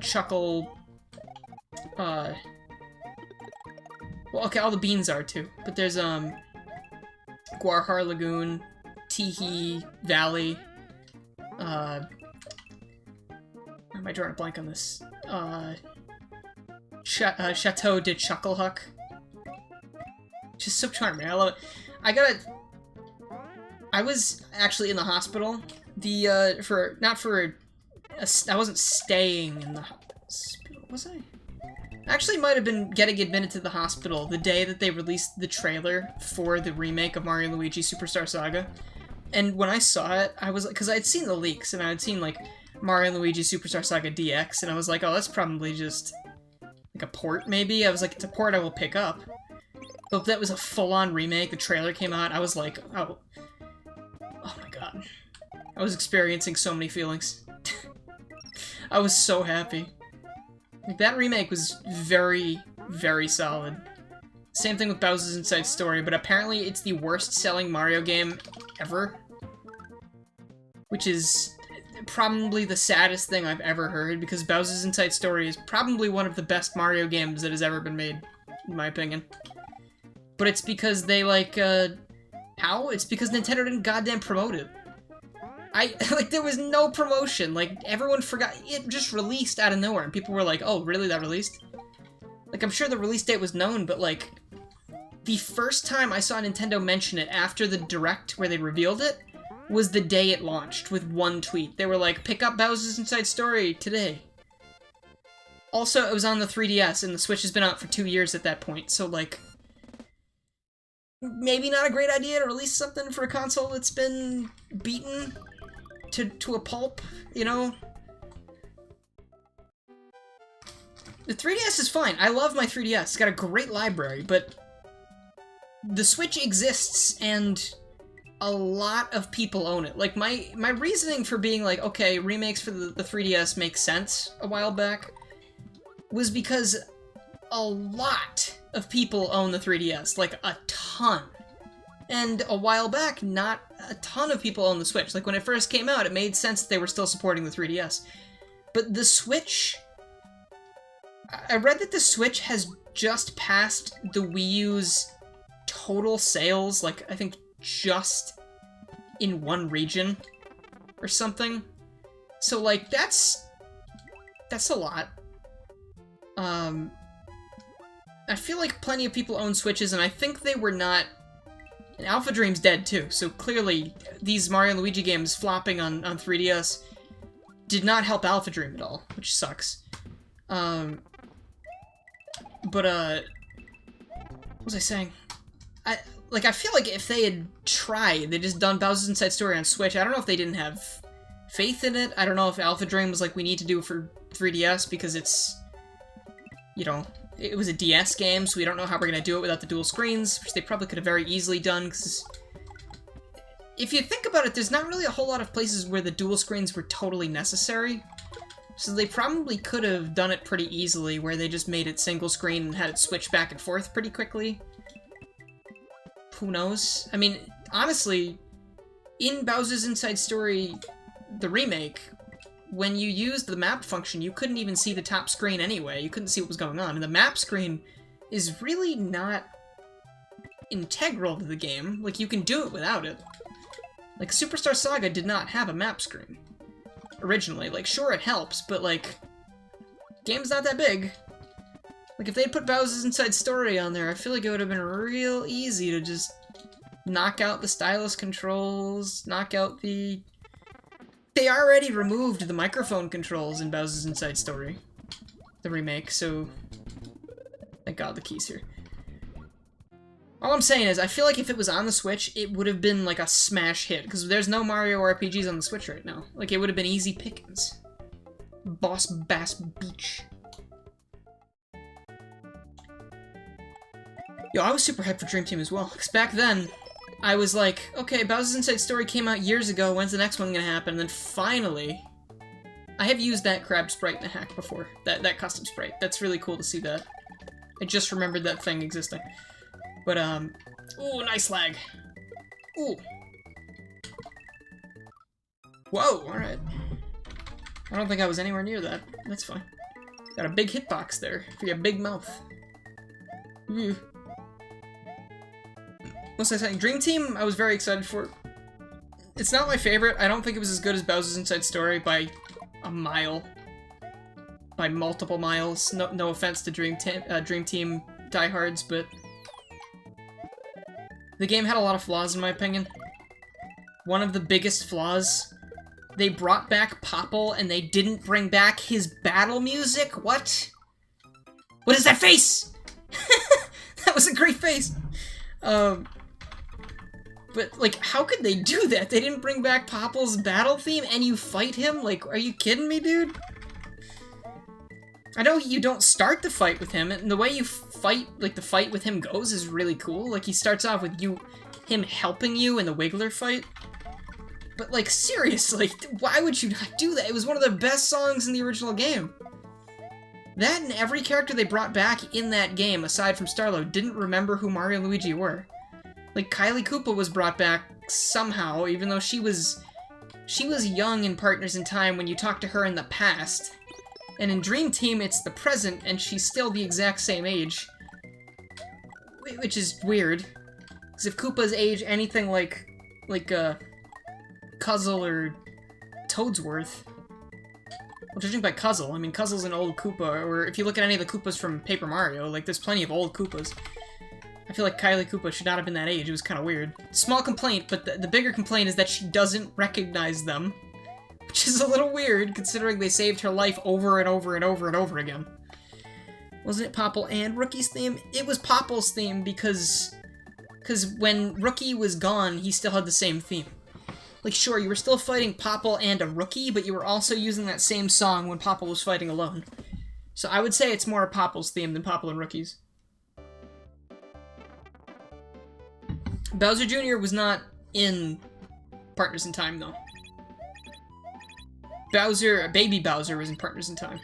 Chuckle, well, okay, all the beans are too, but there's, Guarhar Lagoon, Teehee Valley, why am I drawing a blank on this? Chateau de Chucklehuck. Just so charming, I love it. I was actually in the hospital, I wasn't staying in the hospital, was I? Actually might have been getting admitted to the hospital the day that they released the trailer for the remake of Mario & Luigi Superstar Saga. And when I saw it, I was like, because I had seen the leaks, and I had seen, like, Mario & Luigi Superstar Saga DX, and I was like, oh, that's probably just, like, a port, maybe? I was like, it's a port I will pick up. But if that was a full-on remake, the trailer came out, I was like, oh my god. I was experiencing so many feelings. I was so happy. Like, that remake was very, very solid. Same thing with Bowser's Inside Story, but apparently it's the worst-selling Mario game ever. Which is probably the saddest thing I've ever heard, because Bowser's Inside Story is probably one of the best Mario games that has ever been made, in my opinion. But it's because they, like, how? It's because Nintendo didn't goddamn promote it. Like, there was no promotion. Like, everyone forgot. It just released out of nowhere, and people were like, oh, really, that released? Like, I'm sure the release date was known, but, like, the first time I saw Nintendo mention it after the Direct where they revealed it was the day it launched, with one tweet. They were like, pick up Bowser's Inside Story today. Also, it was on the 3DS, and the Switch has been out for 2 years at that point, so, like, maybe not a great idea to release something for a console that's been beaten to a pulp, you know? The 3DS is fine. I love my 3DS. It's got a great library, but the Switch exists, and a lot of people own it. Like, my reasoning for being like, okay, remakes for the 3DS makes sense a while back was because a lot of people own the 3DS. Like, a ton. And a while back, not a ton of people own the Switch. Like, when it first came out, it made sense that they were still supporting the 3DS. But the Switch... I read that the Switch has just passed the Wii U's total sales, like, I think just in one region or something. So, like, that's a lot. I feel like plenty of people own Switches, and I think they were not... And Alpha Dream's dead, too, so clearly these Mario and Luigi games flopping on 3DS did not help Alpha Dream at all, which sucks. What was I saying? I feel like if they had tried, they just done Bowser's Inside Story on Switch, I don't know if they didn't have faith in it. I don't know if Alpha Dream was like, we need to do it for 3DS because it's, you know, it was a DS game, so we don't know how we're gonna do it without the dual screens, which they probably could have very easily done, because if you think about it, there's not really a whole lot of places where the dual screens were totally necessary. So they probably could have done it pretty easily, where they just made it single screen and had it switch back and forth pretty quickly. Who knows? I mean, honestly, in Bowser's Inside Story, the remake, when you used the map function, you couldn't even see the top screen anyway. You couldn't see what was going on. And the map screen is really not integral to the game. Like, you can do it without it. Like, Superstar Saga did not have a map screen. originally. Like, sure, it helps, but, like, game's not that big. Like, if they'd put Bowser's Inside Story on there, I feel like it would have been real easy to just knock out the stylus controls, knock out the... They already removed the microphone controls in Bowser's Inside Story, the remake, so... Thank God the key's here. All I'm saying is, I feel like if it was on the Switch, it would have been like a smash hit, because there's no Mario RPGs on the Switch right now. Like, it would have been easy pickings. Boss Bass Beach. Yo, I was super hyped for Dream Team as well, because back then, I was like, okay, Bowser's Inside Story came out years ago, when's the next one gonna happen? And then finally, I have used that crab sprite in a hack before, that custom sprite. That's really cool to see that. I just remembered that thing existing. But, ooh, nice lag. Ooh. Whoa, alright. I don't think I was anywhere near that. That's fine. Got a big hitbox there, for your big mouth. Ooh. What's I saying? Dream Team, I was very excited for. It's not my favorite. I don't think it was as good as Bowser's Inside Story by a mile. By multiple miles. No offense to Dream Team diehards, but... The game had a lot of flaws, in my opinion. One of the biggest flaws, they brought back Popple and they didn't bring back his battle music? What? What is that face? That was a great face. But, like, how could they do that? They didn't bring back Popple's battle theme and you fight him? Like, are you kidding me, dude? I know you don't start the fight with him, and the way you fight, like, the fight with him goes is really cool. Like, he starts off with him helping you in the Wiggler fight. But, like, seriously, why would you not do that? It was one of the best songs in the original game. That and every character they brought back in that game, aside from Starlo, didn't remember who Mario and Luigi were. Like, Kylie Koopa was brought back somehow, even though she was young in Partners in Time when you talked to her in the past. And in Dream Team, it's the present, and she's still the exact same age. Which is weird. Because if Koopa's age anything like Cuzzle or Toadsworth... Well, judging by Cuzzle, I mean, Cuzzle's an old Koopa, or if you look at any of the Koopas from Paper Mario, like, there's plenty of old Koopas. I feel like Kylie Koopa should not have been that age, it was kind of weird. Small complaint, but the bigger complaint is that she doesn't recognize them. Which is a little weird, considering they saved her life over and over and over and over again. Wasn't it Popple and Rookie's theme? It was Popple's theme because when Rookie was gone, he still had the same theme. Like, sure, you were still fighting Popple and a Rookie, but you were also using that same song when Popple was fighting alone. So I would say it's more Popple's theme than Popple and Rookie's. Bowser Jr. was not in Partners in Time, though. Baby Bowser was in Partners in Time.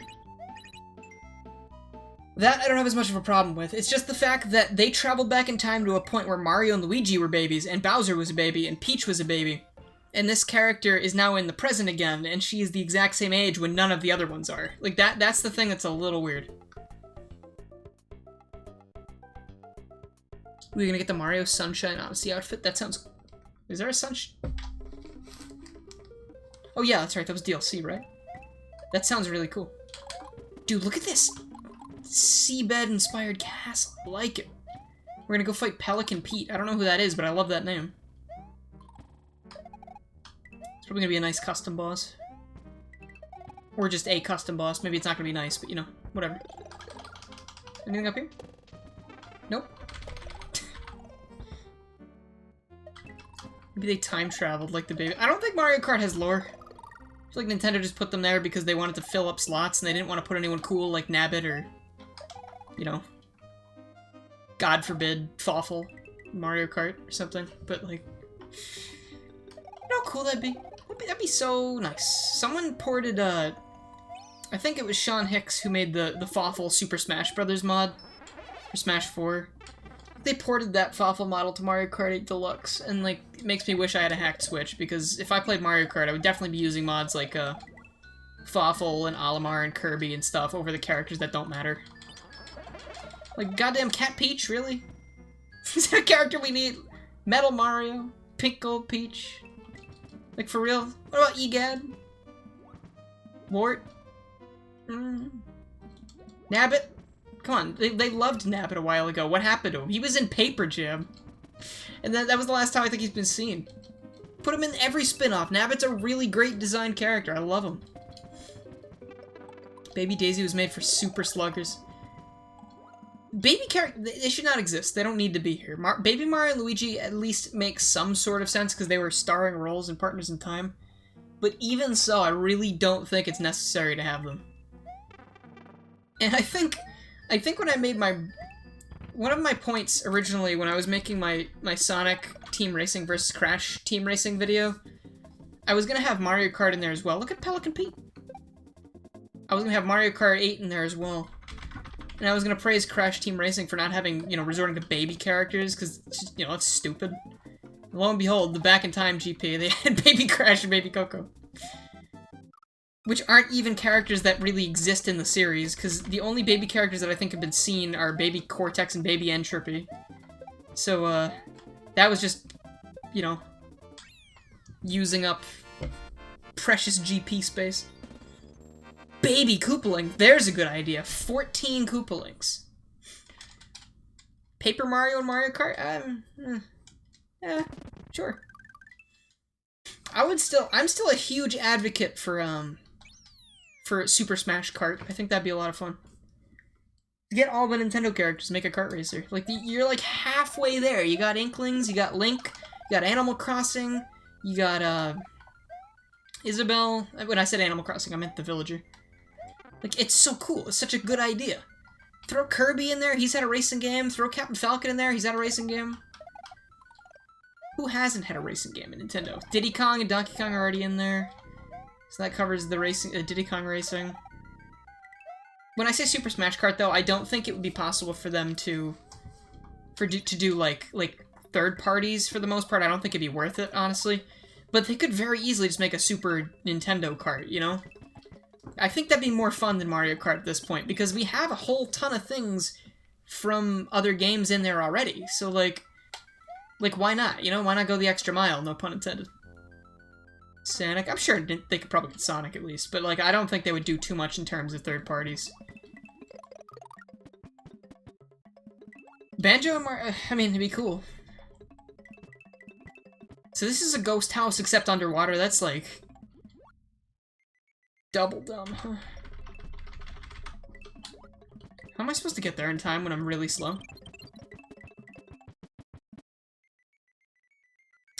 That I don't have as much of a problem with. It's just the fact that they traveled back in time to a point where Mario and Luigi were babies, and Bowser was a baby, and Peach was a baby. And this character is now in the present again, and she is the exact same age when none of the other ones are. Like, that's the thing that's a little weird. We're gonna get the Mario Sunshine Odyssey outfit? That sounds... Is there a sunshine? Oh yeah, that's right, that was DLC, right? That sounds really cool. Dude, look at this! Seabed-inspired castle. I like it. We're gonna go fight Pelican Pete. I don't know who that is, but I love that name. It's probably gonna be a nice custom boss. Or just a custom boss. Maybe it's not gonna be nice, but you know, whatever. Anything up here? Nope. Maybe they time traveled like the baby. I don't think Mario Kart has lore. I feel like Nintendo just put them there because they wanted to fill up slots and they didn't want to put anyone cool like Nabbit or, you know, God forbid, Fawful, Mario Kart or something. But like, you know how cool that'd be? That'd be so nice. Someone ported, I think it was Sean Hicks who made the Fawful Super Smash Brothers mod for Smash 4. They ported that Fawful model to Mario Kart 8 Deluxe, and like, it makes me wish I had a hacked Switch, because if I played Mario Kart, I would definitely be using mods like, Fawful and Olimar and Kirby and stuff over the characters that don't matter. Like, goddamn Cat Peach, really? Is that a character we need? Metal Mario? Pink Gold Peach? Like, for real? What about Egad? Wart? Nabbit? Come on, they loved Nabbit a while ago. What happened to him? He was in Paper Jam. And that was the last time I think he's been seen. Put him in every spin-off. Nabbit's a really great designed character. I love him. Baby Daisy was made for super sluggers. Baby characters, they should not exist. They don't need to be here. Baby Mario and Luigi at least make some sort of sense because they were starring roles in Partners in Time. But even so, I really don't think it's necessary to have them. And I think when I made one of my points originally when I was making my Sonic Team Racing versus Crash Team Racing video, I was gonna have Mario Kart in there as well. Look at Pelican Pete. I was gonna have Mario Kart 8 in there as well. And I was gonna praise Crash Team Racing for not having, you know, resorting to baby characters, because, you know, that's stupid. And lo and behold, the Back in Time GP, they had Baby Crash and Baby Coco. Which aren't even characters that really exist in the series, because the only baby characters that I think have been seen are Baby Cortex and Baby Entropy. So, that was just, you know, using up precious GP space. Baby Koopaling, there's a good idea. 14 Koopalings. Paper Mario and Mario Kart? Yeah, sure. I'm still a huge advocate for Super Smash Kart. I think that'd be a lot of fun. Get all the Nintendo characters, make a kart racer. Like, you're like halfway there. You got Inklings, you got Link, you got Animal Crossing, you got, Isabelle. When I said Animal Crossing, I meant the villager. Like, it's so cool. It's such a good idea. Throw Kirby in there, he's had a racing game. Throw Captain Falcon in there, he's had a racing game. Who hasn't had a racing game in Nintendo? Diddy Kong and Donkey Kong are already in there. So that covers the racing, Diddy Kong Racing. When I say Super Smash Kart, though, I don't think it would be possible for them to do like third parties for the most part. I don't think it'd be worth it, honestly. But they could very easily just make a Super Nintendo Kart, you know? I think that'd be more fun than Mario Kart at this point, because we have a whole ton of things from other games in there already. So, like, why not? You know, why not go the extra mile? No pun intended. Sonic, I'm sure they could probably get Sonic at least, but, like, I don't think they would do too much in terms of third parties. Banjo and Mario, I mean, it'd be cool. So this is a ghost house except underwater. That's, like, double dumb, huh? How am I supposed to get there in time when I'm really slow?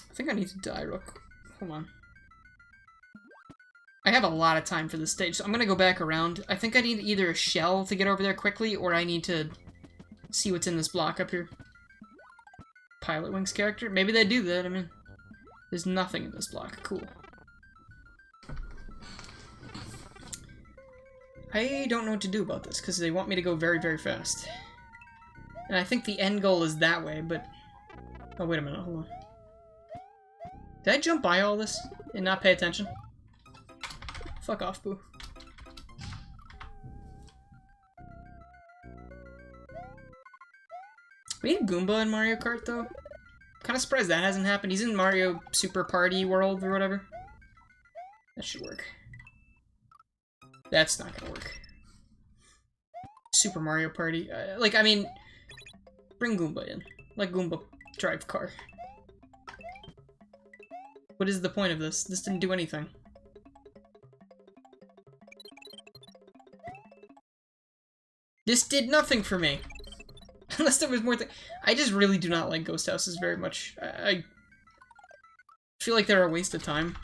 I think I need to die real quick. Hold on. I have a lot of time for this stage, so I'm gonna go back around. I think I need either a shell to get over there quickly, or I need to see what's in this block up here. Pilot Wings character? Maybe they do that, I mean... There's nothing in this block. Cool. I don't know what to do about this, because they want me to go very, very fast. And I think the end goal is that way, but... Oh, wait a minute, hold on. Did I jump by all this and not pay attention? Fuck off, Boo. We need Goomba in Mario Kart, though. Kind of surprised that hasn't happened. He's in Mario Super Party World or whatever. That should work. That's not gonna work. Super Mario Party. Like, I mean, bring Goomba in. Let Goomba drive car. What is the point of this? This didn't do anything. This did nothing for me. Unless there was more I just really do not like ghost houses very much. I feel like they're a waste of time.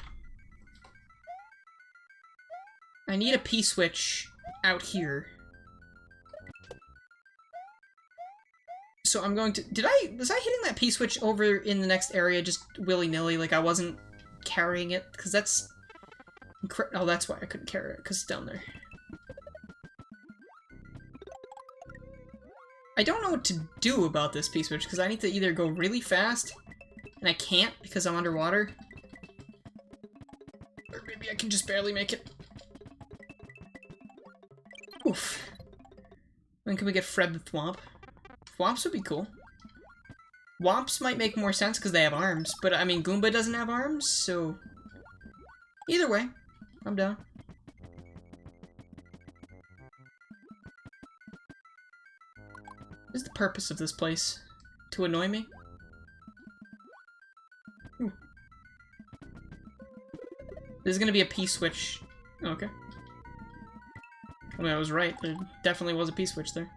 I need a P-switch out here. So I'm going to... Was I hitting that P-switch over in the next area just willy-nilly, like I wasn't carrying it? Because that's... Oh, that's why I couldn't carry it, because it's down there. I don't know what to do about this P-switch, because I need to either go really fast, and I can't because I'm underwater, or maybe I can just barely make it. Oof. When can we get Fred the Thwomp? Thwomps would be cool. Womps might make more sense because they have arms, but I mean, Goomba doesn't have arms, so... Either way, I'm down. What is the purpose of this place? To annoy me? Ooh. There's gonna be a P-switch. Okay. I mean, I was right. There definitely was a P-switch there.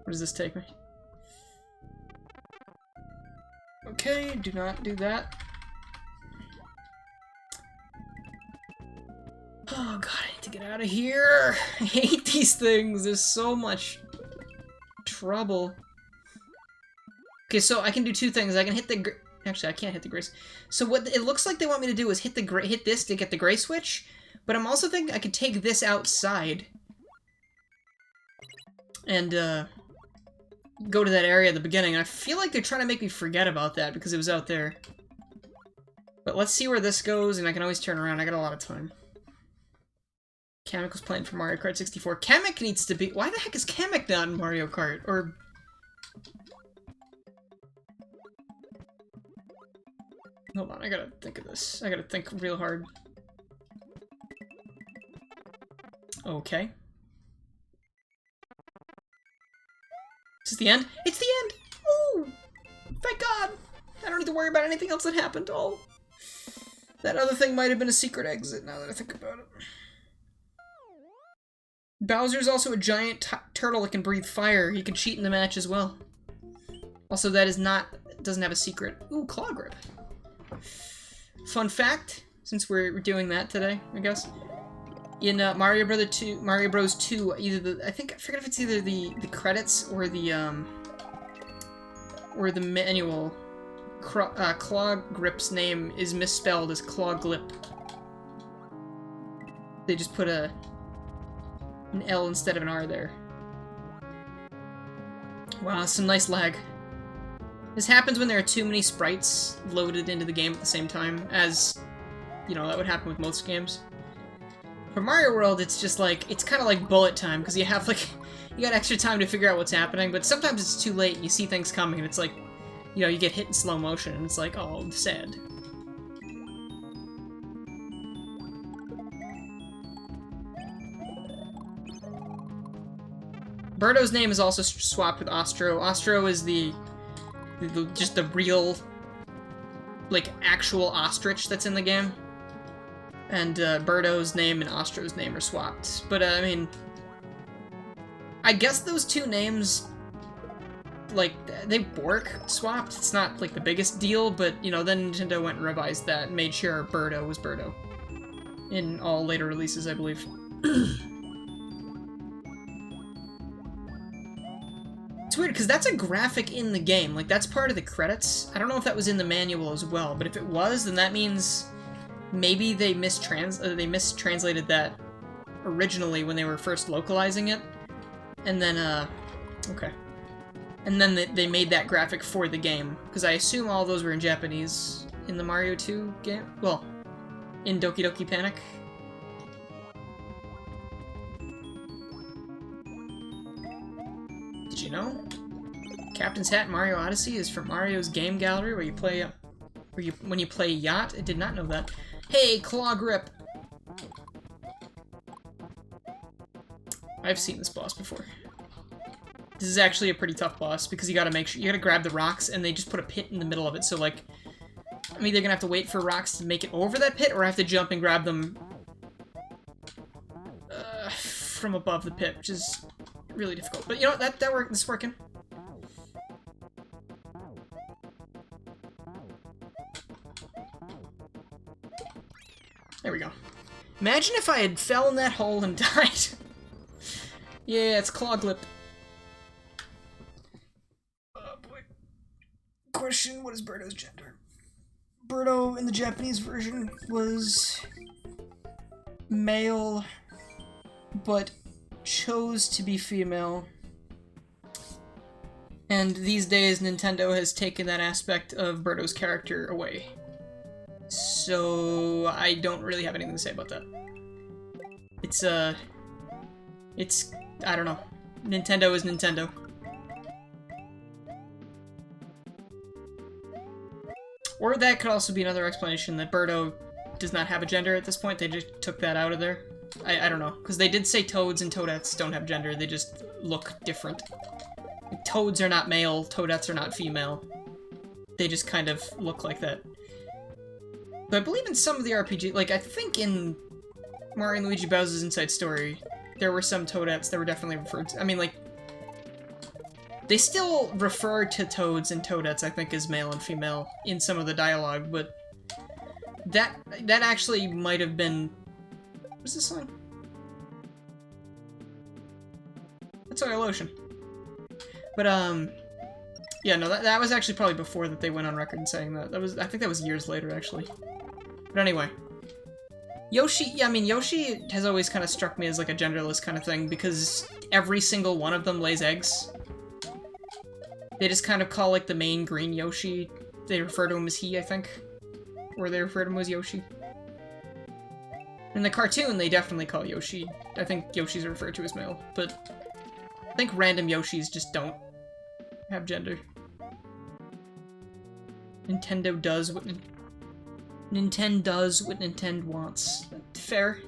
Where does this take me? Okay, do not do that. Oh god, I need to get out of here! I hate these things! There's so much trouble. Okay, so I can do two things. I can hit the... Actually, I can't hit the gray... So what it looks like they want me to do is hit this to get the gray switch, but I'm also thinking I could take this outside and, go to that area at the beginning. I feel like they're trying to make me forget about that because it was out there. But let's see where this goes, and I can always turn around. I got a lot of time. Kamek was playing for Mario Kart 64. Kamek needs to be... Why the heck is Kamek not in Mario Kart? Or... Hold on, I gotta think of this. I gotta think real hard. Okay. Is this the end? It's the end! Oh! Thank God! I don't need to worry about anything else that happened. Oh. That other thing might have been a secret exit, now that I think about it. Bowser's also a giant turtle that can breathe fire. He can cheat in the match as well. Also, that is not... doesn't have a secret. Ooh, claw grip. Fun fact, since we're doing that today, I guess. In Mario Bros 2, either the... I forget if it's either the credits or the manual. Claw grip's name is misspelled as claw glip. They just put an L instead of an R there. Wow, some nice lag. This happens when there are too many sprites loaded into the game at the same time, as, you know, that would happen with most games. For Mario World, it's just like, it's kind of like bullet time, because you have, like, you got extra time to figure out what's happening, but sometimes it's too late and you see things coming, and it's like, you know, you get hit in slow motion, and it's like, oh, sad. Birdo's name is also swapped with Ostro. Ostro is just the real, like, actual ostrich that's in the game. And Birdo's name and Ostro's name are swapped. But, I mean, I guess those two names, like, they work swapped. It's not, like, the biggest deal, but, you know, then Nintendo went and revised that and made sure Birdo was Birdo. In all later releases, I believe. It's weird, because that's a graphic in the game. Like, that's part of the credits. I don't know if that was in the manual as well, but if it was, then that means maybe they mistranslated that originally when they were first localizing it. And then, okay. And then they made that graphic for the game, because I assume all those were in Japanese in the Mario 2 game. Well, in Doki Doki Panic. Did you know? Captain's Hat in Mario Odyssey is from Mario's Game Gallery, where you play, when you play Yacht. I did not know that. Hey, Claw Grip! I've seen this boss before. This is actually a pretty tough boss, because you gotta make sure, you gotta grab the rocks, and they just put a pit in the middle of it, so like, I'm either gonna have to wait for rocks to make it over that pit, or I have to jump and grab them from above the pit, which is really difficult. But you know what, it's working. There we go. Imagine if I had fell in that hole and died. Yeah, it's Claw Glip. Oh boy. Question, what is Birdo's gender? Birdo in the Japanese version was male, but chose to be female. And these days, Nintendo has taken that aspect of Birdo's character away. So, I don't really have anything to say about that. It's, I don't know. Nintendo is Nintendo. Or that could also be another explanation that Birdo does not have a gender at this point. They just took that out of there. I don't know. Because they did say Toads and Toadettes don't have gender. They just look different. Toads are not male, Toadettes are not female. They just kind of look like that. But I believe in some of the RPG, like, I think in Mario & Luigi Bowser's Inside Story, there were some Toadettes that were definitely referred to. I mean, like, they still refer to Toads and Toadettes, I think, as male and female in some of the dialogue, but that actually might have been... What's this song? That's Oil Ocean. But, yeah, no, that was actually probably before that they went on record saying that. I think that was years later, actually. But anyway. Yoshi, yeah, I mean, Yoshi has always kind of struck me as, like, a genderless kind of thing, because every single one of them lays eggs. They just kind of call, like, the main green Yoshi, they refer to him as he, I think. Or they refer to him as Yoshi. In the cartoon, they definitely call Yoshi. I think Yoshi's referred to as male, but I think random Yoshis just don't have gender. Nintendo does what Nintendo wants. Fair.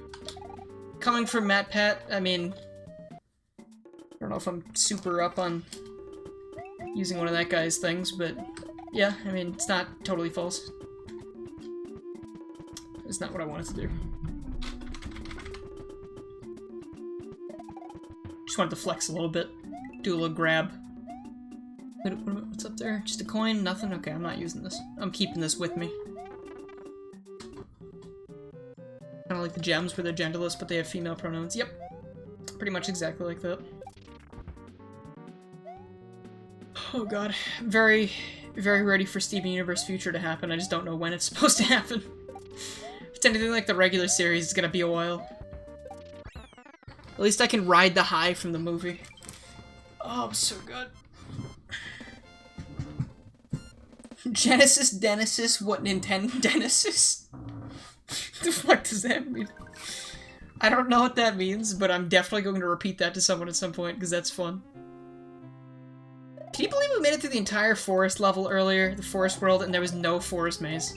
Coming from MatPat, I mean, I don't know if I'm super up on using one of that guy's things, but yeah, I mean, it's not totally false. It's not what I wanted to do. Just wanted to flex a little bit. Do a little grab. What's up there? Just a coin? Nothing? Okay, I'm not using this. I'm keeping this with me. Kind of like the gems where they're genderless, but they have female pronouns. Yep. Pretty much exactly like that. Oh god. Very, very ready for Steven Universe Future to happen. I just don't know when it's supposed to happen. If it's anything like the regular series, it's gonna be a while. At least I can ride the high from the movie. Oh, so good. Genesis Genesis, what Nintendo Genesis? The fuck does that mean? I don't know what that means, but I'm definitely going to repeat that to someone at some point, because that's fun. Can you believe we made it through the entire forest level earlier, the forest world, and there was no forest maze?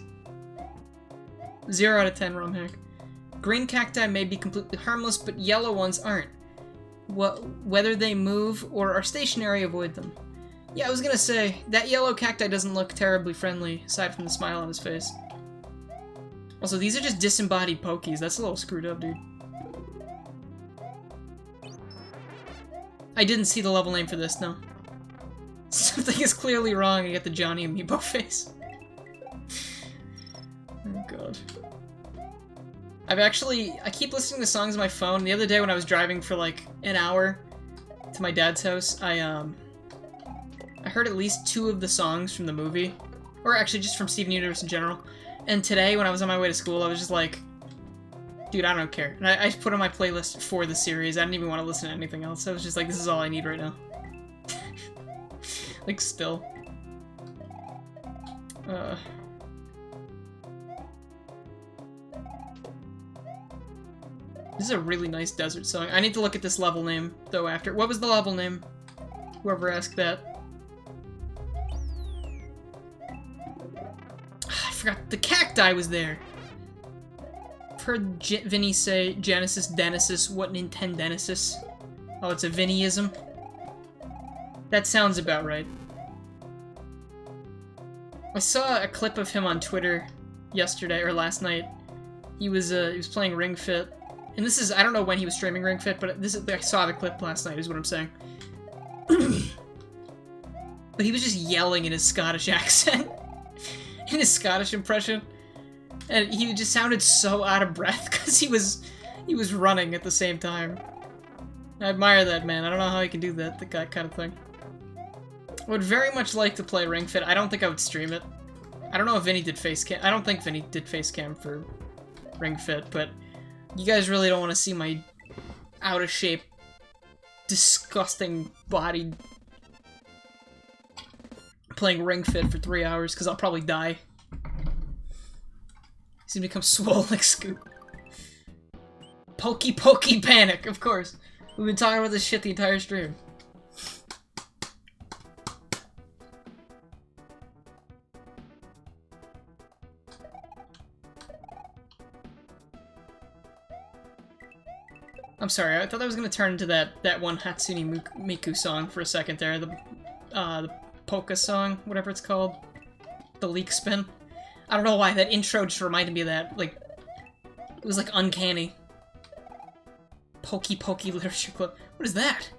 0 out of 10 ROM hack. Green cacti may be completely harmless, but yellow ones aren't. Whether they move or are stationary, avoid them. Yeah, I was gonna say, that yellow cacti doesn't look terribly friendly, aside from the smile on his face. Also, these are just disembodied Pokies. That's a little screwed up, dude. I didn't see the level name for this, no. Something is clearly wrong. I get the Johnny Amiibo face. Oh, God. I keep listening to songs on my phone. The other day when I was driving for like an hour to my dad's house, I heard at least 2 of the songs from the movie. Or actually just from Steven Universe in general. And today, when I was on my way to school, I was just like, dude, I don't care. And I put on my playlist for the series. I didn't even want to listen to anything else. I was just like, this is all I need right now. Like, still. This is a really nice desert song. I need to look at this level name, though, after. What was the level name? Whoever asked that. I forgot. The cacti was there. I've heard Vinny say Genesis Genesis. What Nintendo Genesis? Oh, it's a Vinnyism? That sounds about right. I saw a clip of him on Twitter yesterday, or last night. He was playing Ring Fit. And this is, I don't know when he was streaming Ring Fit, but I saw the clip last night, is what I'm saying. But he was just yelling in his Scottish accent. In his Scottish impression. And he just sounded so out of breath, because he was running at the same time. I admire that man. I don't know how he can do that kind of thing. I would very much like to play Ring Fit. I don't think I would stream it. I don't know if Vinny did face cam. I don't think Vinny did face cam for Ring Fit, but you guys really don't want to see my out of shape, disgusting body playing Ring Fit for 3 hours, because I'll probably die. He's gonna become swole like Scoot. Pokey Panic, of course. We've been talking about this shit the entire stream. sorry, I thought that was gonna turn into that one Hatsune Miku song for a second there, the polka song, whatever it's called. The leak spin. I don't know why, that intro just reminded me of that, like, it was like uncanny. Pokey Pokey Literature Club. What is that?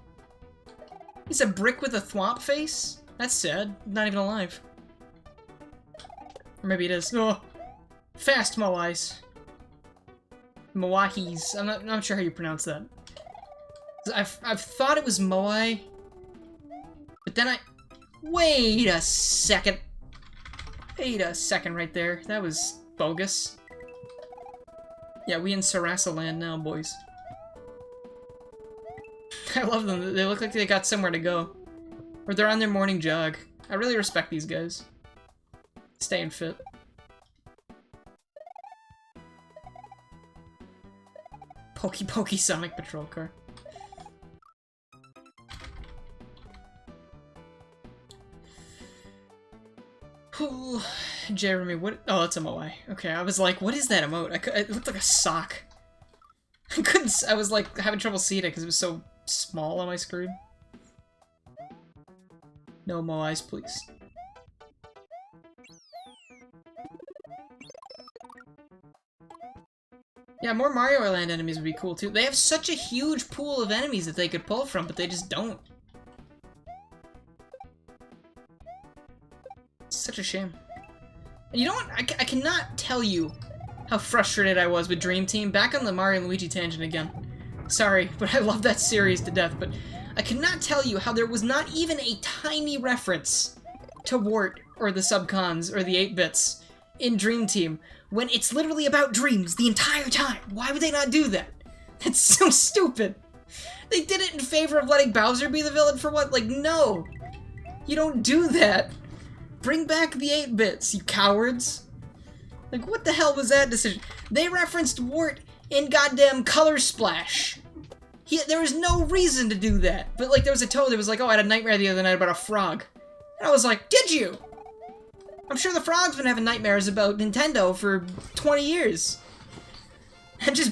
He's a brick with a thwomp face? That's sad. Not even alive. Or maybe it is. Oh! Fast Moais. Moahis. I'm not sure how you pronounce that. I've thought it was Moai, but then wait a second. Wait a second right there. That was bogus. Yeah, we in Sarasa land now, boys. I love them. They look like they got somewhere to go. Or they're on their morning jog. I really respect these guys. Staying fit. Pokey Pokey Sonic Patrol car. Ooh, Jeremy, what? Oh, that's a Moai. Okay, I was like, what is that emote? It looked like a sock. I couldn't. I was like having trouble seeing it because it was so small on my screen. No Moais, please. Yeah, more Mario Land enemies would be cool too. They have such a huge pool of enemies that they could pull from, but they just don't. It's such a shame. And you know what? I cannot tell you how frustrated I was with Dream Team. Back on the Mario and Luigi tangent again. Sorry, but I love that series to death, but I cannot tell you how there was not even a tiny reference to Wart or the Subcons or the 8-bits in Dream Team when it's literally about dreams the entire time. Why would they not do that? That's so stupid. They did it in favor of letting Bowser be the villain for what? Like, no. You don't do that. Bring back the 8-bits, you cowards. Like, what the hell was that decision? They referenced Wart in goddamn Color Splash. There was no reason to do that. But, like, there was a Toad that was like, oh, I had a nightmare the other night about a frog. And I was like, did you? I'm sure the frog's been having nightmares about Nintendo for 20 years.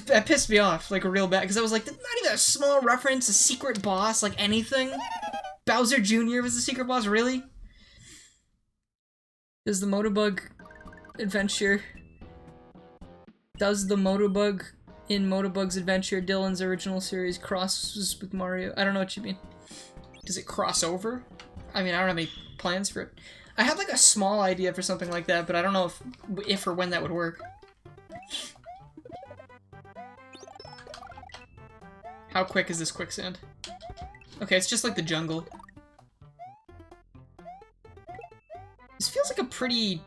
That pissed me off, like, real bad, because I was like, not even a small reference, a secret boss, like, anything? Bowser Jr. was the secret boss, really? Does the Motobug Adventure... Does the Motobug in Motobug's Adventure, Dylan's original series, crosses with Mario? I don't know what you mean. Does it cross over? I mean, I don't have any plans for it. I had like a small idea for something like that, but I don't know if or when that would work. How quick is this quicksand? Okay, it's just like the jungle. This feels like a pretty,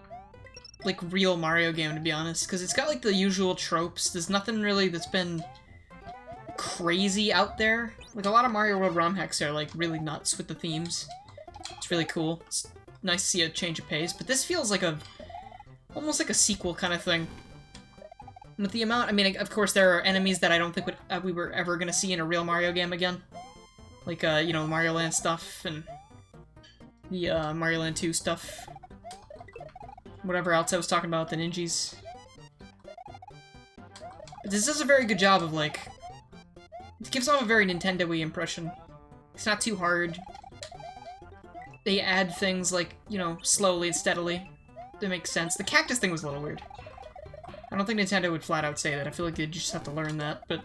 like, real Mario game, to be honest, because it's got like the usual tropes. There's nothing really that's been crazy out there. Like, a lot of Mario World ROM hacks are like really nuts with the themes. It's really cool. It's nice to see a change of pace, but this feels like almost like a sequel kind of thing. With the amount, I mean, of course there are enemies that I don't think we were ever gonna see in a real Mario game again. Like, you know, Mario Land stuff, and the, Mario Land 2 stuff. Whatever else I was talking about, the ninjas. But this does a very good job of, like, it gives off a very Nintendo-y impression. It's not too hard. They add things, like, you know, slowly and steadily. That makes sense. The cactus thing was a little weird. I don't think Nintendo would flat out say that. I feel like you just have to learn that, but...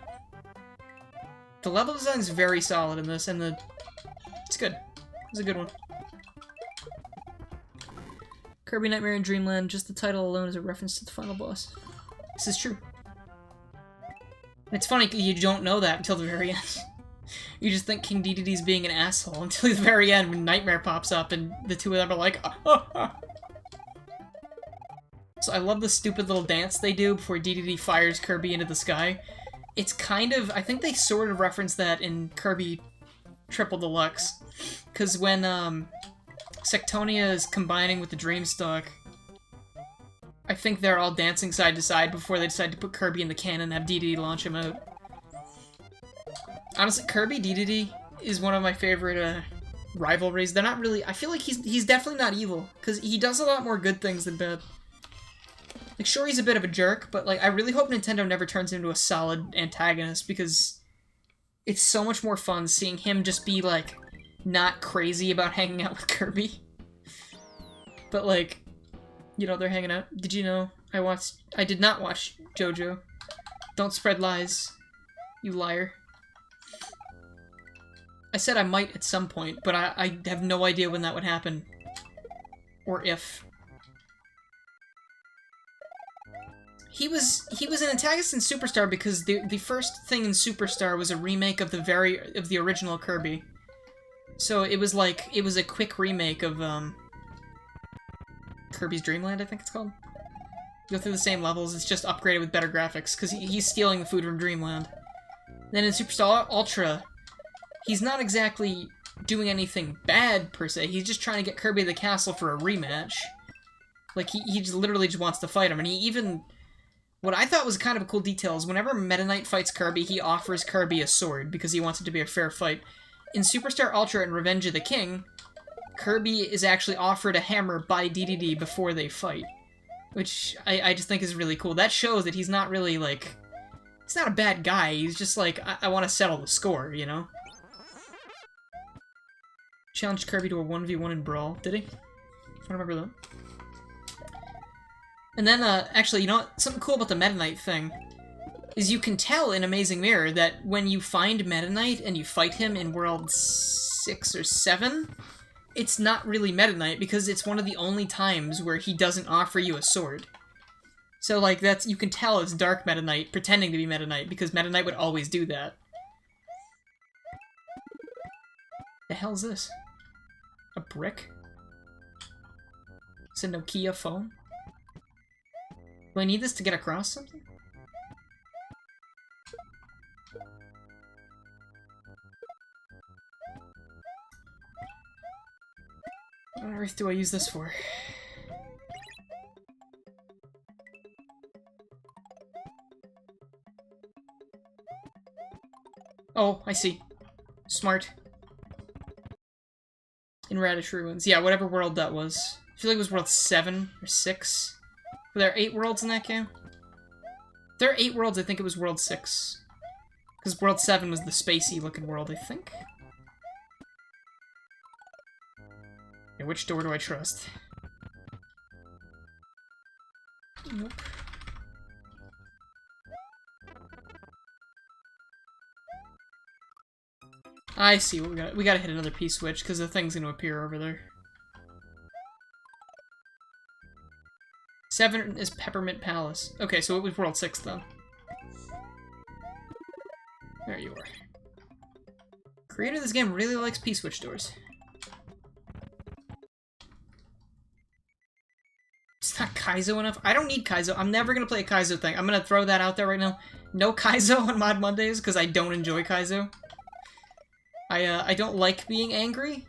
The level design is very solid in this, and it's good. It's a good one. Kirby Nightmare in Dreamland, just the title alone is a reference to the final boss. This is true. It's funny, you don't know that until the very end. You just think King Dedede's being an asshole until the very end when Nightmare pops up and the two of them are like, So I love the stupid little dance they do before Dedede fires Kirby into the sky. It's kind of, I think they sort of reference that in Kirby Triple Deluxe. Because when, Sectonia is combining with the Dreamstalk, I think they're all dancing side to side before they decide to put Kirby in the cannon and have Dedede launch him out. Honestly, Kirby Dedede is one of my favorite rivalries. They're not really... I feel like he's definitely not evil, because he does a lot more good things than bad. Like, sure, he's a bit of a jerk, but, like, I really hope Nintendo never turns him into a solid antagonist, because It's so much more fun seeing him just be, like, not crazy about hanging out with Kirby. But, like, you know, they're hanging out. Did you know? I did not watch JoJo. Don't spread lies, you liar. I said I might at some point, but I have no idea when that would happen. Or if. He was an antagonist in Superstar because the first thing in Superstar was a remake of the original Kirby. So it was like a quick remake of Kirby's Dream Land, I think it's called. You go through the same levels, it's just upgraded with better graphics because he's stealing the food from Dreamland. Then in Superstar Ultra, he's not exactly doing anything bad per se. He's just trying to get Kirby to the castle for a rematch. Like he just literally just wants to fight him, and he even. What I thought was kind of a cool detail is whenever Meta Knight fights Kirby, he offers Kirby a sword because he wants it to be a fair fight. In Superstar Ultra and Revenge of the King, Kirby is actually offered a hammer by DDD before they fight. Which I just think is really cool. That shows that he's not really, like... He's not a bad guy, he's just like, I want to settle the score, you know? Challenged Kirby to a 1v1 in Brawl, did he? I don't remember that. And then, actually, you know what? Something cool about the Meta Knight thing is you can tell in Amazing Mirror that when you find Meta Knight and you fight him in World 6 or 7, it's not really Meta Knight because it's one of the only times where he doesn't offer you a sword. So, like, you can tell it's Dark Meta Knight pretending to be Meta Knight because Meta Knight would always do that. The hell's this? A brick? It's a Nokia phone? Do I need this to get across something? What on earth do I use this for? Oh, I see. Smart. In Radish Ruins. Yeah, whatever world that was. I feel like it was World 7 or 6. Were there 8 worlds in that game? If there are 8 worlds, I think it was World 6. Because World 7 was the spacey-looking world, I think. Okay, which door do I trust? Nope. I see what we got. We gotta hit another P-switch, because the thing's gonna appear over there. 7 is Peppermint Palace. Okay, so it was World 6, though. There you are. Creator of this game really likes P-switch doors. It's not Kaizo enough. I don't need Kaizo. I'm never gonna play a Kaizo thing. I'm gonna throw that out there right now. No Kaizo on Mod Mondays, because I don't enjoy Kaizo. I don't like being angry.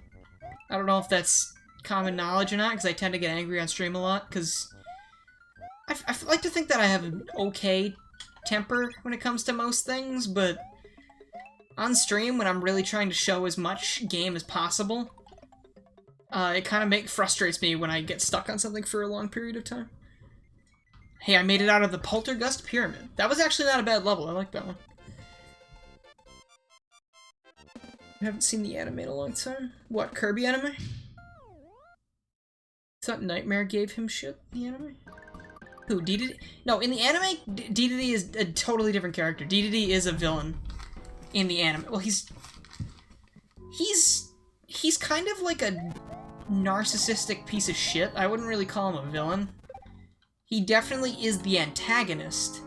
I don't know if that's common knowledge or not, because I tend to get angry on stream a lot, because... I like to think that I have an okay temper when it comes to most things, but on stream, when I'm really trying to show as much game as possible, it kind of frustrates me when I get stuck on something for a long period of time. Hey, I made it out of the Poltergust Pyramid. That was actually not a bad level. I like that one. I haven't seen the anime in a long time. What, Kirby anime? I thought Nightmare gave him shit, the anime? Who, DDD? No, in the anime, DDD is a totally different character. DDD is a villain in the anime. Well, he's kind of like a narcissistic piece of shit. I wouldn't really call him a villain. He definitely is the antagonist,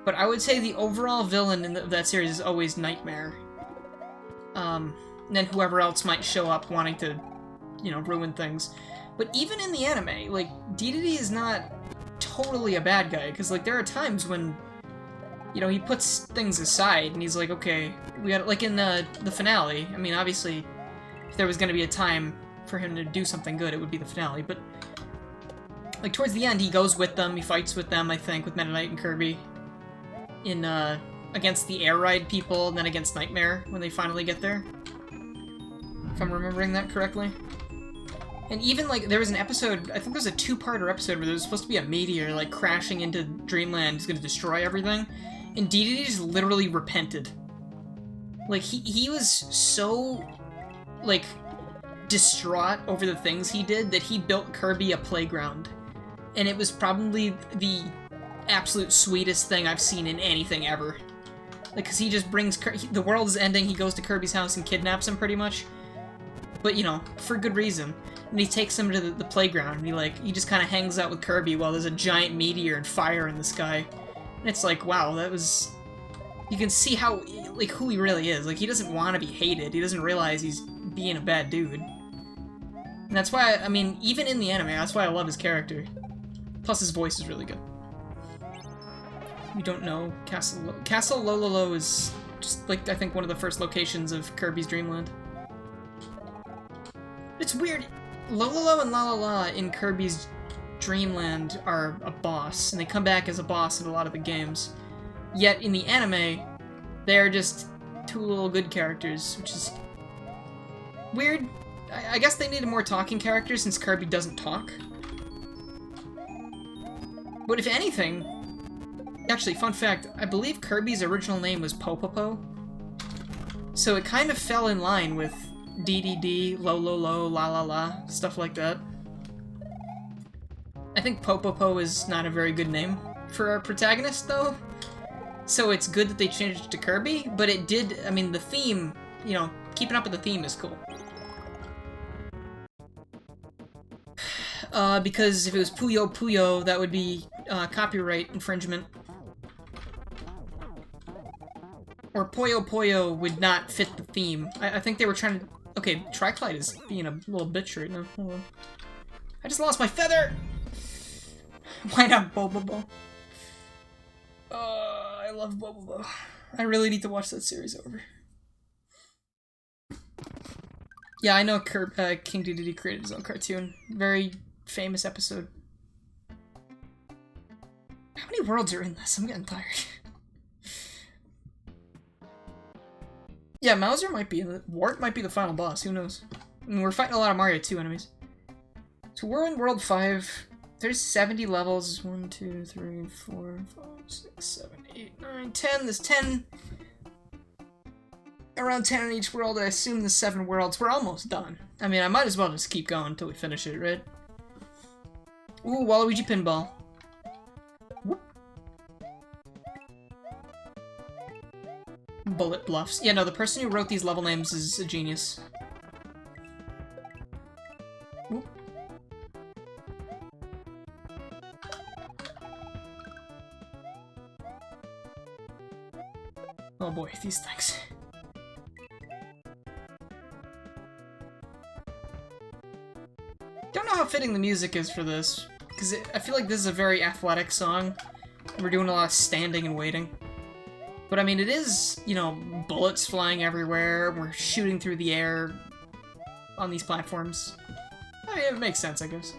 but I would say the overall villain in that series is always Nightmare. And then whoever else might show up wanting to, you know, ruin things. But even in the anime, like, DDD is not totally a bad guy, because, like, there are times when, you know, he puts things aside, and he's like, okay, we got, like, in the finale, I mean, obviously, if there was going to be a time for him to do something good, it would be the finale, but, like, towards the end, he goes with them, he fights with them, I think, with Meta Knight and Kirby, in, against the Air Ride people, and then against Nightmare, when they finally get there. If I'm remembering that correctly. And even, like, there was an episode, I think there was a 2-parter episode where there was supposed to be a meteor, like, crashing into Dreamland, is gonna destroy everything, and DDD just literally repented. Like, he was so, like, distraught over the things he did that he built Kirby a playground. And it was probably the absolute sweetest thing I've seen in anything ever. Like, because he just brings... the world is ending, he goes to Kirby's house and kidnaps him, pretty much. But, you know, for good reason. And he takes him to the playground, and he just kind of hangs out with Kirby while there's a giant meteor and fire in the sky. And it's like, wow, that was... You can see how, like, who he really is. Like, he doesn't want to be hated. He doesn't realize he's being a bad dude. And that's why, I mean, even in the anime, that's why I love his character. Plus, his voice is really good. You don't know Castle Lololo is just, like, I think one of the first locations of Kirby's Dream Land. It's weird. Lololo and La in Kirby's Dream Land are a boss, and they come back as a boss in a lot of the games. Yet, in the anime, they're just two little good characters, which is weird. I guess they needed more talking characters since Kirby doesn't talk. But if anything... Actually, fun fact, I believe Kirby's original name was Popopo. So it kind of fell in line with DDD, Lololo, La, stuff like that. I think Popopo is not a very good name for our protagonist, though. So it's good that they changed it to Kirby, but it did, I mean, the theme, you know, keeping up with the theme is cool. Because if it was Puyo Puyo, that would be copyright infringement. Or Poyo Poyo would not fit the theme. I think they were trying to... Okay, Triclide is being a little bitch right now. Hold on. I just lost my feather! Why not Bobobo? I love Bobobo. I really need to watch that series over. Yeah, I know King Dedede created his own cartoon. Very famous episode. How many worlds are in this? I'm getting tired. Yeah, Mauser might be in it. Wart might be the final boss, who knows? And we're fighting a lot of Mario 2 enemies. So we're in World 5. There's 70 levels. 1, 2, 3, 4, 5, 6, 7, 8, 9, 10. There's 10. Around 10 in each world. I assume the 7 worlds. We're almost done. I mean, I might as well just keep going until we finish it, right? Ooh, Waluigi Pinball. Whoop. Bullet Bluffs. Yeah, no, the person who wrote these level names is a genius. Whoop. Oh boy, these things. Don't know how fitting the music is for this, because I feel like this is a very athletic song. We're doing a lot of standing and waiting. But I mean, it is, you know, bullets flying everywhere, we're shooting through the air on these platforms. I mean, it makes sense, I guess.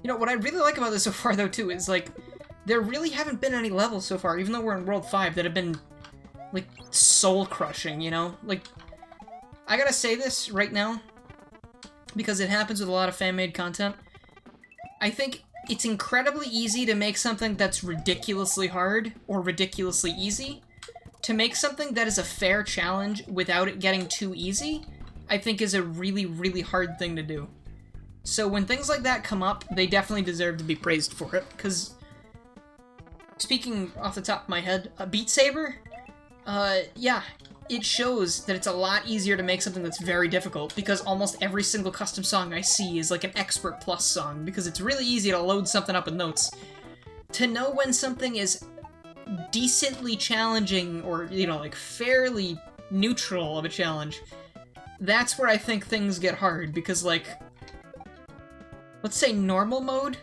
You know, what I really like about this so far, though, too, is, like, there really haven't been any levels so far, even though we're in World 5, that have been, like, soul-crushing, you know? Like, I gotta say this right now, because it happens with a lot of fan-made content. I think it's incredibly easy to make something that's ridiculously hard, or ridiculously easy. To make something that is a fair challenge without it getting too easy, I think is a really, really hard thing to do. So when things like that come up, they definitely deserve to be praised for it, because... Speaking off the top of my head, Beat Saber? Yeah, it shows that it's a lot easier to make something that's very difficult, because almost every single custom song I see is like an Expert Plus song, because it's really easy to load something up with notes. To know when something is decently challenging, or, you know, like, fairly neutral of a challenge, that's where I think things get hard, because, like, let's say normal mode,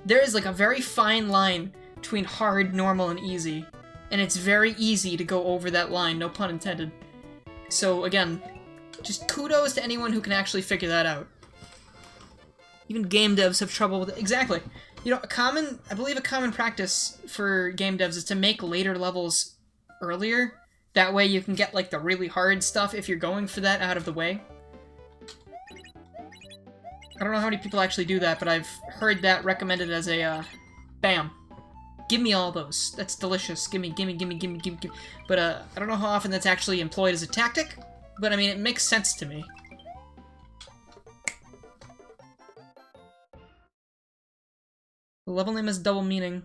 there is, like, a very fine line between hard, normal, and easy. And it's very easy to go over that line, no pun intended. So, again, just kudos to anyone who can actually figure that out. Even game devs have trouble with it. Exactly. You know, I believe a common practice for game devs is to make later levels earlier. That way you can get, like, the really hard stuff if you're going for that out of the way. I don't know how many people actually do that, but I've heard that recommended as a, bam. give me all those. That's delicious. Gimme, gimme, gimme, gimme, gimme, gimme. But, I don't know how often that's actually employed as a tactic, but I mean, it makes sense to me. The level name has double meaning.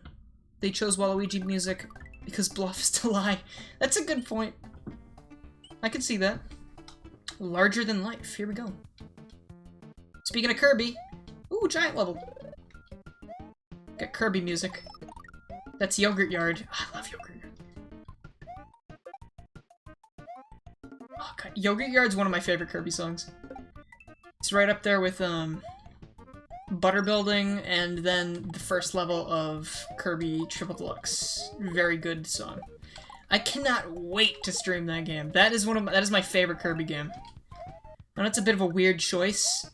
They chose Waluigi music because bluff is to lie. That's a good point. I can see that. Larger than life. Here we go. Speaking of Kirby, ooh, giant level. Got Kirby music. That's Yogurt Yard. Oh, I love Yogurt Yard. Oh, God. Yogurt Yard's one of my favorite Kirby songs. It's right up there with Butter Building and then the first level of Kirby Triple Deluxe. Very good song. I cannot wait to stream that game. That is my favorite Kirby game. I know it's a bit of a weird choice,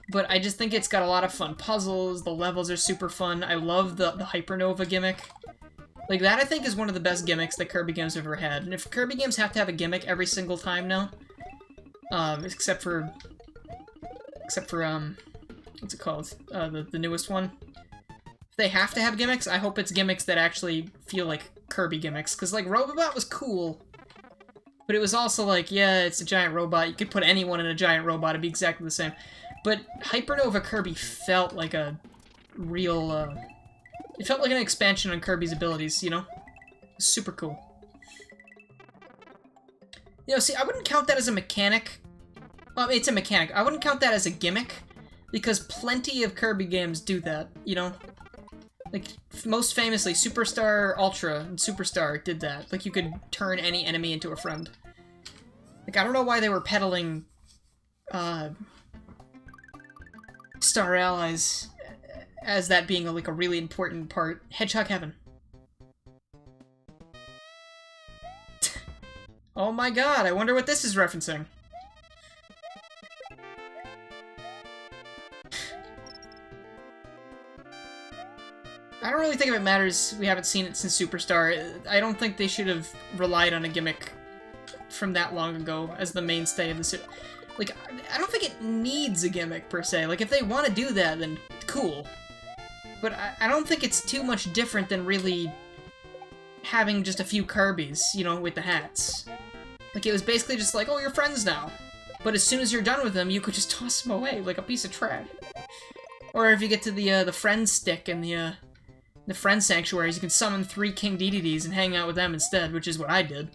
but I just think it's got a lot of fun puzzles. The levels are super fun. I love the Hypernova gimmick. Like, that I think is one of the best gimmicks that Kirby games have ever had. And if Kirby games have to have a gimmick every single time now, except for what's it called? The newest one. If they have to have gimmicks, I hope it's gimmicks that actually feel like Kirby gimmicks. Because, like, Robobot was cool, but it was also like, yeah, it's a giant robot. You could put anyone in a giant robot, it'd be exactly the same. But Hypernova Kirby felt like a real, it felt like an expansion on Kirby's abilities, you know? Super cool. You know, see, I wouldn't count that as a mechanic. Well, it's a mechanic. I wouldn't count that as a gimmick, because plenty of Kirby games do that, you know? Like, most famously, Superstar Ultra and Superstar did that. Like, you could turn any enemy into a friend. Like, I don't know why they were peddling, Star Allies as that being, like, a really important part. Hedgehog Heaven. Oh my god, I wonder what this is referencing. I don't really think if it matters we haven't seen it since Superstar. I don't think they should have relied on a gimmick from that long ago as the mainstay of the like, I don't think it needs a gimmick, per se. Like, if they want to do that, then cool. But I don't think it's too much different than really having just a few Kirbys, you know, with the hats. Like, it was basically just like, oh, you're friends now. But as soon as you're done with them, you could just toss them away like a piece of trash. Or if you get to the friend stick and the friend sanctuaries, you can summon 3 King Dededes and hang out with them instead, which is what I did.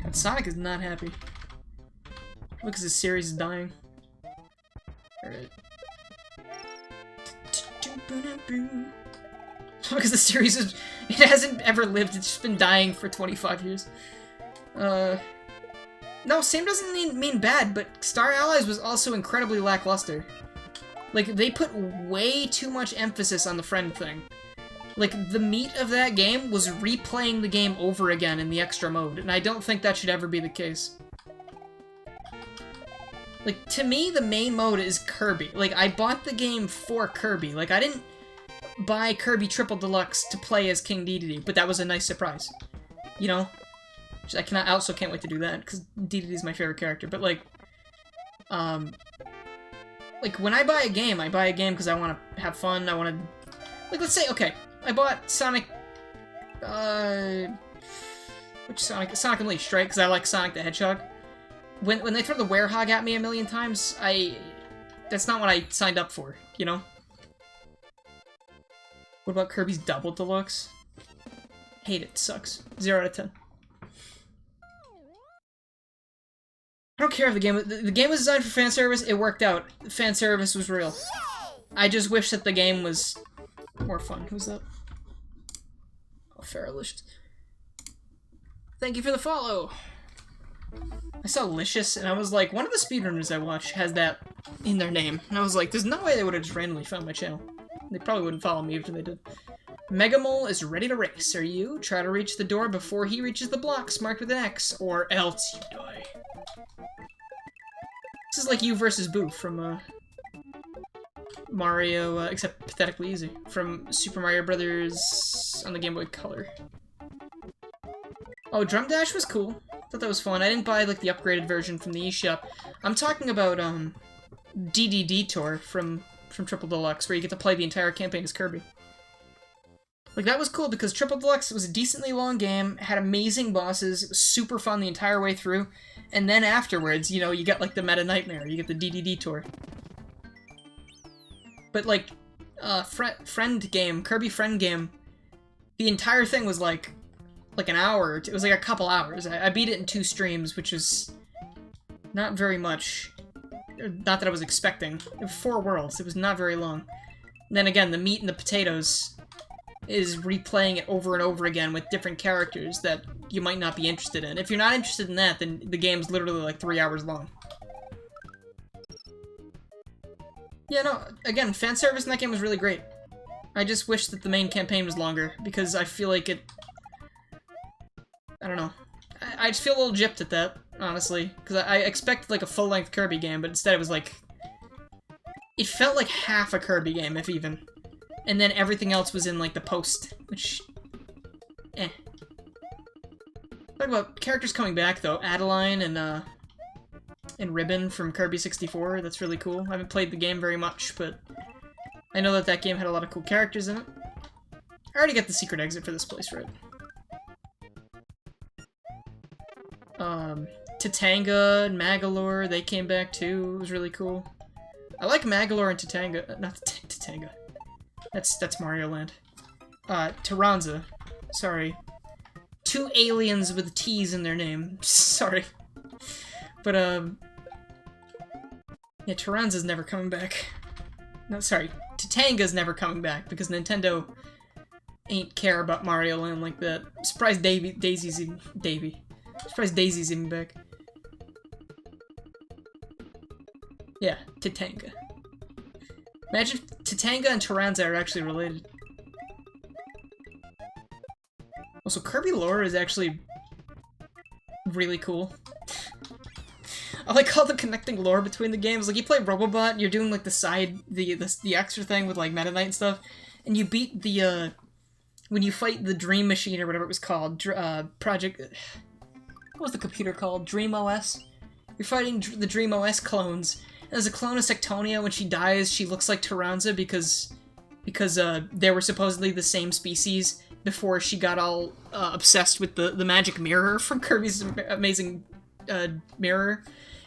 God, Sonic is not happy. Look, as this series is dying. Alright. Because the series is... It hasn't ever lived, it's just been dying for 25 years. No, same doesn't mean bad, but Star Allies was also incredibly lackluster. Like, they put way too much emphasis on the friend thing. Like, the meat of that game was replaying the game over again in the extra mode, and I don't think that should ever be the case. Like, to me, the main mode is Kirby. Like, I bought the game for Kirby. Like, I didn't buy Kirby Triple Deluxe to play as King Dedede, but that was a nice surprise. You know? I also can't wait to do that, because Dedede is my favorite character. But, like, when I buy a game because I want to have fun, I want to... Like, let's say, okay, I bought Sonic... Which Sonic? Sonic Unleashed, right? Because I like Sonic the Hedgehog. When they throw the Werehog at me a million times, that's not what I signed up for, you know? What about Kirby's Double Deluxe? Hate it, sucks. 0 out of 10. I don't care if the game was designed for fan service, it worked out. Fan service was real. I just wish that the game was more fun. Who's that? Oh, Farrelicious. Thank you for the follow! I saw Licious, and I was like, one of the speedrunners I watch has that in their name. And I was like, there's no way they would have just randomly found my channel. They probably wouldn't follow me after they did. Megamole is ready to race. Are you? Try to reach the door before he reaches the blocks marked with an X, or else you die. This is like you versus Boo from, Mario, except pathetically easy. From Super Mario Brothers on the Game Boy Color. Oh, Drum Dash was cool. Thought that was fun. I didn't buy, like, the upgraded version from the eShop. I'm talking about, DD Detour from Triple Deluxe, where you get to play the entire campaign as Kirby. Like, that was cool because Triple Deluxe was a decently long game, had amazing bosses, it was super fun the entire way through, and then afterwards, you know, you get, like, the Meta Nightmare, you get the DDD tour. But, like, Friend game, Kirby Friend game, the entire thing was, like an hour, it was, like, a couple hours. I beat it in 2 streams, which is not very much. Not that I was expecting. It was 4 worlds, it was not very long. And then again, the meat and the potatoes is replaying it over and over again with different characters that you might not be interested in. If you're not interested in that, then the game's literally like 3 hours long. Yeah, no, again, fan service in that game was really great. I just wish that the main campaign was longer, because I feel like it... I don't know. I just feel a little gypped at that, honestly, because I expected like a full-length Kirby game, but instead it was like... It felt like half a Kirby game, if even. And then everything else was in, like, the post, which... eh. Talk about characters coming back, though. Adeline and Ribbon from Kirby 64, that's really cool. I haven't played the game very much, but I know that that game had a lot of cool characters in it. I already got the secret exit for this place, right? Tatanga and Magalore, they came back, too. It was really cool. I like Magalore and Tatanga... not Tatanga. That's Mario Land. Taranza. Sorry. 2 aliens with T's in their name. Sorry. But, yeah, Taranza's never coming back. No, sorry. Tatanga's never coming back, because Nintendo ain't care about Mario Land like that. I'm surprised Daisy's even back. Yeah, Tatanga. Imagine if Tatanga and Taranza are actually related. Also, Kirby lore is actually really cool. I like all the connecting lore between the games. Like, you play Robobot, and you're doing, like, the extra thing with, like, Meta Knight and stuff, and you beat the, when you fight the Dream Machine, or whatever it was called, Project... What was the computer called? Dream OS? You're fighting the Dream OS clones. As a clone of Sectonia, when she dies, she looks like Taranza because they were supposedly the same species before she got all obsessed with the magic mirror from Kirby's Amazing Mirror.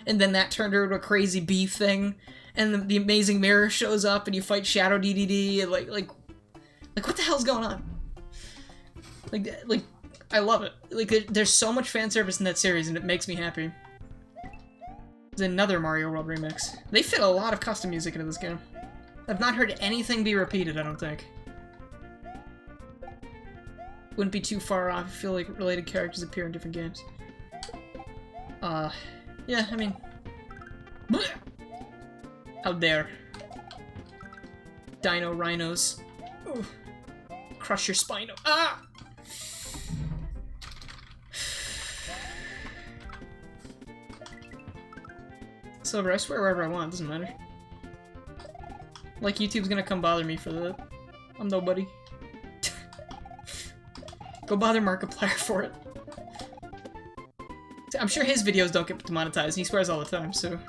And then that turned her into a crazy bee thing. And the Amazing Mirror shows up and you fight Shadow DDD and like what the hell's going on? Like, I love it. Like, there's so much fan service in that series and it makes me happy. There's another Mario World remix. They fit a lot of custom music into this game. I've not heard anything be repeated, I don't think. Wouldn't be too far off. I feel like related characters appear in different games. Yeah, I mean... How dare. Dino Rhinos. Ooh. Crush your spino. Ah! Silver, I swear wherever I want, doesn't matter. Like, YouTube's gonna come bother me for that. I'm nobody. Go bother Markiplier for it. I'm sure his videos don't get demonetized, he swears all the time, so...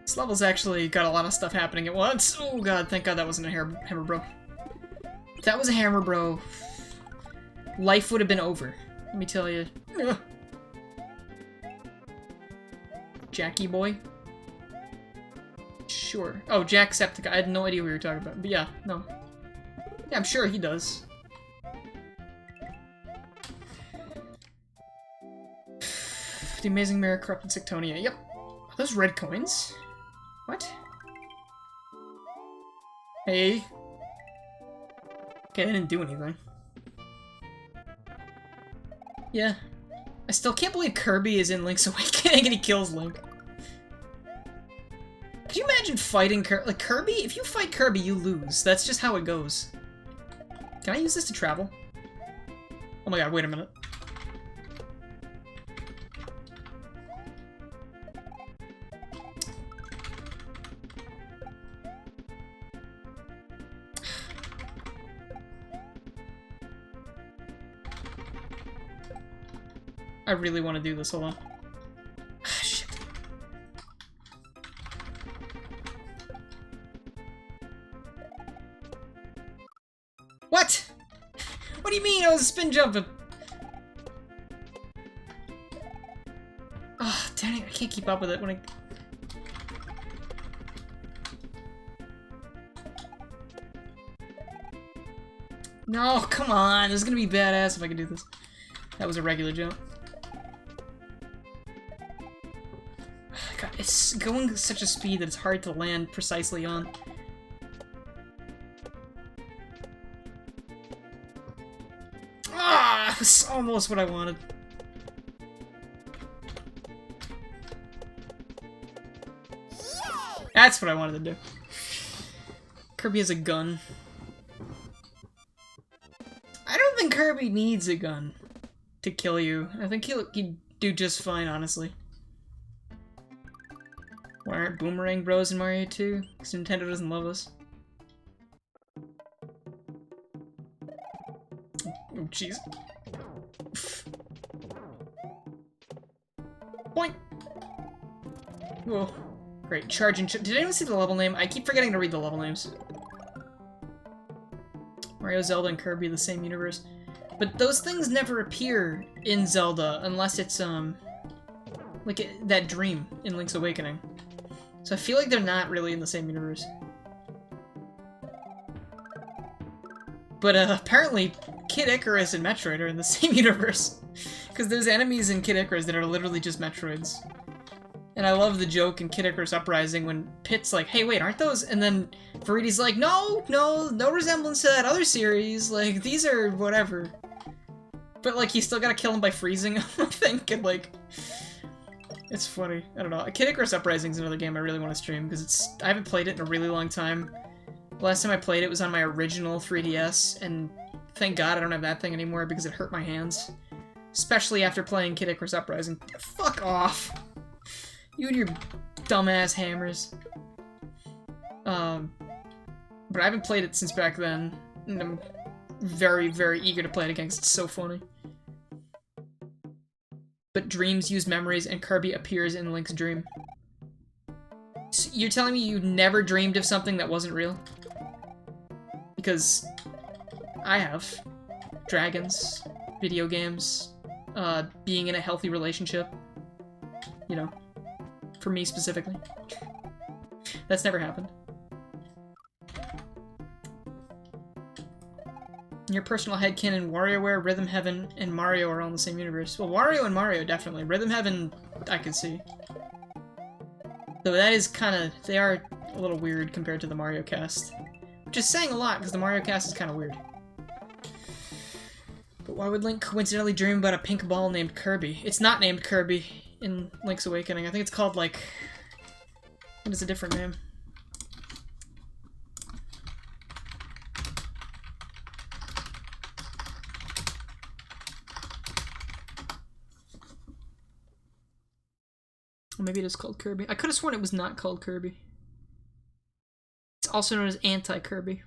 This level's actually got a lot of stuff happening at once. Oh god, thank god that wasn't a Hammer Bro. If that was a Hammer Bro, life would have been over. Let me tell you. Ugh. Jackie boy? Sure. Oh, Jacksepticeye. I had no idea what you were talking about. But yeah, no. Yeah, I'm sure he does. The Amazing Mirror Corrupted Sectonia. Yep. Are those red coins? What? Hey. Okay, they didn't do anything. Yeah. I still can't believe Kirby is in Link's Awakening and he kills Link. Could you imagine fighting like Kirby? If you fight Kirby, you lose. That's just how it goes. Can I use this to travel? Oh my god, wait a minute. I really want to do this, hold on. Ah, shit. What? What do you mean I was spin jumping? Oh, dang it, I can't keep up with it when I... No, come on, this is gonna be badass if I can do this. That was a regular jump. God, it's going at such a speed that it's hard to land precisely on. Ah, it was almost what I wanted. That's what I wanted to do. Kirby has a gun. I don't think Kirby needs a gun to kill you. I think he'd do just fine, honestly. Why aren't Boomerang Bros in Mario 2? Because Nintendo doesn't love us. Oh, jeez. Boink! Whoa. Great. Charging. Did anyone see the level name? I keep forgetting to read the level names. Mario, Zelda, and Kirby, the same universe. But those things never appear in Zelda unless it's, like that dream in Link's Awakening. So I feel like they're not really in the same universe. But, apparently, Kid Icarus and Metroid are in the same universe. Because there's enemies in Kid Icarus that are literally just Metroids. And I love the joke in Kid Icarus Uprising when Pit's like, hey, wait, aren't those? And then Veridi's like, no resemblance to that other series. Like, these are whatever. But, like, you still gotta kill him by freezing him, I think. And, like, it's funny. I don't know. Kid Icarus Uprising is another game I really want to stream because I haven't played it in a really long time. Last time I played it was on my original 3DS, and thank God I don't have that thing anymore because it hurt my hands. Especially after playing Kid Icarus Uprising. Fuck off! You and your dumbass hammers. But I haven't played it since back then, and I'm very, very eager to play it again because it's so funny. But dreams use memories, and Kirby appears in Link's dream. So you're telling me you never dreamed of something that wasn't real? Because I have. Dragons, video games, being in a healthy relationship. You know. For me specifically. That's never happened. Your personal headcanon, WarioWare, Rhythm Heaven, and Mario are all in the same universe. Well, Wario and Mario, definitely. Rhythm Heaven, I can see. Though that is kind of... They are a little weird compared to the Mario cast. Which is saying a lot, because the Mario cast is kind of weird. But why would Link coincidentally dream about a pink ball named Kirby? It's not named Kirby in Link's Awakening. I think it's called, like... What is a different name? Or maybe it is called Kirby. I could have sworn it was not called Kirby. It's also known as Anti-Kirby.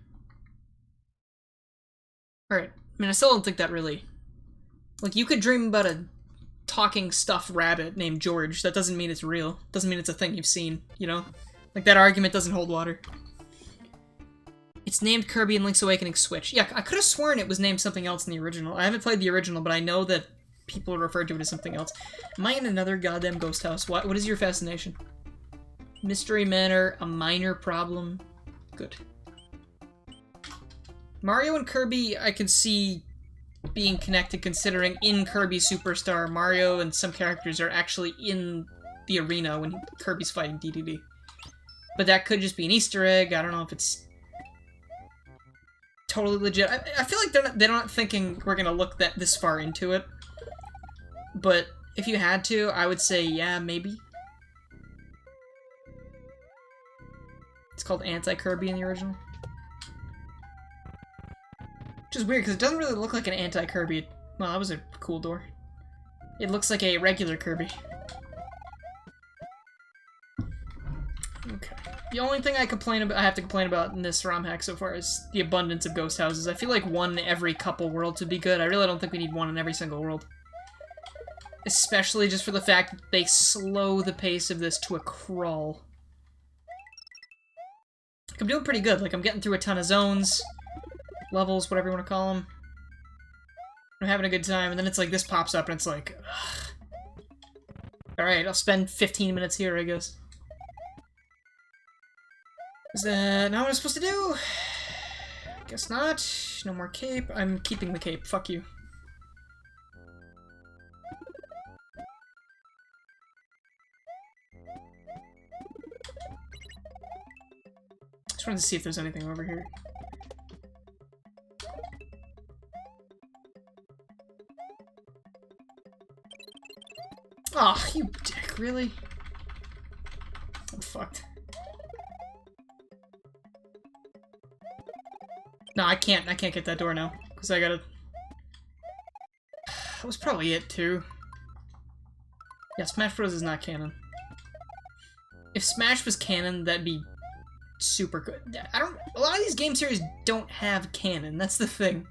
Alright. I mean, I still don't think that really... Like, you could dream about a talking stuffed rabbit named George. That doesn't mean it's real. Doesn't mean it's a thing you've seen, you know? Like, that argument doesn't hold water. It's named Kirby in Link's Awakening Switch. Yeah, I could have sworn it was named something else in the original. I haven't played the original, but I know that people referred to it as something else. Am I in another goddamn ghost house? What is your fascination? Mystery Manor, a minor problem. Good. Mario and Kirby, I could see being connected, considering in Kirby Superstar, Mario and some characters are actually in the arena when Kirby's fighting DDD. But that could just be an Easter egg. I don't know if it's totally legit. I feel like they're not thinking we're gonna look this far into it. But if you had to, I would say, yeah, maybe. It's called Anti-Kirby in the original. Which is weird, because it doesn't really look like an Anti-Kirby. Well, that was a cool door. It looks like a regular Kirby. Okay. The only thing I have to complain about in this ROM hack so far is the abundance of ghost houses. I feel like one every couple worlds would be good. I really don't think we need one in every single world. Especially just for the fact that they slow the pace of this to a crawl. Like, I'm doing pretty good. Like, I'm getting through a ton of zones. levels, whatever you want to call them. I'm having a good time, and then it's like this pops up, and it's like, alright, I'll spend 15 minutes here, I guess. Is that not what I'm supposed to do? Guess not. No more cape. I'm keeping the cape. Fuck you. Just wanted to see if there's anything over here. Oh, you dick, really? I'm fucked. No, I can't get that door now, because I gotta... That was probably it, too. Yeah, Smash Bros. Is not canon. If Smash was canon, that'd be super good. A lot of these game series don't have canon, that's the thing.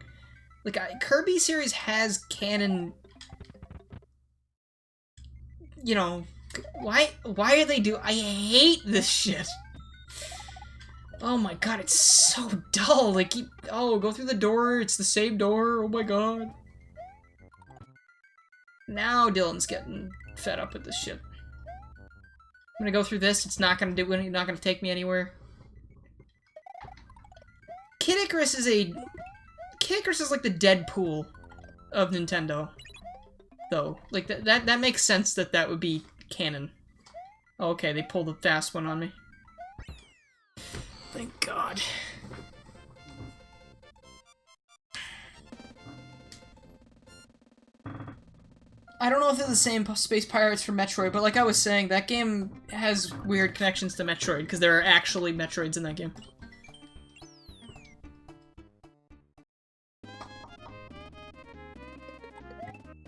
Like, Kirby series has canon... You know, why are they I hate this shit. Oh my god, it's so dull. Like, oh, go through the door, it's the same door, oh my god. Now Dylan's getting fed up with this shit. I'm gonna go through this, it's not gonna not gonna take me anywhere. Kid Icarus is like the Deadpool of Nintendo. Though. Like, that makes sense that would be canon. Oh, okay, they pulled a fast one on me. Thank God. I don't know if they're the same Space Pirates from Metroid, but like I was saying, that game has weird connections to Metroid, because there are actually Metroids in that game.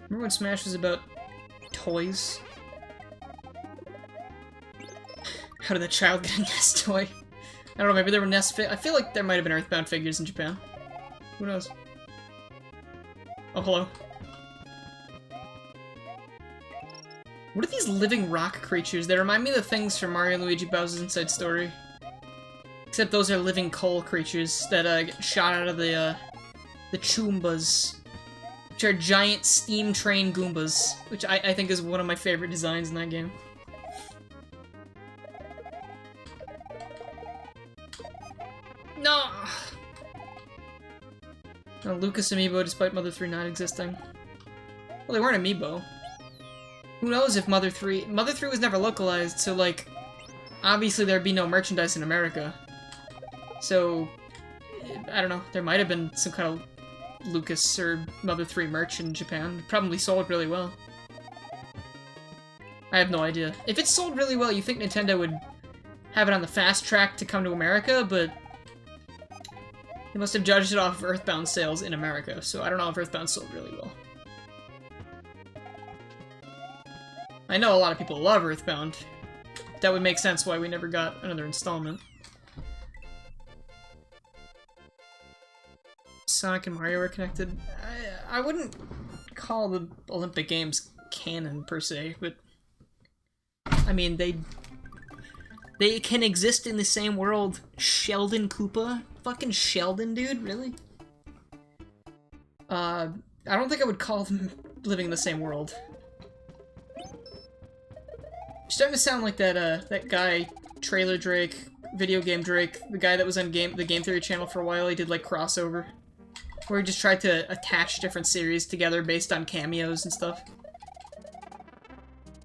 Remember when Smash was about toys? How did that child get a NES toy? I don't know, maybe there were NES I feel like there might have been Earthbound figures in Japan. Who knows? Oh, hello. What are these living rock creatures? They remind me of the things from Mario & Luigi Bowser's Inside Story. Except those are living coal creatures that get shot out of the Choombas. Which are giant steam train Goombas, which I think is one of my favorite designs in that game. No! No, Lucas Amiibo despite Mother 3 not existing. Well, they weren't Amiibo. Who knows if Mother 3 was never localized, so like, obviously there'd be no merchandise in America. So, I don't know, there might have been some kind of Lucas or Mother 3 merch in Japan. It probably sold really well. I have no idea. If it sold really well, you think Nintendo would have it on the fast track to come to America, but they must have judged it off of Earthbound sales in America, so I don't know if Earthbound sold really well. I know a lot of people love Earthbound. That would make sense why we never got another installment. Sonic and Mario are connected. I wouldn't call the Olympic Games canon, per se, but... I mean, they can exist in the same world. Sheldon Koopa? Fucking Sheldon, dude? Really? I don't think I would call them living in the same world. You're starting to sound like that guy, Trailer Drake, Video Game Drake, the guy that was on the Game Theory channel for a while. He did, like, crossover. Where he just tried to attach different series together based on cameos and stuff.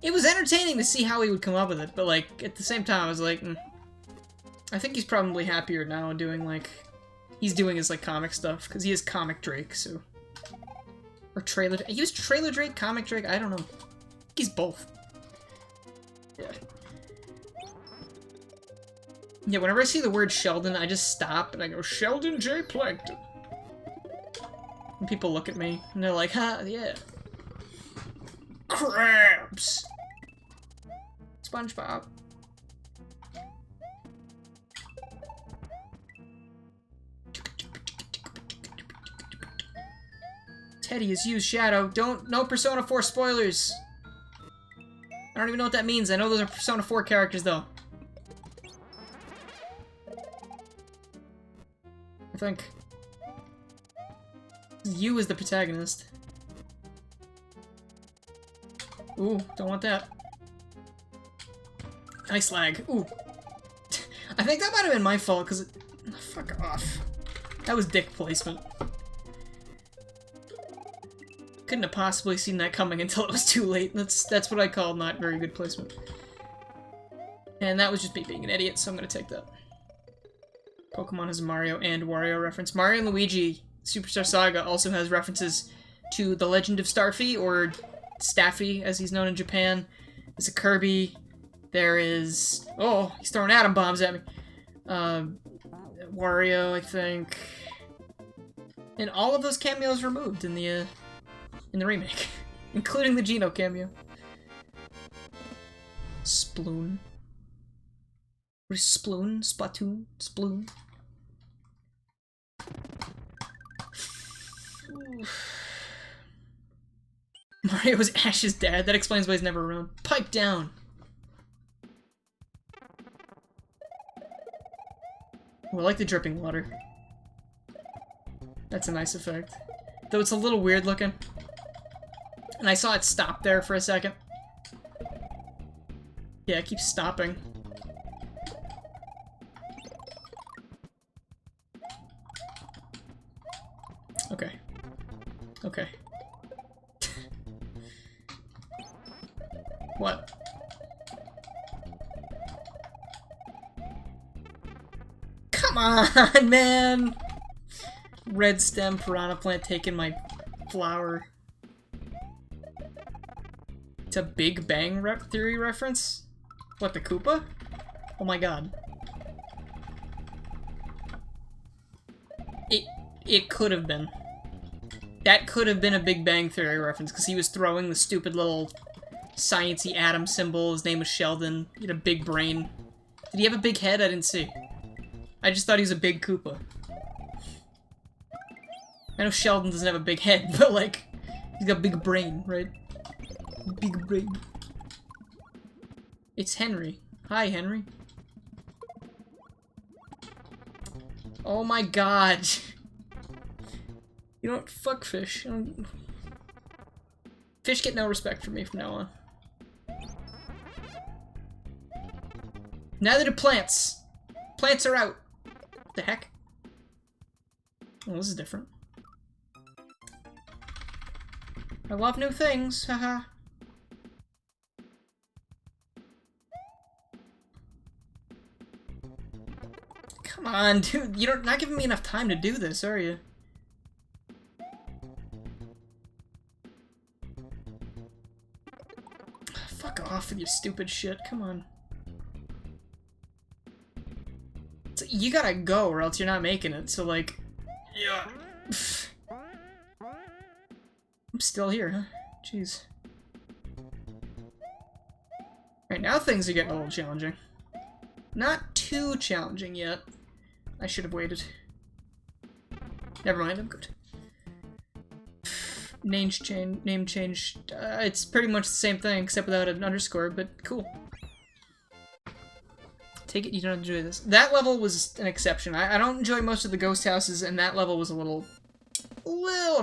It was entertaining to see how he would come up with it, but, like, at the same time, I was like, I think he's probably happier now doing, like, he's doing his, like, comic stuff, because he is Comic Drake, so... Or Trailer... He was Trailer Drake, Comic Drake? I don't know. He's both. Yeah. Yeah, whenever I see the word Sheldon, I just stop, and I go, Sheldon J. Plankton. And people look at me, and they're like, yeah. Crabs! SpongeBob. Teddy has used Shadow. No Persona 4 spoilers! I don't even know what that means. I know those are Persona 4 characters, though. I think. You as the protagonist. Ooh, don't want that. Nice lag. Ooh. I think that might have been my fault, because it... Fuck off. That was dick placement. Couldn't have possibly seen that coming until it was too late. That's what I call not very good placement. And that was just me being an idiot, so I'm gonna take that. Pokemon has a Mario and Wario reference. Mario and Luigi Superstar Saga also has references to The Legend of Starfy, or Staffy, as he's known in Japan. There's a Kirby. There is... Oh, he's throwing atom bombs at me. Wario, I think. And all of those cameos removed in the remake. Including the Geno cameo. Sploon. What is Sploon? Splatoon? Sploon? Mario was Ash's dad. That explains why he's never around. Pipe down! Oh, I like the dripping water. That's a nice effect. Though it's a little weird looking. And I saw it stop there for a second. Yeah, it keeps stopping. Okay. Okay. What? Come on, man! Red stem piranha plant taking my flower. It's a Big Bang Theory reference? What, the Koopa? Oh my god. It could have been. That could have been a Big Bang Theory reference, because he was throwing the stupid little sciencey atom symbol. His name was Sheldon. He had a big brain. Did he have a big head? I didn't see. I just thought he was a big Koopa. I know Sheldon doesn't have a big head, but like, he's got a big brain, right? Big brain. It's Henry. Hi, Henry. Oh my god. You don't fuck fish. Fish get no respect from me from now on. Neither do plants. Plants are out. What the heck? Well, this is different. I love new things, haha. Come on, dude. You're not giving me enough time to do this, are you? Fuck off with your stupid shit. Come on. So you gotta go, or else you're not making it. So, like... Yeah. I'm still here, huh? Jeez. Right, now things are getting a little challenging. Not too challenging yet. I should have waited. Never mind, I'm good. Name change. It's pretty much the same thing, except without an underscore, but cool. Take it you don't enjoy this. That level was an exception. I don't enjoy most of the ghost houses, and that level was a little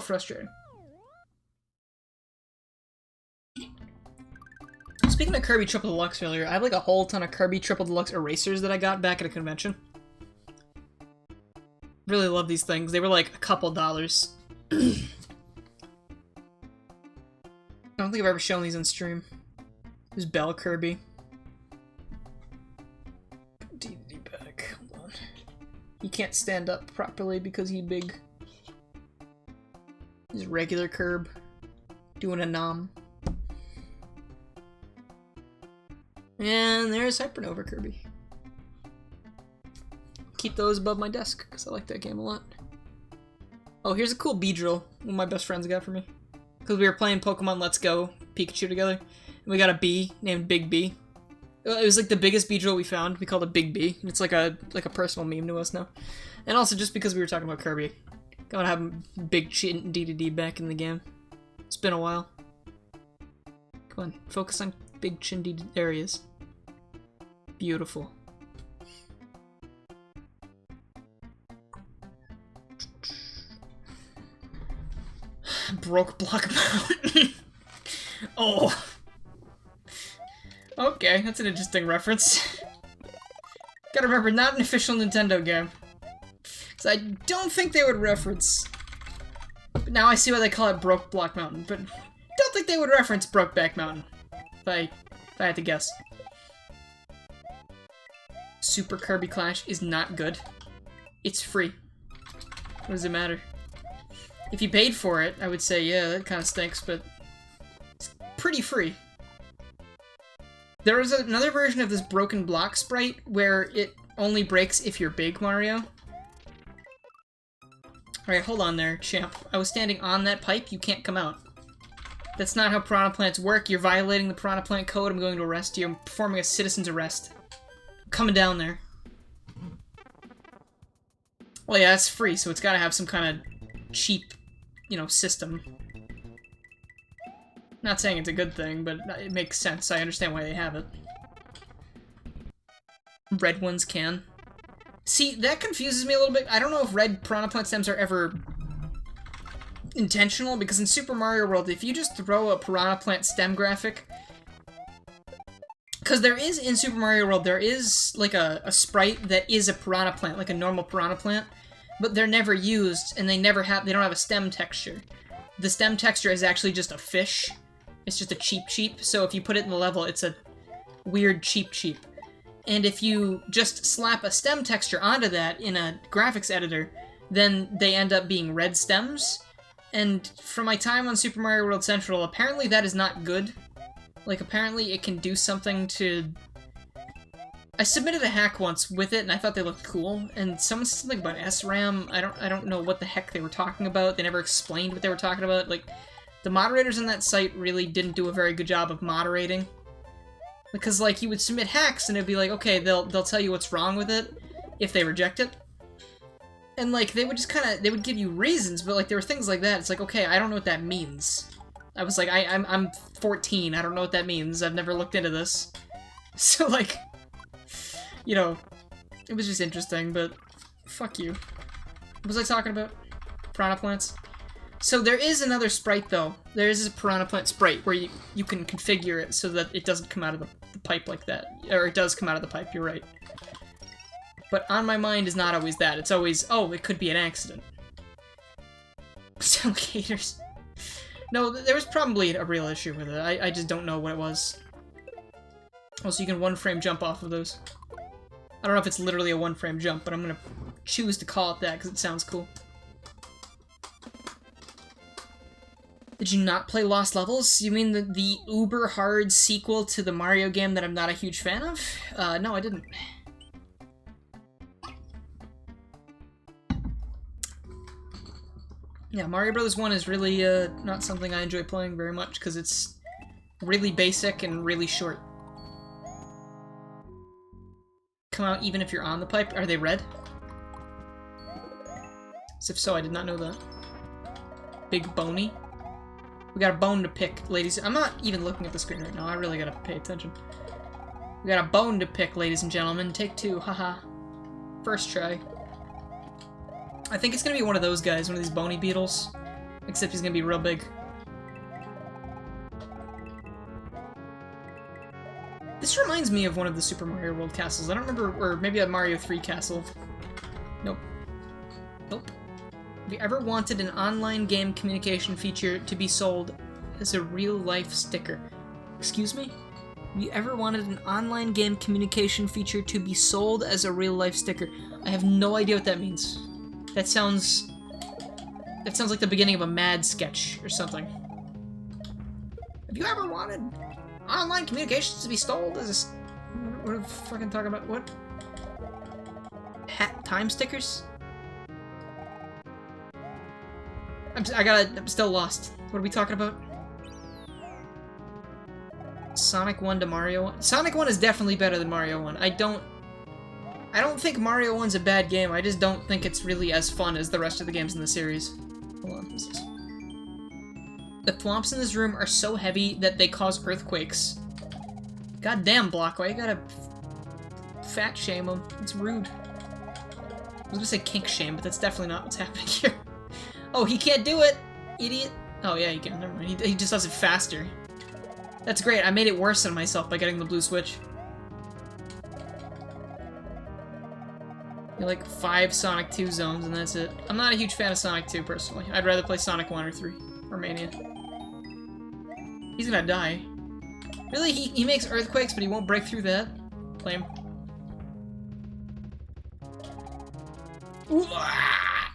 frustrating. Speaking of Kirby Triple Deluxe earlier, I have like a whole ton of Kirby Triple Deluxe erasers that I got back at a convention. Really love these things. They were like a couple dollars. I don't think I've ever shown these on stream. There's Bell Kirby. DVD back. Hold on. He can't stand up properly because he's big. There's regular Kirb. Doing a nom. And there's Hypernova Kirby. Keep those above my desk, because I like that game a lot. Oh, here's a cool Beedrill, one of my best friends got for me. Because we were playing Pokemon Let's Go Pikachu together, and we got a bee named Big B. It was like the biggest Beedrill we found. We called it Big B, and it's like a personal meme to us now. And also, just because we were talking about Kirby, gotta have Big Chin DDD back in the game. It's been a while. Come on, focus on Big Chin DDD. There he is. Beautiful. Broke Block Mountain. Oh. Okay, that's an interesting reference. Gotta remember, not an official Nintendo game. Because I don't think they would reference... But now I see why they call it Broke Block Mountain, but don't think they would reference Brokeback Mountain. If I had to guess. Super Kirby Clash is not good. It's free. What does it matter? If you paid for it, I would say, yeah, that kind of stinks, but it's pretty free. There is another version of this broken block sprite where it only breaks if you're big, Mario. Alright, hold on there, champ. I was standing on that pipe, you can't come out. That's not how piranha plants work. You're violating the piranha plant code. I'm going to arrest you. I'm performing a citizen's arrest. I'm coming down there. Well, yeah, it's free, so it's gotta have some kind of cheap, you know, system. Not saying it's a good thing, but it makes sense. I understand why they have it. Red ones can. See, that confuses me a little bit. I don't know if red piranha plant stems are ever intentional, because in Super Mario World, if you just throw a piranha plant stem graphic... Because there is, in Super Mario World, there is, like, a sprite that is a piranha plant, like a normal piranha plant, but they're never used, and they don't have a stem texture. The stem texture is actually just a fish. It's just a cheap, so if you put it in the level, it's a weird cheap. And if you just slap a stem texture onto that in a graphics editor, then they end up being red stems. And from my time on Super Mario World Central, apparently that is not good. Like, apparently it can do something to... I submitted a hack once with it, and I thought they looked cool, and someone said something about SRAM. I don't know what the heck they were talking about. They never explained what they were talking about. Like, the moderators on that site really didn't do a very good job of moderating. Because, like, you would submit hacks, and it'd be like, okay, they'll tell you what's wrong with it if they reject it. And, like, they would just kind of, they would give you reasons, but, like, there were things like that. It's like, okay, I don't know what that means. I was like, I'm 14, I don't know what that means. I've never looked into this. So, like, you know, it was just interesting, but fuck you. What was I talking about? Piranha plants? So there is another sprite, though. There is a piranha plant sprite where you can configure it so that it doesn't come out of the pipe like that. Or it does come out of the pipe, you're right. But on my mind is not always that. It's always, oh, it could be an accident. Alligators. No, there was probably a real issue with it. I just don't know what it was. Also, you can one-frame jump off of those. I don't know if it's literally a one-frame jump, but I'm gonna choose to call it that because it sounds cool. Did you not play Lost Levels? You mean the uber-hard sequel to the Mario game that I'm not a huge fan of? No, I didn't. Yeah, Mario Bros. 1 is really not something I enjoy playing very much because it's really basic and really short. Come out even if you're on the pipe. Are they red? As if so, I did not know that. Big Boney. We got a bone to pick, ladies. I'm not even looking at the screen right now. I really gotta pay attention. We got a bone to pick, ladies and gentlemen. Take two, haha. First try. I think it's gonna be one of those guys, one of these bony beetles. Except he's gonna be real big. This reminds me of one of the Super Mario World castles. I don't remember, or maybe a Mario 3 castle. Nope. Nope. Have you ever wanted an online game communication feature to be sold as a real-life sticker? Excuse me? Have you ever wanted an online game communication feature to be sold as a real-life sticker? I have no idea what that means. That sounds like the beginning of a Mad sketch or something. Have you ever wanted online communications to be sold as a... What are we fucking talking about? What? Hat time stickers? I'm still lost. What are we talking about? Sonic 1 to Mario 1? Sonic 1 is definitely better than Mario 1. I don't think Mario 1's a bad game, I just don't think it's really as fun as the rest of the games in the series. Hold on, what's this? The thwomps in this room are so heavy that they cause earthquakes. Goddamn, Block, why you gotta fat shame them? It's rude. I was gonna say kink shame, but that's definitely not what's happening here. Oh, he can't do it! Idiot. Oh yeah, you can. Never mind. He just does it faster. That's great. I made it worse on myself by getting the blue switch. You like 5 Sonic 2 zones, and that's it. I'm not a huge fan of Sonic 2, personally. I'd rather play Sonic 1 or 3. Or Mania. He's gonna die. Really? He makes earthquakes, but he won't break through that? Lame. Ooh, ah!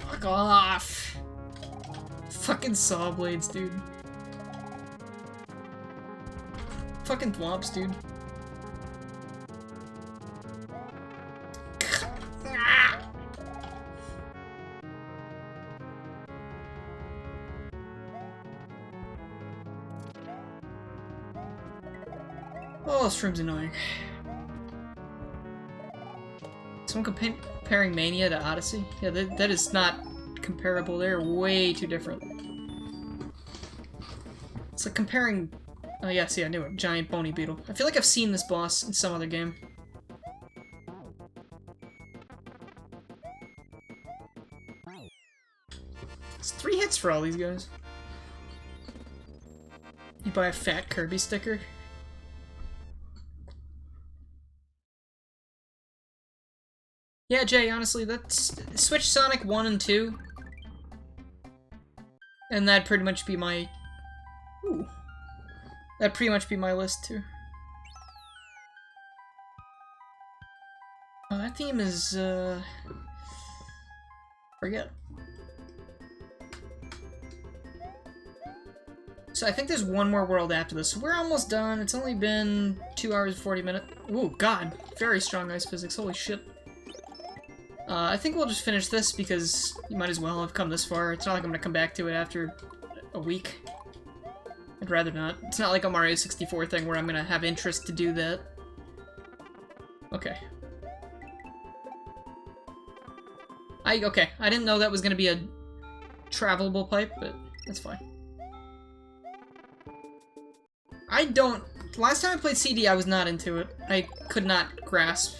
Fuck off. Fucking saw blades, dude. Fucking thwomps, dude. Oh, this room's annoying. Someone comparing Mania to Odyssey? Yeah, that is not comparable. They're way too different. It's like comparing... Oh, yeah, see, I knew it. Giant bony beetle. I feel like I've seen this boss in some other game. It's 3 hits for all these guys. You buy a fat Kirby sticker? Yeah, Jay, honestly, that's... Switch Sonic 1 and 2. And that'd pretty much be my... Ooh. That'd pretty much be my list, too. Oh, that theme is, forget. So I think there's one more world after this. So we're almost done. It's only been 2 hours and 40 minutes. Ooh, God. Very strong ice physics. Holy shit. I think we'll just finish this because you might as well have come this far. It's not like I'm gonna come back to it after a week. I'd rather not. It's not like a Mario 64 thing where I'm gonna have interest to do that. Okay. Okay, I didn't know that was gonna be a travelable pipe, but that's fine. Last time I played CD, I was not into it. I could not grasp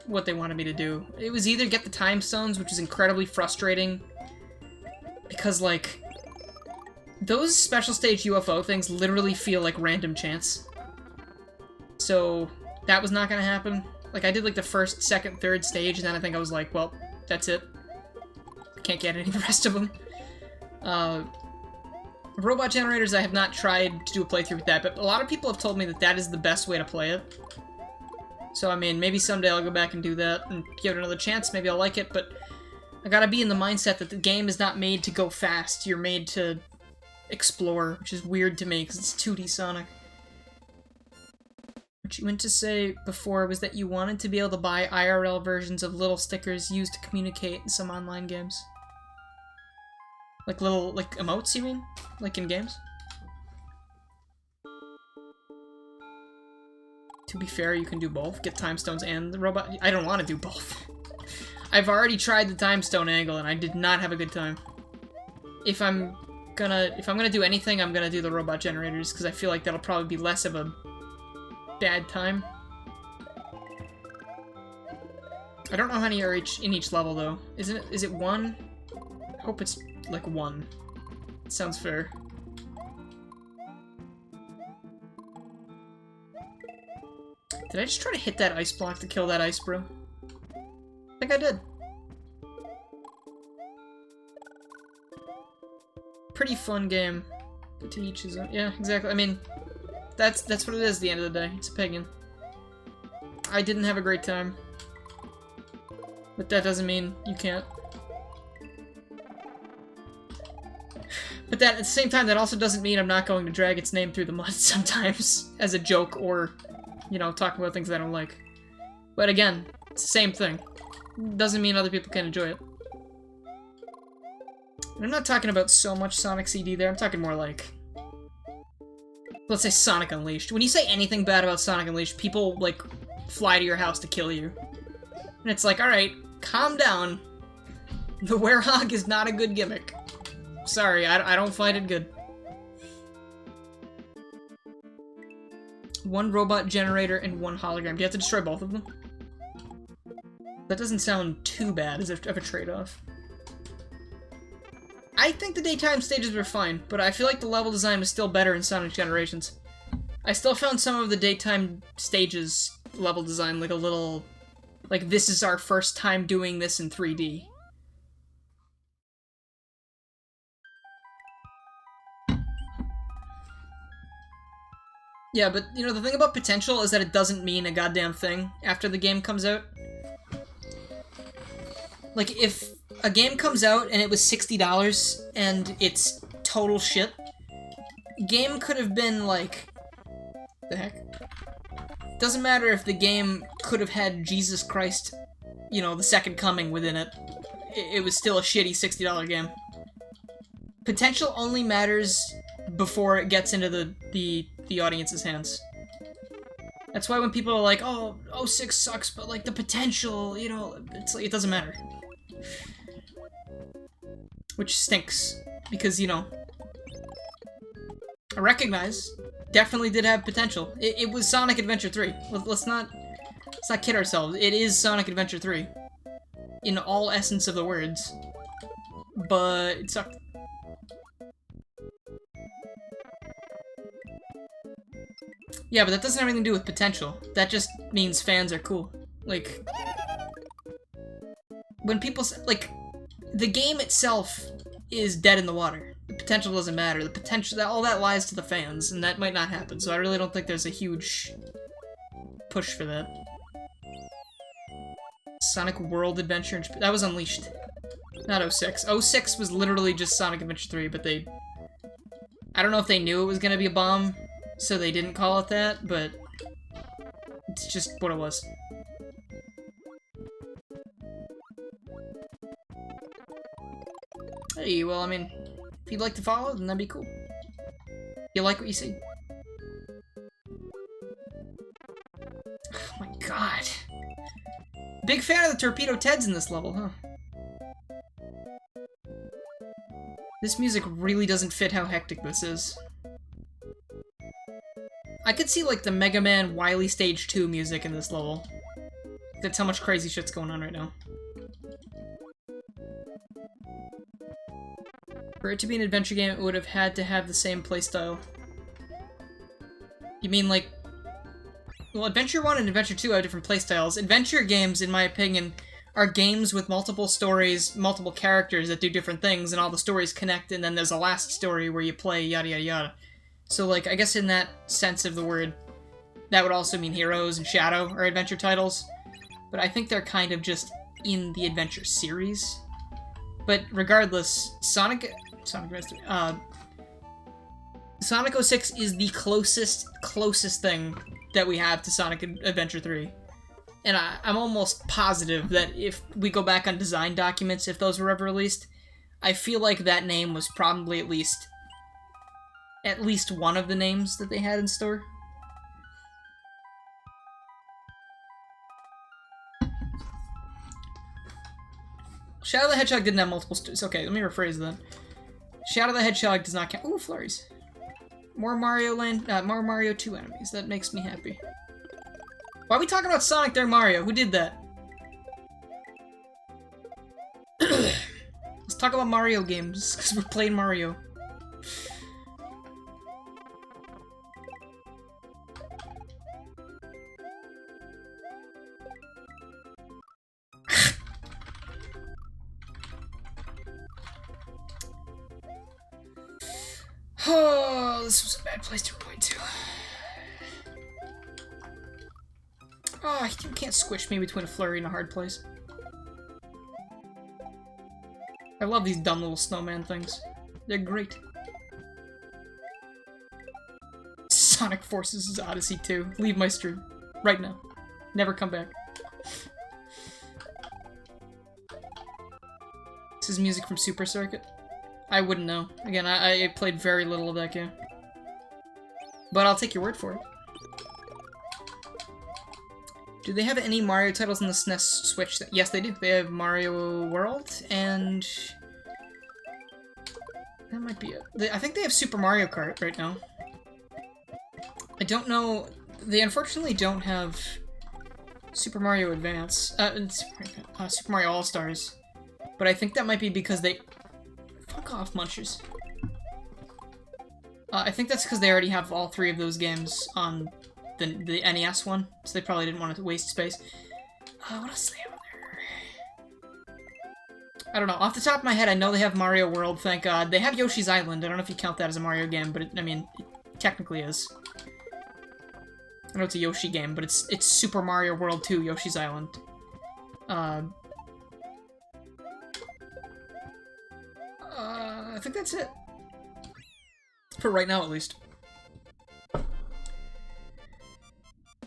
what they wanted me to do. It was either get the time stones, which is incredibly frustrating, because, like, those special stage UFO things literally feel like random chance. So, that was not gonna happen. Like, I did, like, the first, second, third stage, and then I think I was like, well, that's it. I can't get any of the rest of them. Robot generators, I have not tried to do a playthrough with that, but a lot of people have told me that that is the best way to play it. So, I mean, maybe someday I'll go back and do that and give it another chance. Maybe I'll like it, but I gotta be in the mindset that the game is not made to go fast. You're made to explore, which is weird to me because it's 2D Sonic. What you meant to say before was that you wanted to be able to buy IRL versions of little stickers used to communicate in some online games. Like little, like, emotes, you mean? Like in games? To be fair, you can do both. Get time stones and the robot. I don't want to do both. I've already tried the time stone angle and I did not have a good time. If I'm gonna do anything, I'm gonna do the robot generators because I feel like that'll probably be less of a bad time. I don't know how many are in each level though. Is it 1? I hope it's like 1. Sounds fair. Did I just try to hit that ice block to kill that ice bro? I think I did. Pretty fun game. But to each his own. Yeah, exactly. I mean, that's what it is at the end of the day. It's a pagan. I didn't have a great time. But that doesn't mean you can't. But that, at the same time, that also doesn't mean I'm not going to drag its name through the mud sometimes as a joke or, you know, talking about things I don't like. But again, it's the same thing. Doesn't mean other people can enjoy it. And I'm not talking about so much Sonic CD there, I'm talking more like... Let's say Sonic Unleashed. When you say anything bad about Sonic Unleashed, people, like, fly to your house to kill you. And it's like, alright, calm down. The werehog is not a good gimmick. Sorry, I don't find it good. 1 robot generator and 1 hologram. Do you have to destroy both of them? That doesn't sound too bad as of a trade-off. I think the daytime stages were fine, but I feel like the level design was still better in Sonic Generations. I still found some of the daytime stages level design like a little... like, this is our first time doing this in 3D. Yeah, but, you know, the thing about potential is that it doesn't mean a goddamn thing after the game comes out. Like, if a game comes out and it was $60 and it's total shit, game could have been, like... the heck? Doesn't matter if the game could have had Jesus Christ, you know, the Second Coming within it. It was still a shitty $60 game. Potential only matters before it gets into the audience's hands. That's why when people are like, oh, 06 sucks, but like the potential, you know, it's like, it doesn't matter. Which stinks, because, you know, I recognize, definitely did have potential. It was Sonic Adventure 3. Let's not kid ourselves. It is Sonic Adventure 3. In all essence of the words. But it sucked. Yeah, but that doesn't have anything to do with potential. That just means fans are cool. Like, when people say, like, the game itself is dead in the water. The potential doesn't matter. The potential, all that lies to the fans, and that might not happen, so I really don't think there's a huge push for that. Sonic World Adventure, that was Unleashed. Not 06. 06 was literally just Sonic Adventure 3, but they... I don't know if they knew it was gonna be a bomb, so they didn't call it that, but it's just what it was. Hey, well, I mean, if you'd like to follow, then that'd be cool. You like what you see. Oh my god. Big fan of the Torpedo Teds in this level, huh? This music really doesn't fit how hectic this is. I could see, like, the Mega Man Wily Stage 2 music in this level. That's how much crazy shit's going on right now. For it to be an adventure game, it would have had to have the same playstyle. You mean, like... Well, Adventure 1 and Adventure 2 have different playstyles. Adventure games, in my opinion, are games with multiple stories, multiple characters that do different things, and all the stories connect, and then there's a last story where you play yada yada yada. So, like, I guess in that sense of the word, that would also mean Heroes and Shadow are adventure titles. But I think they're kind of just in the adventure series. But regardless, Sonic 06 is the closest thing that we have to Sonic Adventure 3. And I'm almost positive that if we go back on design documents, if those were ever released, I feel like that name was probably at least one of the names that they had in store. Shadow the Hedgehog didn't have multiple stories. Okay, let me rephrase that. Shadow the Hedgehog does not count. Ooh, flurries. More Mario Land, more Mario 2 enemies. That makes me happy. Why are we talking about Sonic during Mario? Who did that? Let's talk about Mario games, because we're playing Mario. Oh, this was a bad place to rewind to. Oh, you can't squish me between a flurry and a hard place. I love these dumb little snowman things. They're great. Sonic Forces Odyssey 2. Leave my stream. Right now. Never come back. This is music from Super Circuit. I wouldn't know. Again, I played very little of that game. But I'll take your word for it. Do they have any Mario titles on the SNES Switch? Yes, they do. They have Mario World, and... that might be it. I think they have Super Mario Kart right now. I don't know... They unfortunately don't have Super Mario Advance. Super Mario All-Stars. But I think that might be because they... Fuck off, munchers. I think that's because they already have all 3 of those games on the NES one, so they probably didn't want to waste space. What else do they have on there? I don't know. Off the top of my head, I know they have Mario World, thank God. They have Yoshi's Island. I don't know if you count that as a Mario game, but I mean, it technically is. I know it's a Yoshi game, but it's Super Mario World 2, Yoshi's Island. I think that's it. For right now, at least.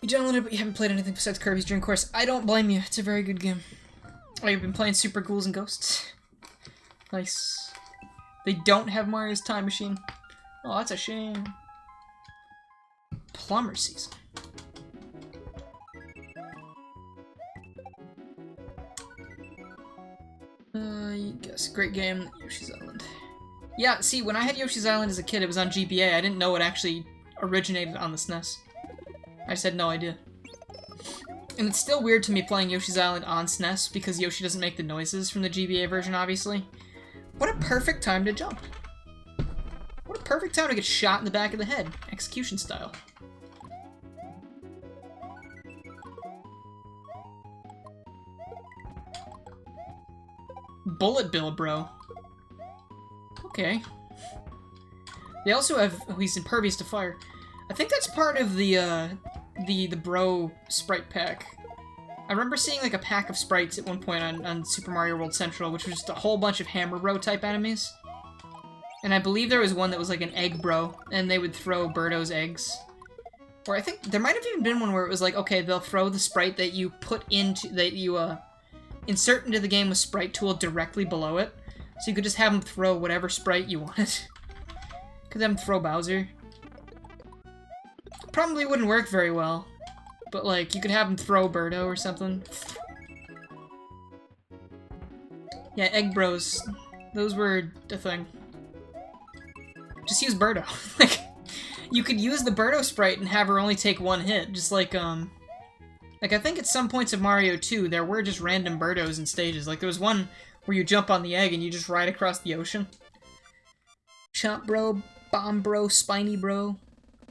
You downloaded it, but you haven't played anything besides Kirby's Dream Course. I don't blame you. It's a very good game. Oh, you've been playing Super Ghouls and Ghosts? Nice. They don't have Mario's Time Machine. Oh, that's a shame. Plumber Season. Yes, great game, Yoshi's Island. Yeah, see, when I had Yoshi's Island as a kid, it was on GBA. I didn't know it actually originated on the SNES. I just had no idea. And it's still weird to me playing Yoshi's Island on SNES because Yoshi doesn't make the noises from the GBA version, obviously. What a perfect time to jump. What a perfect time to get shot in the back of the head, execution style. Bullet Bill, bro. Okay. They also have... Oh, he's impervious to fire. I think that's part of the bro sprite pack. I remember seeing like a pack of sprites at one point on Super Mario World Central, which was just a whole bunch of Hammer Bro type enemies. And I believe there was one that was like an Egg Bro, and they would throw Birdo's eggs. Or I think there might have even been one where it was like, okay, they'll throw the sprite that you put into... that you, insert into the game with Sprite Tool directly below it. So you could just have them throw whatever sprite you wanted. Could have them throw Bowser. Probably wouldn't work very well. But, like, you could have them throw Birdo or something. Yeah, Egg Bros. Those were a thing. Just use Birdo. Like, you could use the Birdo sprite and have her only take 1 hit. Just like, like, I think at some points of Mario 2, there were just random Birdos in stages. Like, there was one where you jump on the egg and you just ride across the ocean. Chomp Bro, Bomb Bro, Spiny Bro.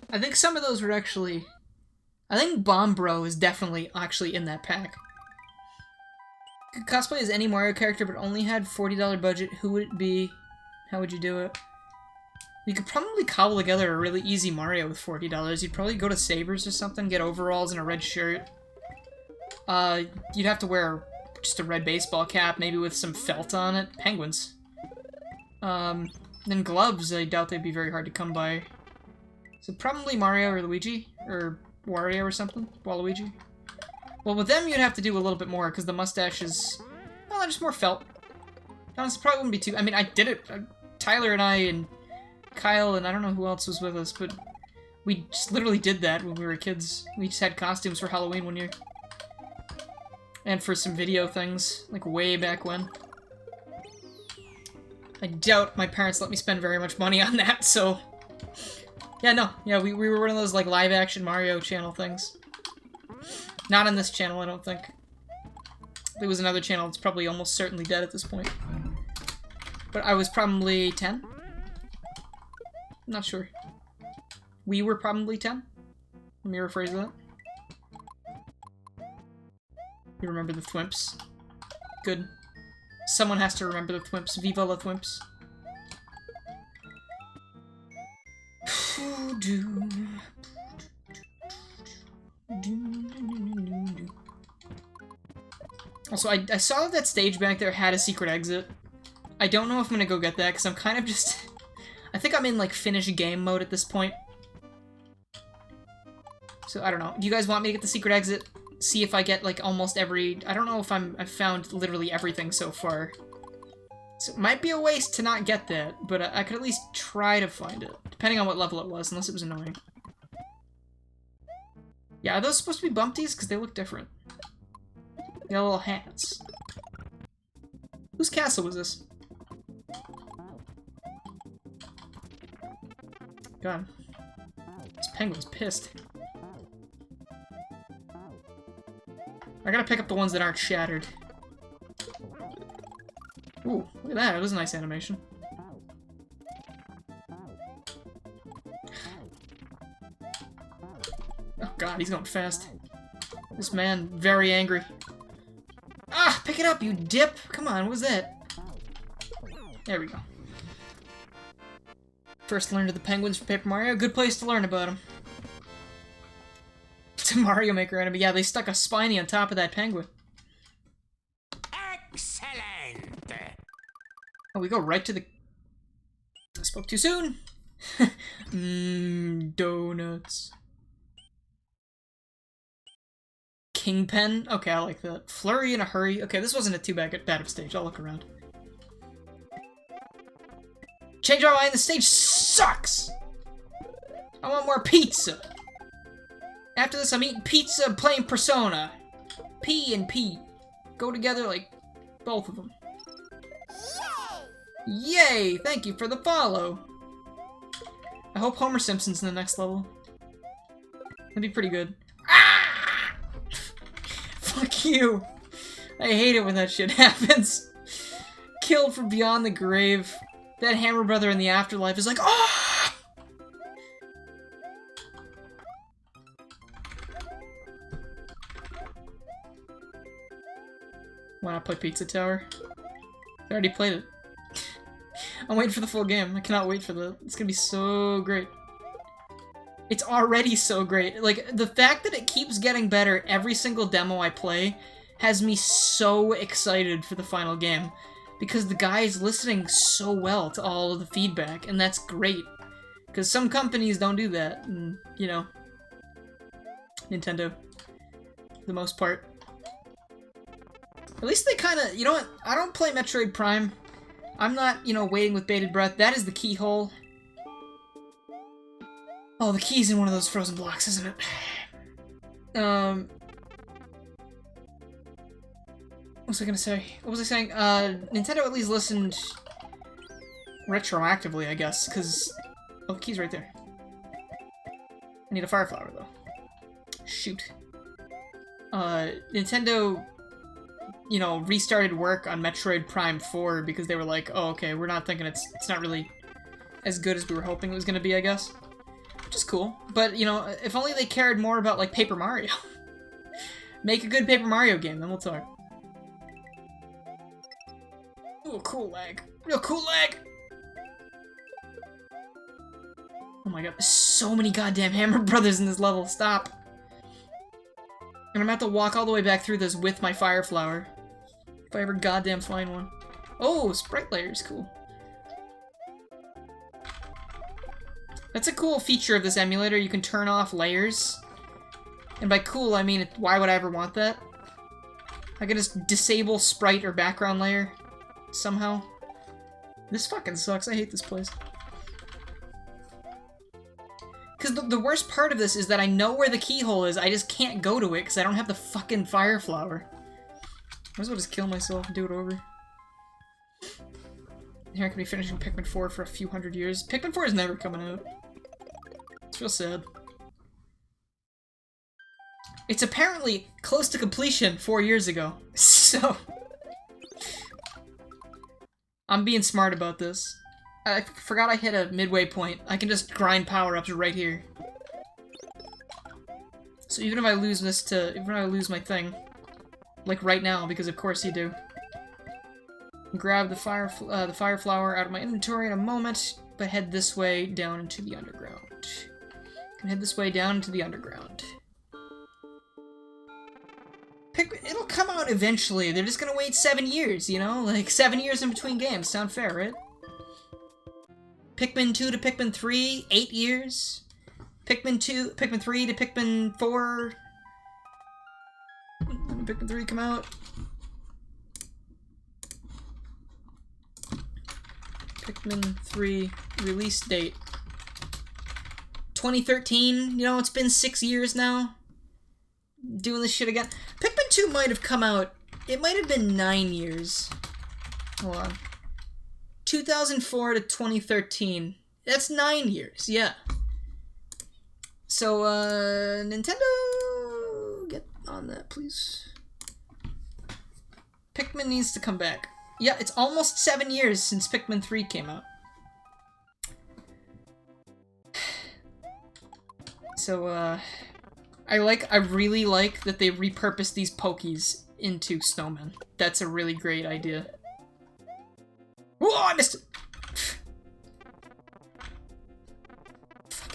I think some of those were actually... I think Bomb Bro is definitely actually in that pack. Could cosplay as any Mario character but only had $40 budget. Who would it be? How would you do it? You could probably cobble together a really easy Mario with $40. You'd probably go to Savers or something, get overalls and a red shirt. You'd have to wear just a red baseball cap, maybe with some felt on it. Penguins. Then gloves, I doubt they'd be very hard to come by. So probably Mario or Luigi, or Wario or something. Waluigi. Well, with them you'd have to do a little bit more, because the mustache is... well, just more felt. Honestly, probably wouldn't be too... I mean, I did it. Tyler and I and Kyle and I don't know who else was with us, but we just literally did that when we were kids. We just had costumes for Halloween one year. And for some video things, like way back when. I doubt my parents let me spend very much money on that, so... yeah, no. Yeah, we were one of those, like, live-action Mario channel things. Not on this channel, I don't think. There was another channel that's probably almost certainly dead at this point. But I was probably 10? Not sure. We were probably 10? Let me rephrase that. You remember the Thwimps? Good. Someone has to remember the Thwimps. Viva la Thwimps. Also, I saw that stage back there had a secret exit. I don't know if I'm gonna go get that, because I'm kind of just... I think I'm in, like, finish game mode at this point. So, I don't know. Do you guys want me to get the secret exit? See if I get, like, almost every... I don't know if I've found literally everything so far. So it might be a waste to not get that, but I could at least try to find it. Depending on what level it was, unless it was annoying. Yeah, are those supposed to be bumpties? Because they look different. They got little hats. Whose castle was this? God. This penguin's pissed. I gotta pick up the ones that aren't shattered. Ooh, look at that. It was a nice animation. Oh god, he's going fast. This man, very angry. Ah, pick it up, you dip! Come on, what was that? There we go. First learned of the penguins from Paper Mario. Good place to learn about them. It's a Mario Maker enemy. Yeah, they stuck a spiny on top of that penguin. Excellent. Oh, we go right to the... I spoke too soon. Donuts. Kingpen? Okay, I like that. Flurry in a hurry. Okay, this wasn't a too bad of a stage. I'll look around. Change my mind, the stage sucks! I want more pizza! After this, I'm eating pizza, playing Persona. P and P. Go together like both of them. Yay! Thank you for the follow. I hope Homer Simpson's in the next level. That'd be pretty good. Ah! Fuck you! I hate it when that shit happens. Killed from beyond the grave. That Hammer Brother in the afterlife is like, oh! Why not play Pizza Tower? I already played it. I'm waiting for the full game. I cannot wait for it's gonna be so great. It's already so great. Like, the fact that it keeps getting better every single demo I play has me so excited for the final game. Because the guy is listening so well to all of the feedback, and that's great. Because some companies don't do that, and, you know, Nintendo, for the most part. At least they kind of, you know what, I don't play Metroid Prime. I'm not, you know, waiting with bated breath. That is the keyhole. Oh, the key's in one of those frozen blocks, isn't it? What was I gonna say? What was I saying? Nintendo at least listened retroactively, I guess, because... Oh, the key's right there. I need a fire flower, though. Shoot. Nintendo, you know, restarted work on Metroid Prime 4 because they were like, oh, okay, we're not thinking it's not really as good as we were hoping it was gonna be, I guess. Which is cool. But, you know, if only they cared more about, like, Paper Mario. Make a good Paper Mario game, then we'll talk. Ooh, cool lag. Real cool lag! Oh my god, there's so many goddamn Hammer Brothers in this level. Stop. And I'm gonna have to walk all the way back through this with my fire flower. If I ever goddamn find one. Oh, sprite layers, cool. That's a cool feature of this emulator. You can turn off layers. And by cool, I mean, why would I ever want that? I can just disable sprite or background layer. Somehow. This fucking sucks. I hate this place. Because the worst part of this is that I know where the keyhole is, I just can't go to it because I don't have the fucking fire flower. Might as well just kill myself and do it over. Here I could be finishing Pikmin 4 for a few hundred years. Pikmin 4 is never coming out. It's real sad. It's apparently close to completion 4 years ago. So... I'm being smart about this. I forgot I hit a midway point. I can just grind power-ups right here. So even if I lose this even if I lose my thing, like right now, because of course you do, grab the fire flower out of my inventory in a moment, but head this way down into the underground. Can head this way down into the underground. It'll come out eventually. They're just gonna wait 7 years, you know? Like, 7 years in between games. Sound fair, right? Pikmin 2 to Pikmin 3, 8 years. Pikmin 3 to Pikmin 4. When did Pikmin 3 come out? Pikmin 3 release date. 2013. You know, it's been 6 years now. Doing this shit again. Pikmin 2 might have come out... It might have been 9 years. Hold on. 2004 to 2013. That's 9 years, yeah. So, Nintendo... Get on that, please. Pikmin needs to come back. Yeah, it's almost 7 years since Pikmin 3 came out. So, I really like that they repurposed these Pokies into snowmen. That's a really great idea. Whoa, I missed it!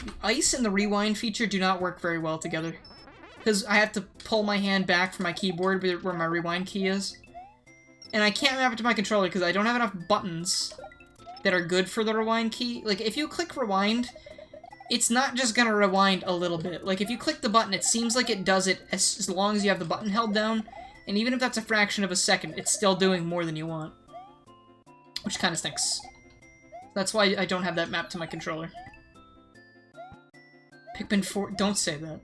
The ice and the rewind feature do not work very well together. Because I have to pull my hand back from my keyboard where my rewind key is. And I can't map it to my controller because I don't have enough buttons that are good for the rewind key. Like, if you click rewind, it's not just gonna rewind a little bit. Like, if you click the button, it seems like it does it as long as you have the button held down. And even if that's a fraction of a second, it's still doing more than you want. Which kind of stinks. That's why I don't have that mapped to my controller. Pikmin 4... Don't say that.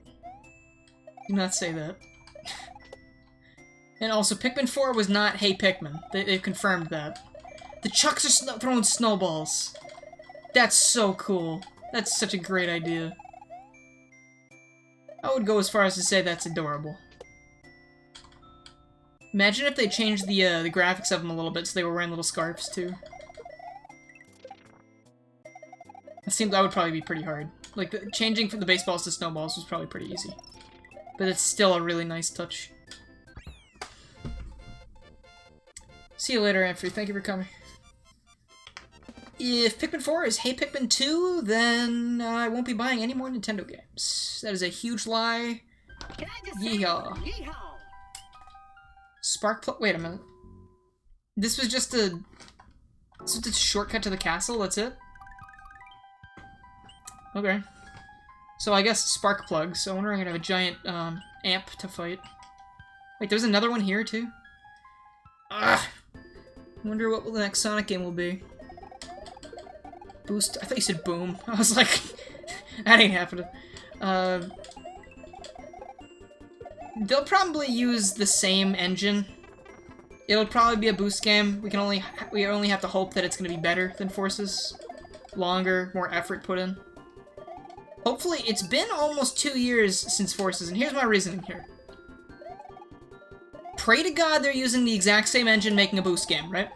Do not say that. And also, Pikmin 4 was not Hey Pikmin. They've confirmed that. The Chucks are throwing snowballs. That's so cool. That's such a great idea. I would go as far as to say that's adorable. Imagine if they changed the graphics of them a little bit so they were wearing little scarves too. That would probably be pretty hard. Like, changing from the baseballs to snowballs was probably pretty easy. But it's still a really nice touch. See you later, Amphry. Thank you for coming. If Pikmin 4 is Hey Pikmin 2, then I won't be buying any more Nintendo games. That is a huge lie. Yeehaw. Sparkplug. Wait a minute. This was just a shortcut to the castle, that's it? Okay. So I guess Sparkplug, so I wonder if I'm gonna have a giant amp to fight. Wait, there's another one here too? Ugh! I wonder what the next Sonic game will be. Boost? I thought you said boom. I was like, that ain't happening. They'll probably use the same engine. It'll probably be a boost game. We only have to hope that it's gonna be better than Forces. Longer, more effort put in. Hopefully, it's been almost 2 years since Forces, and here's my reasoning here. Pray to God they're using the exact same engine making a boost game, right?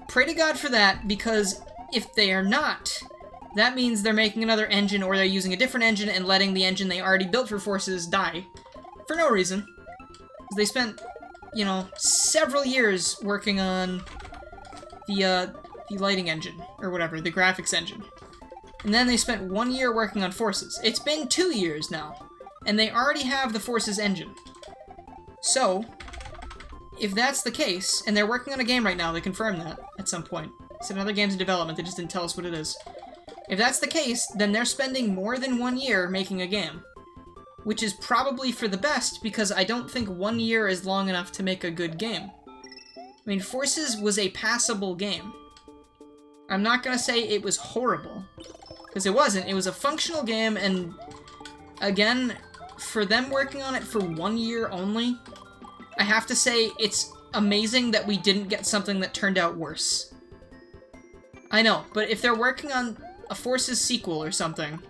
Pray to God for that, because if they are not, that means they're making another engine or they're using a different engine and letting the engine they already built for Forces die. For no reason. They spent, you know, several years working on the lighting engine, or whatever, the graphics engine. And then they spent 1 year working on Forces. It's been 2 years now, and they already have the Forces engine. So, if that's the case, and they're working on a game right now, they confirmed that at some point. It's another game's in development, they just didn't tell us what it is. If that's the case, then they're spending more than 1 year making a game. Which is probably for the best, because I don't think 1 year is long enough to make a good game. I mean, Forces was a passable game. I'm not gonna say it was horrible, because it wasn't. It was a functional game, and again, for them working on it for 1 year only, I have to say it's amazing that we didn't get something that turned out worse. I know, but if they're working on a Forces sequel or something,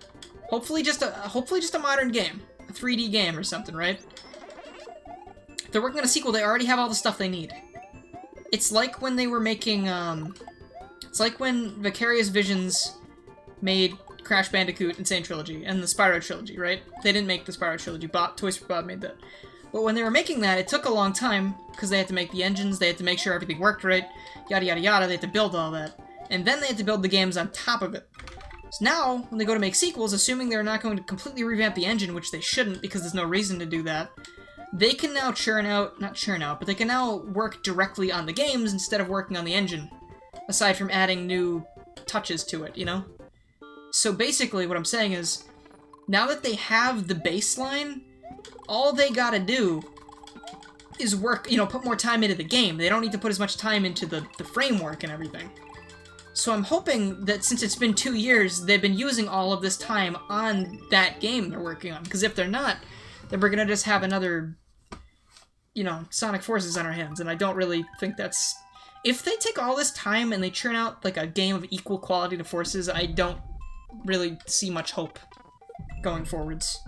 hopefully just a modern game, a 3D game or something, right? If they're working on a sequel, they already have all the stuff they need. It's like when they were making, it's like when Vicarious Visions made Crash Bandicoot Insane Trilogy and the Spyro Trilogy, right? They didn't make the Spyro Trilogy, Toys for Bob made that. But when they were making that, it took a long time, because they had to make the engines, they had to make sure everything worked right, yada yada yada, they had to build all that. And then they had to build the games on top of it. So now, when they go to make sequels, assuming they're not going to completely revamp the engine, which they shouldn't, because there's no reason to do that, they can now not churn out, but they can now work directly on the games instead of working on the engine. Aside from adding new touches to it, you know? So basically, what I'm saying is, now that they have the baseline, all they gotta do is work, you know, put more time into the game. They don't need to put as much time into the framework and everything. So I'm hoping that since it's been 2 years, they've been using all of this time on that game they're working on. Because if they're not, then we're gonna just have another, you know, Sonic Forces on our hands. And I don't really think that's... If they take all this time and they churn out, like, a game of equal quality to Forces, I don't really see much hope going forwards.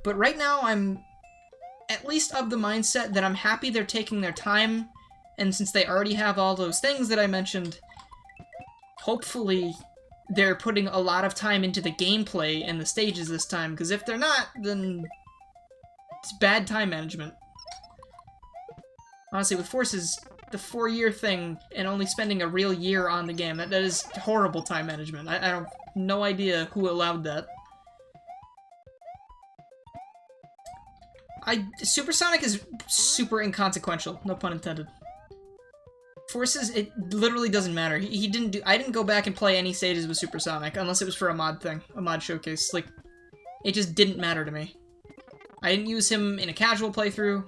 But right now, I'm at least of the mindset that I'm happy they're taking their time, and since they already have all those things that I mentioned, hopefully they're putting a lot of time into the gameplay and the stages this time, because if they're not, then it's bad time management. Honestly, with Forces, the 4-year thing and only spending a real year on the game, that is horrible time management. I have no idea who allowed that. Supersonic is super inconsequential, no pun intended. Forces, it literally doesn't matter. He didn't do. I didn't go back and play any stages with Supersonic unless it was for a mod thing, a mod showcase. Like, it just didn't matter to me. I didn't use him in a casual playthrough.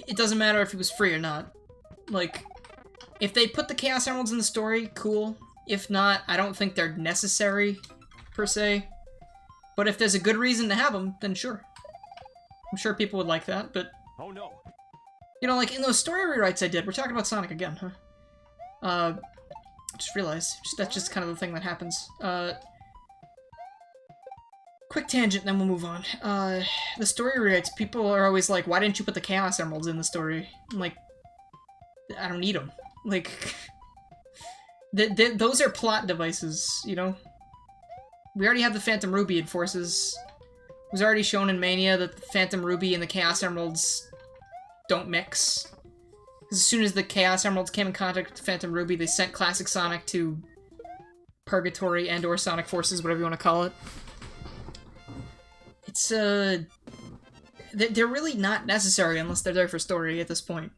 It doesn't matter if he was free or not. Like, if they put the Chaos Emeralds in the story, cool. If not, I don't think they're necessary, per se. But if there's a good reason to have them, then sure. I'm sure people would like that, but... Oh no. You know, like, in those story rewrites I did, we're talking about Sonic again, huh? Just realized, that's just kind of the thing that happens. Quick tangent, then we'll move on. The story rewrites, people are always like, why didn't you put the Chaos Emeralds in the story? I'm like, I don't need them. Like, those are plot devices, you know? We already have the Phantom Ruby in Forces. It was already shown in Mania that the Phantom Ruby and the Chaos Emeralds don't mix. Because as soon as the Chaos Emeralds came in contact with the Phantom Ruby, they sent Classic Sonic to Purgatory and/or Sonic Forces, whatever you want to call it. It's, they're really not necessary unless they're there for story at this point.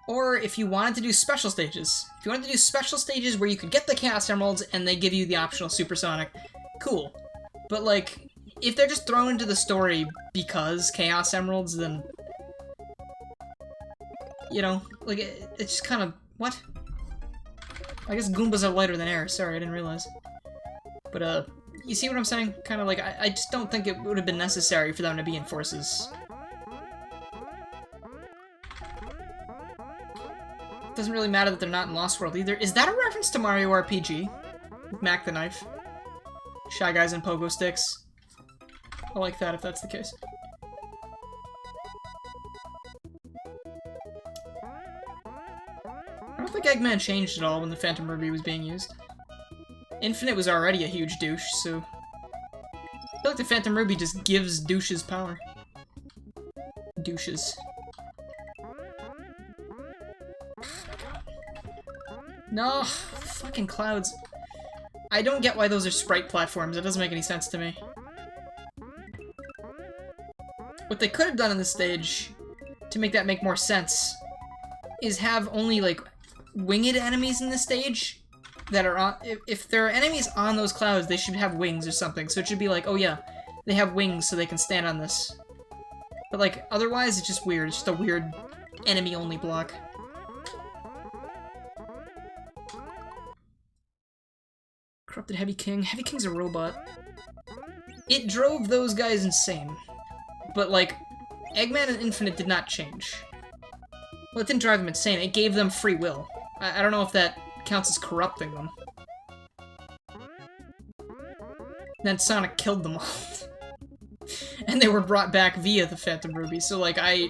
Or if you wanted to do special stages. If you wanted to do special stages where you could get the Chaos Emeralds and they give you the optional Supersonic, cool. But, like, if they're just thrown into the story because Chaos Emeralds, then... You know, like, it's just kind of... What? I guess Goombas are lighter than air. Sorry, I didn't realize. But, you see what I'm saying? Kind of like, I just don't think it would have been necessary for them to be in Forces. It doesn't really matter that they're not in Lost World either. Is that a reference to Mario RPG? With Mac the Knife? Shy Guys and Pogo Sticks? I like that if that's the case. I don't think Eggman changed at all when the Phantom Ruby was being used. Infinite was already a huge douche, so... I feel like the Phantom Ruby just gives douches power. Douches. No, fucking clouds. I don't get why those are sprite platforms. It doesn't make any sense to me. What they could have done in this stage, to make that make more sense, is have only, like, winged enemies in the stage that are on... If there are enemies on those clouds, they should have wings or something. So it should be like, oh yeah, they have wings so they can stand on this. But, like, otherwise, it's just weird. It's just a weird enemy-only block. Corrupted Heavy King. Heavy King's a robot. It drove those guys insane. But, like, Eggman and Infinite did not change. Well, it didn't drive them insane. It gave them free will. I don't know if that counts as corrupting them. Then Sonic killed them all. And they were brought back via the Phantom Ruby. So, like, I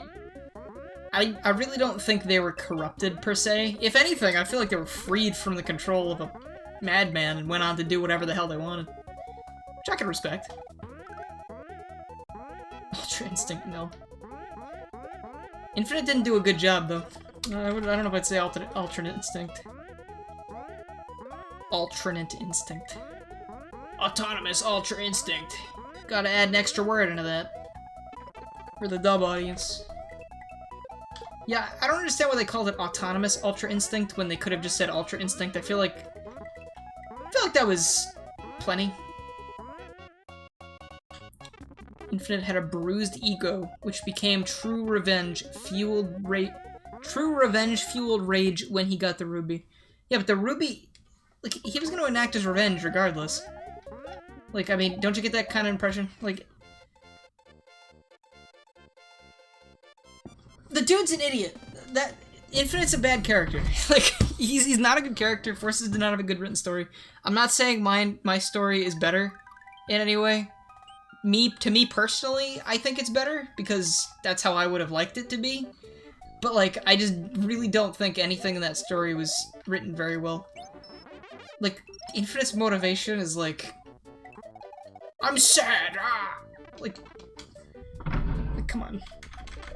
really don't think they were corrupted, per se. If anything, I feel like they were freed from the control of a madman and went on to do whatever the hell they wanted. Which I can respect. Ultra Instinct, no. Infinite didn't do a good job, though. I don't know if I'd say alternate instinct. Alternate instinct. Autonomous Ultra Instinct. Gotta add an extra word into that. For the dub audience. Yeah, I don't understand why they called it Autonomous Ultra Instinct when they could have just said Ultra Instinct. I feel like that was plenty. Infinite had a bruised ego, which became true revenge fueled rage when he got the ruby. Yeah, but the ruby, like, he was gonna enact his revenge regardless. Like, I mean, don't you get that kind of impression? Like, the dude's an idiot. Infinite's a bad character. Like, he's not a good character. Forces did not have a good written story. I'm not saying my story is better in any way. To me personally, I think it's better, because that's how I would have liked it to be. But, like, I just really don't think anything in that story was written very well. Like, Infinite's motivation is like, I'm sad, ah! Like, come on.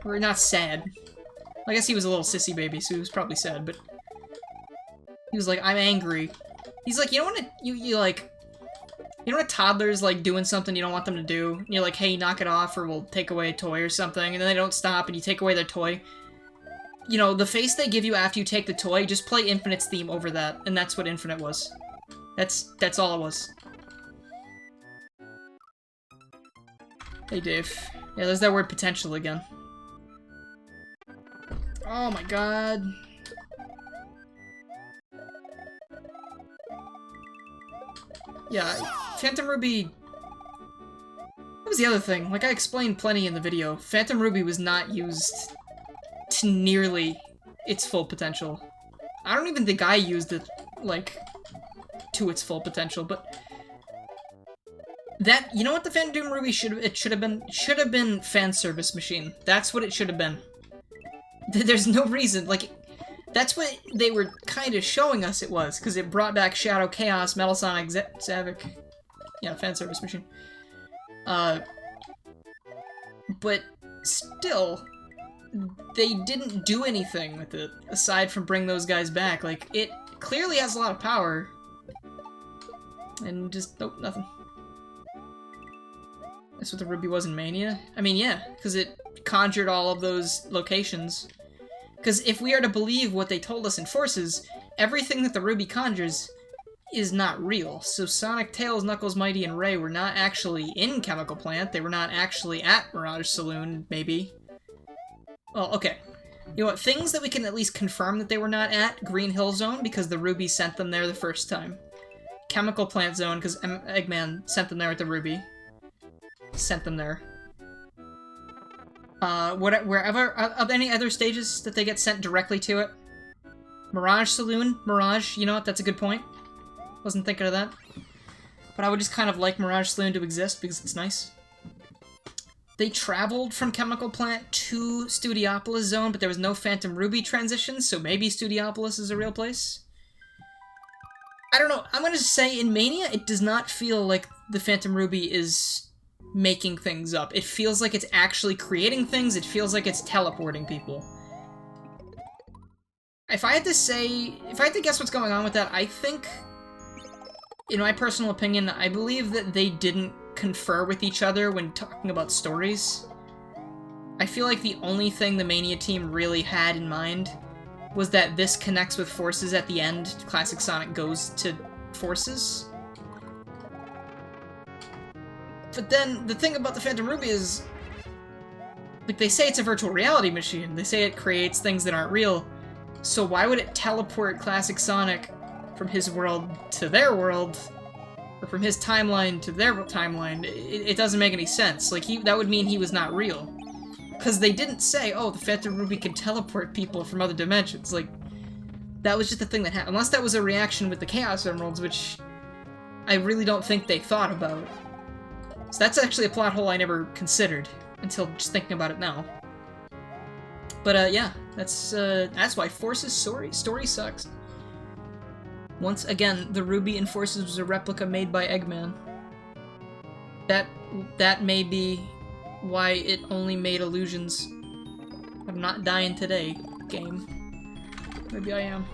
We're not sad. I guess he was a little sissy baby, so he was probably sad, but he was like, I'm angry. He's like, you know when you like, you know when a toddler's like doing something you don't want them to do, and you're like, hey, knock it off or we'll take away a toy or something, and then they don't stop and you take away their toy. You know, the face they give you after you take the toy, just play Infinite's theme over that, and that's what Infinite was. That's all it was. Hey, Dave. Yeah, there's that word potential again. Oh my god. Yeah, Phantom Ruby... That was the other thing. Like, I explained plenty in the video. Phantom Ruby was not used to nearly its full potential. I don't even think I used it, like, to its full potential, but... That, you know what the Phantom Ruby should have been? Should have been fan service machine. That's what it should have been. There's no reason, like, that's what they were kind of showing us it was, because it brought back Shadow Chaos, Metal Sonic, Zavik. Yeah, fan service machine. But still, they didn't do anything with it, aside from bring those guys back. Like, it clearly has a lot of power, and just, nope, nothing. That's what the Ruby was in Mania? I mean, yeah, because it conjured all of those locations. Because if we are to believe what they told us in Forces, everything that the Ruby conjures is not real. So Sonic, Tails, Knuckles, Mighty, and Ray were not actually in Chemical Plant. They were not actually at Mirage Saloon, maybe. Well, okay. You know what? Things that we can at least confirm that they were not at: Green Hill Zone, because the Ruby sent them there the first time. Chemical Plant Zone, because Eggman sent them there with the Ruby. Sent them there. Wherever, of any other stages that they get sent directly to it? Mirage Saloon? Mirage, you know what, that's a good point. Wasn't thinking of that. But I would just kind of like Mirage Saloon to exist because it's nice. They traveled from Chemical Plant to Studiopolis Zone, but there was no Phantom Ruby transition, so maybe Studiopolis is a real place? I don't know, I'm gonna say in Mania, it does not feel like the Phantom Ruby is making things up. It feels like it's actually creating things, it feels like it's teleporting people. If I had to guess what's going on with that, I think, in my personal opinion, I believe that they didn't confer with each other when talking about stories. I feel like the only thing the Mania team really had in mind was that this connects with Forces at the end. Classic Sonic goes to Forces. But then, the thing about the Phantom Ruby is, like, they say it's a virtual reality machine. They say it creates things that aren't real. So why would it teleport Classic Sonic from his world to their world, or from his timeline to their timeline? It doesn't make any sense. Like, that would mean he was not real. Because they didn't say, oh, the Phantom Ruby can teleport people from other dimensions. Like, that was just the thing that happened. Unless that was a reaction with the Chaos Emeralds, which I really don't think they thought about. So that's actually a plot hole I never considered until just thinking about it now. But yeah, that's why Forces story sucks. Once again, the Ruby in Forces was a replica made by Eggman. That may be why it only made illusions. I'm not dying today, game. Maybe I am.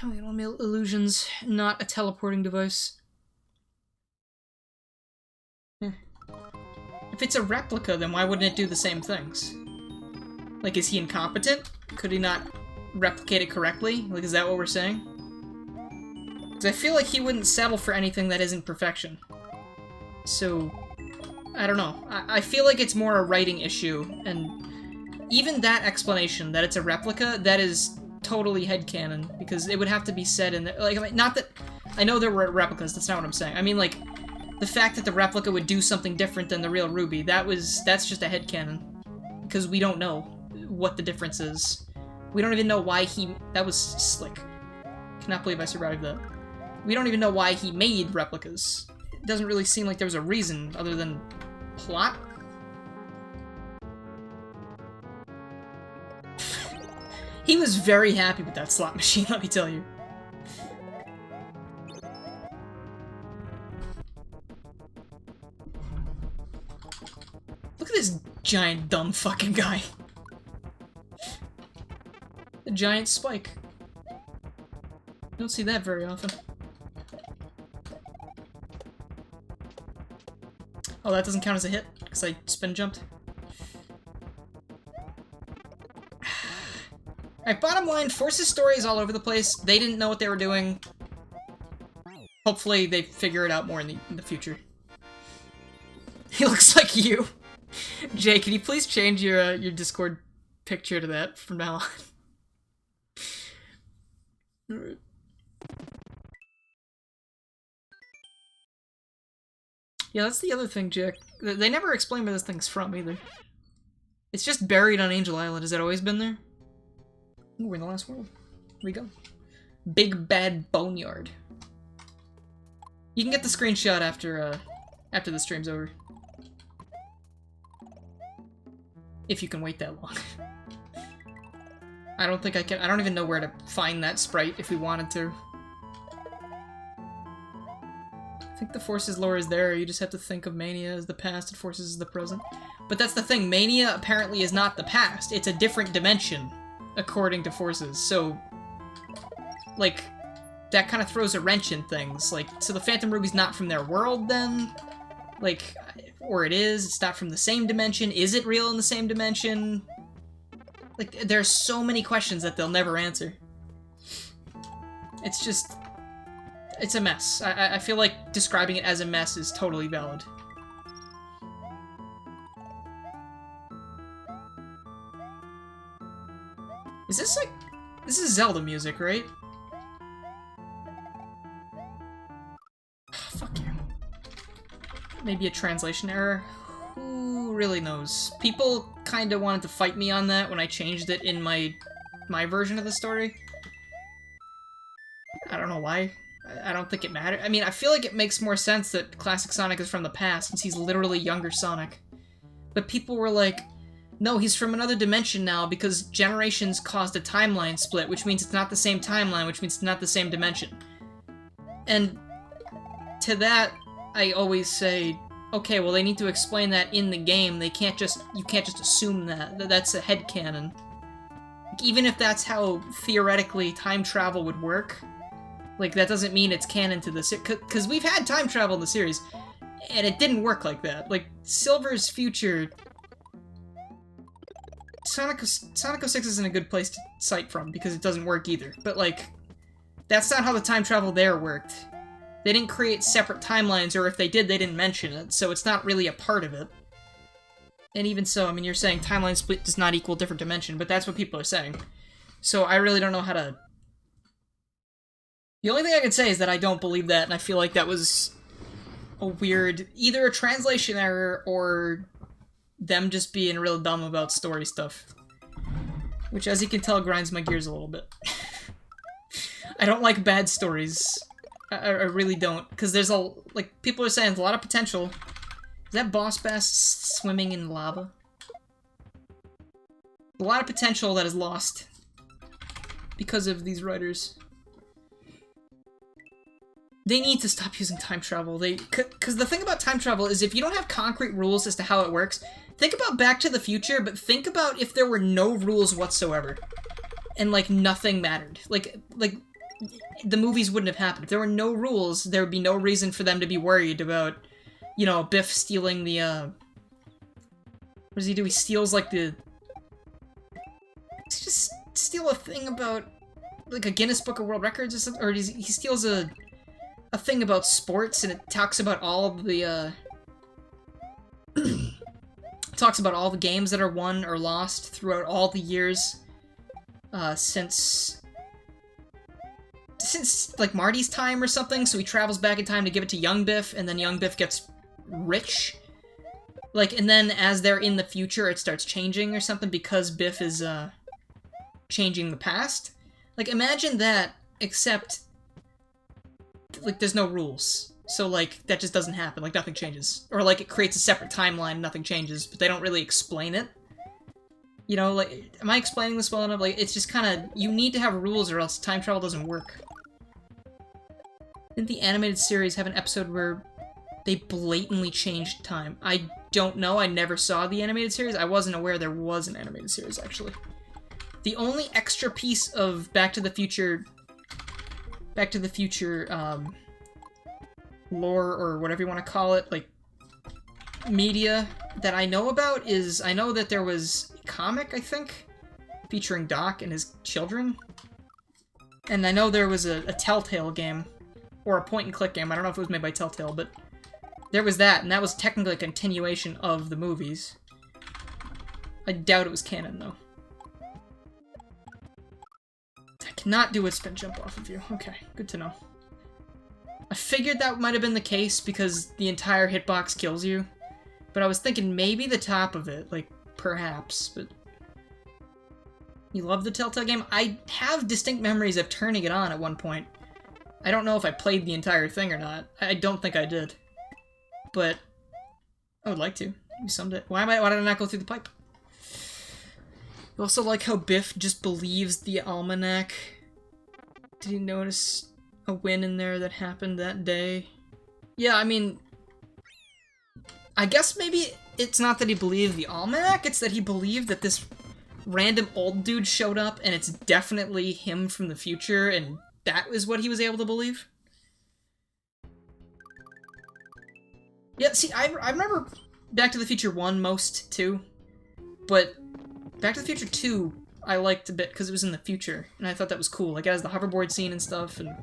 It only made illusions, not a teleporting device. If it's a replica, then why wouldn't it do the same things? Like, is he incompetent? Could he not replicate it correctly? Like, is that what we're saying? Because I feel like he wouldn't settle for anything that isn't perfection. So, I don't know. I feel like it's more a writing issue, and even that explanation, that it's a replica, that is totally headcanon, because it would have to be said in there. Like, I mean, not that... I know there were replicas, that's not what I'm saying. I mean, like, the fact that the replica would do something different than the real Ruby, that's just a headcanon. Because we don't know. what the difference is. We don't even know why he... That was slick. Cannot believe I survived that. We don't even know why he made replicas. It doesn't really seem like there was a reason other than plot. He was very happy with that slot machine, let me tell you. Look at this giant dumb fucking guy. A giant spike. You don't see that very often. Oh, that doesn't count as a hit, because I spin jumped. Alright, bottom line, Force's story is all over the place. They didn't know what they were doing. Hopefully they figure it out more in the future. He looks like you. Jay, can you please change your Discord picture to that from now on? Alright. Yeah, that's the other thing, Jack. They never explain where this thing's from, either. It's just buried on Angel Island. Has it always been there? Ooh, we're in the last world. Here we go. Big Bad Boneyard. You can get the screenshot after the stream's over. If you can wait that long. I don't think I can. I don't even know where to find that sprite if we wanted to. I think the Force's lore is there. You just have to think of Mania as the past and Forces as the present. But that's the thing. Mania apparently is not the past. It's a different dimension, according to Forces. So, like, that kind of throws a wrench in things. Like, so the Phantom Ruby's not from their world then? Like, or it is. It's not from the same dimension. Is it real in the same dimension? Like, there's so many questions that they'll never answer. It's just... It's a mess. I feel like describing it as a mess is totally valid. Is this like... This is Zelda music, right? Fuck you. Maybe a translation error? Who really knows? People kinda wanted to fight me on that when I changed it in my version of the story. I don't know why. I don't think it mattered. I mean, I feel like it makes more sense that Classic Sonic is from the past, since he's literally younger Sonic. But people were like, no, he's from another dimension now because generations caused a timeline split, which means it's not the same timeline, which means it's not the same dimension. And to that, I always say, okay, well, they need to explain that in the game. You can't just assume that. That's a headcanon. Even if that's how, theoretically, time travel would work, like, that doesn't mean it's canon to the series. Because we've had time travel in the series, and it didn't work like that. Like, Silver's future... Sonic 06 isn't a good place to cite from, because it doesn't work either. But, like, that's not how the time travel there worked. They didn't create separate timelines, or if they did, they didn't mention it, so it's not really a part of it. And even so, I mean, you're saying timeline split does not equal different dimension, but that's what people are saying. So I really don't know how to... The only thing I can say is that I don't believe that, and I feel like that was a weird... either a translation error, or them just being real dumb about story stuff. Which, as you can tell, grinds my gears a little bit. I don't like bad stories. I really don't, because there's a... like, people are saying there's a lot of potential. Is that Boss Bass swimming in lava? A lot of potential that is lost because of these writers. They need to stop using time travel. Because the thing about time travel is if you don't have concrete rules as to how it works, think about Back to the Future, but think about if there were no rules whatsoever. And, like, nothing mattered. Like, the movies wouldn't have happened. If there were no rules, there would be no reason for them to be worried about, you know, Biff stealing the, what does he do? He steals, like, the... Does he just steal a thing about, like, a Guinness Book of World Records or something? Or he steals a thing about sports, and it talks about all of the, talks about all the games that are won or lost throughout all the years, since, like, Marty's time or something, so he travels back in time to give it to young Biff, and then young Biff gets rich. Like, and then as they're in the future, it starts changing or something because Biff is, changing the past. Like, imagine that, except, like, there's no rules. So, like, that just doesn't happen. Like, nothing changes. Or, like, it creates a separate timeline, nothing changes, but they don't really explain it. You know, like, am I explaining this well enough? Like, it's just kind of, you need to have rules or else time travel doesn't work. Didn't the animated series have an episode where they blatantly changed time? I don't know, I never saw the animated series. I wasn't aware there was an animated series, actually. The only extra piece of Back to the Future, lore, or whatever you want to call it, like, media that I know about is, I know that there was Kamek, I think, featuring Doc and his children. And I know there was a Telltale game, or a point-and-click game. I don't know if it was made by Telltale, but there was that, and that was technically a continuation of the movies. I doubt it was canon, though. I cannot do a spin jump off of you. Okay, good to know. I figured that might have been the case because the entire hitbox kills you. But I was thinking maybe the top of it, like, perhaps, but... You love the Telltale game? I have distinct memories of turning it on at one point. I don't know if I played the entire thing or not. I don't think I did. But I would like to. Maybe someday. Why did I not go through the pipe? You also like how Biff just believes the almanac. Did you notice a win in there that happened that day? Yeah, I mean... I guess maybe it's not that he believed the almanac, it's that he believed that this random old dude showed up and it's definitely him from the future, and that is what he was able to believe. Yeah, see, I remember Back to the Future 1 most, too. But Back to the Future 2, I liked a bit because it was in the future, and I thought that was cool. Like, it has the hoverboard scene and stuff, and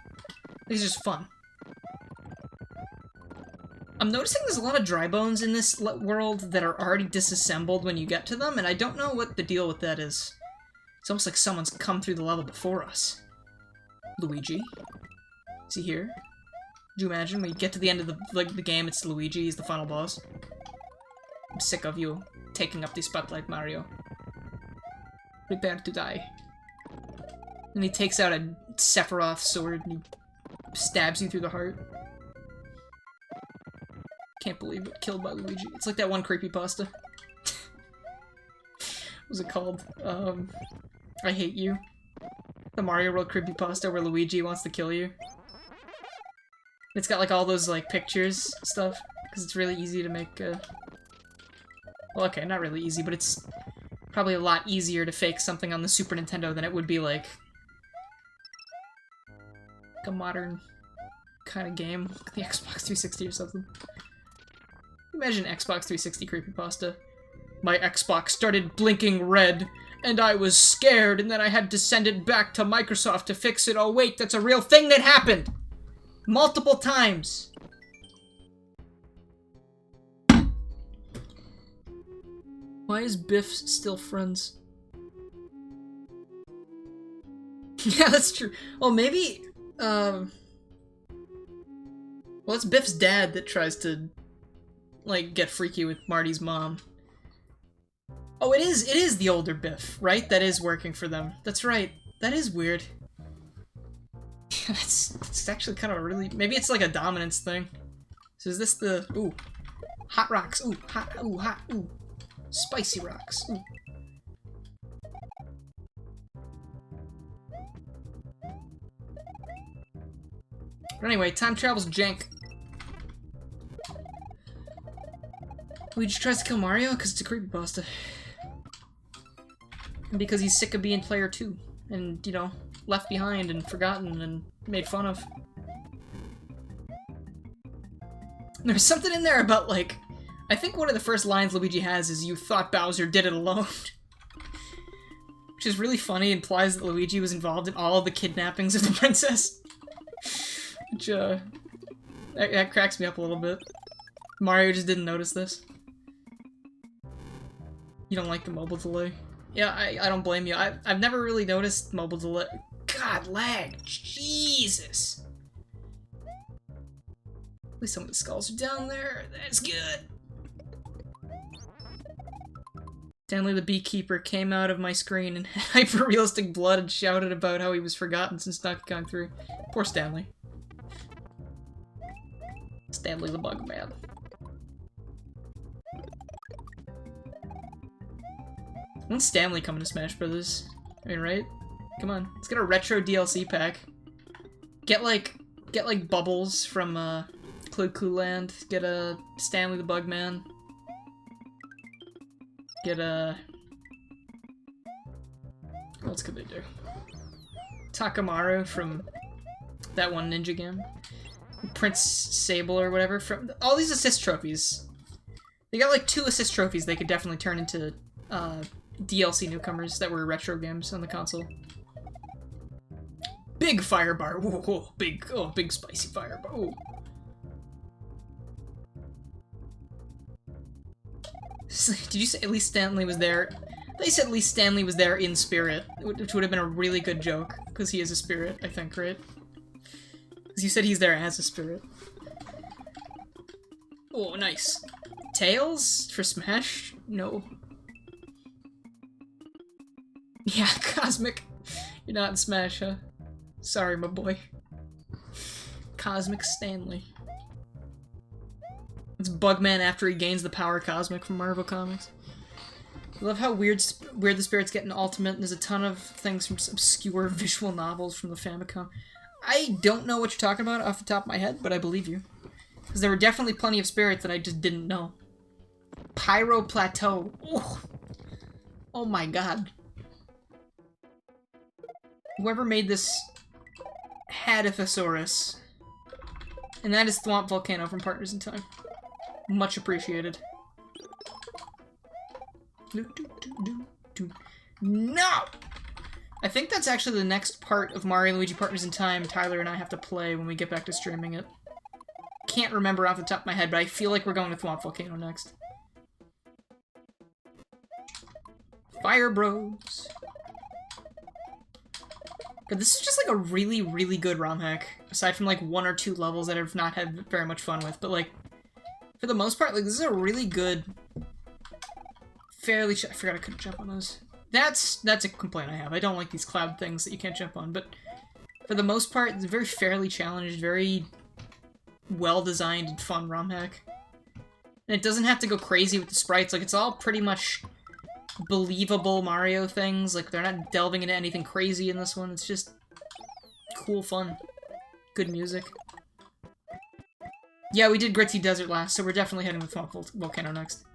it's just fun. I'm noticing there's a lot of dry bones in this world that are already disassembled when you get to them, and I don't know what the deal with that is. It's almost like someone's come through the level before us. Luigi? Is he here? Could you imagine when you get to the end of the game, it's Luigi, he's the final boss? I'm sick of you taking up the spotlight, Mario. Prepare to die. And he takes out a Sephiroth sword and he stabs you through the heart. Can't believe it. Killed by Luigi. It's like that one creepypasta. What was it called? I Hate You. The Mario World creepypasta where Luigi wants to kill you. It's got like all those like pictures and stuff, because it's really easy to make well, okay, not really easy, but it's probably a lot easier to fake something on the Super Nintendo than it would be like a modern kind of game, like the Xbox 360 or something. Imagine Xbox 360 creepypasta. My Xbox started blinking red, and I was scared, and then I had to send it back to Microsoft to fix it. Oh wait, that's a real thing that happened! Multiple times! Why is Biff still friends? Yeah, that's true. Oh, maybe, well, it's Biff's dad that tries to, like, get freaky with Marty's mom. Oh, it is the older Biff, right? That is working for them. That's right. That is weird. It's actually kind of really... Maybe it's like a dominance thing. So is this the... Ooh. Hot rocks. Ooh. Hot. Ooh. Hot. Ooh. Spicy rocks. Ooh. But anyway, time travel's jank. Luigi tries to kill Mario because it's a creepypasta. And because he's sick of being player 2. And, you know, left behind and forgotten and made fun of. There's something in there about, like, I think one of the first lines Luigi has is, "You thought Bowser did it alone." Which is really funny, implies that Luigi was involved in all of the kidnappings of the princess. Which, that cracks me up a little bit. Mario just didn't notice this. You don't like the mobile delay? Yeah, I don't blame you. I've never really noticed mobile delay. God, lag. Jesus. At least some of the skulls are down there. That's good. Stanley the Beekeeper came out of my screen and had hyper-realistic blood and shouted about how he was forgotten since Donkey Kong 3. Poor Stanley. Stanley the Bug Man. When's Stanley coming to Smash Brothers? I mean, right? Come on, let's get a retro DLC pack. Get like Bubbles from Clue Land. Get a Stanley the Bug Man. Get a... What else could they do? Takamaru from that one ninja game. Prince Sable or whatever. From all these assist trophies. They got like 2 assist trophies they could definitely turn into DLC newcomers that were retro games on the console. Big fire bar. Whoa, big spicy fire bar. Ooh. Did you say at least Stanley was there? They said at least Stanley was there in spirit, which would have been a really good joke, because he is a spirit, I think, right? Because you said he's there as a spirit. Oh, nice. Tails? For Smash? No. Yeah, Cosmic. You're not in Smash, huh? Sorry, my boy. Cosmic Stanley. It's Bugman after he gains the power Cosmic from Marvel Comics. I love how weird the spirits get in Ultimate, and there's a ton of things from obscure visual novels from the Famicom. I don't know what you're talking about off the top of my head, but I believe you. Because there were definitely plenty of spirits that I just didn't know. Pyro Plateau. Ooh. Oh my god. Whoever made this had a thesaurus. And that is Thwomp Volcano from Partners in Time. Much appreciated. No! I think that's actually the next part of Mario and Luigi Partners in Time Tyler and I have to play when we get back to streaming it. Can't remember off the top of my head, but I feel like we're going to Thwomp Volcano next. Fire Bros. But this is just like a really, really good ROM hack. Aside from like 1 or 2 levels that I've not had very much fun with, but like, for the most part, like, this is a really good, fairly... I forgot I couldn't jump on those. That's a complaint I have. I don't like these cloud things that you can't jump on, but for the most part, it's a very fairly challenged, very well-designed and fun ROM hack. And it doesn't have to go crazy with the sprites. Like, it's all pretty much believable Mario things. Like, they're not delving into anything crazy in this one. It's just cool fun. Good music. Yeah, we did Gritty Desert last, so we're definitely heading with Volcano next.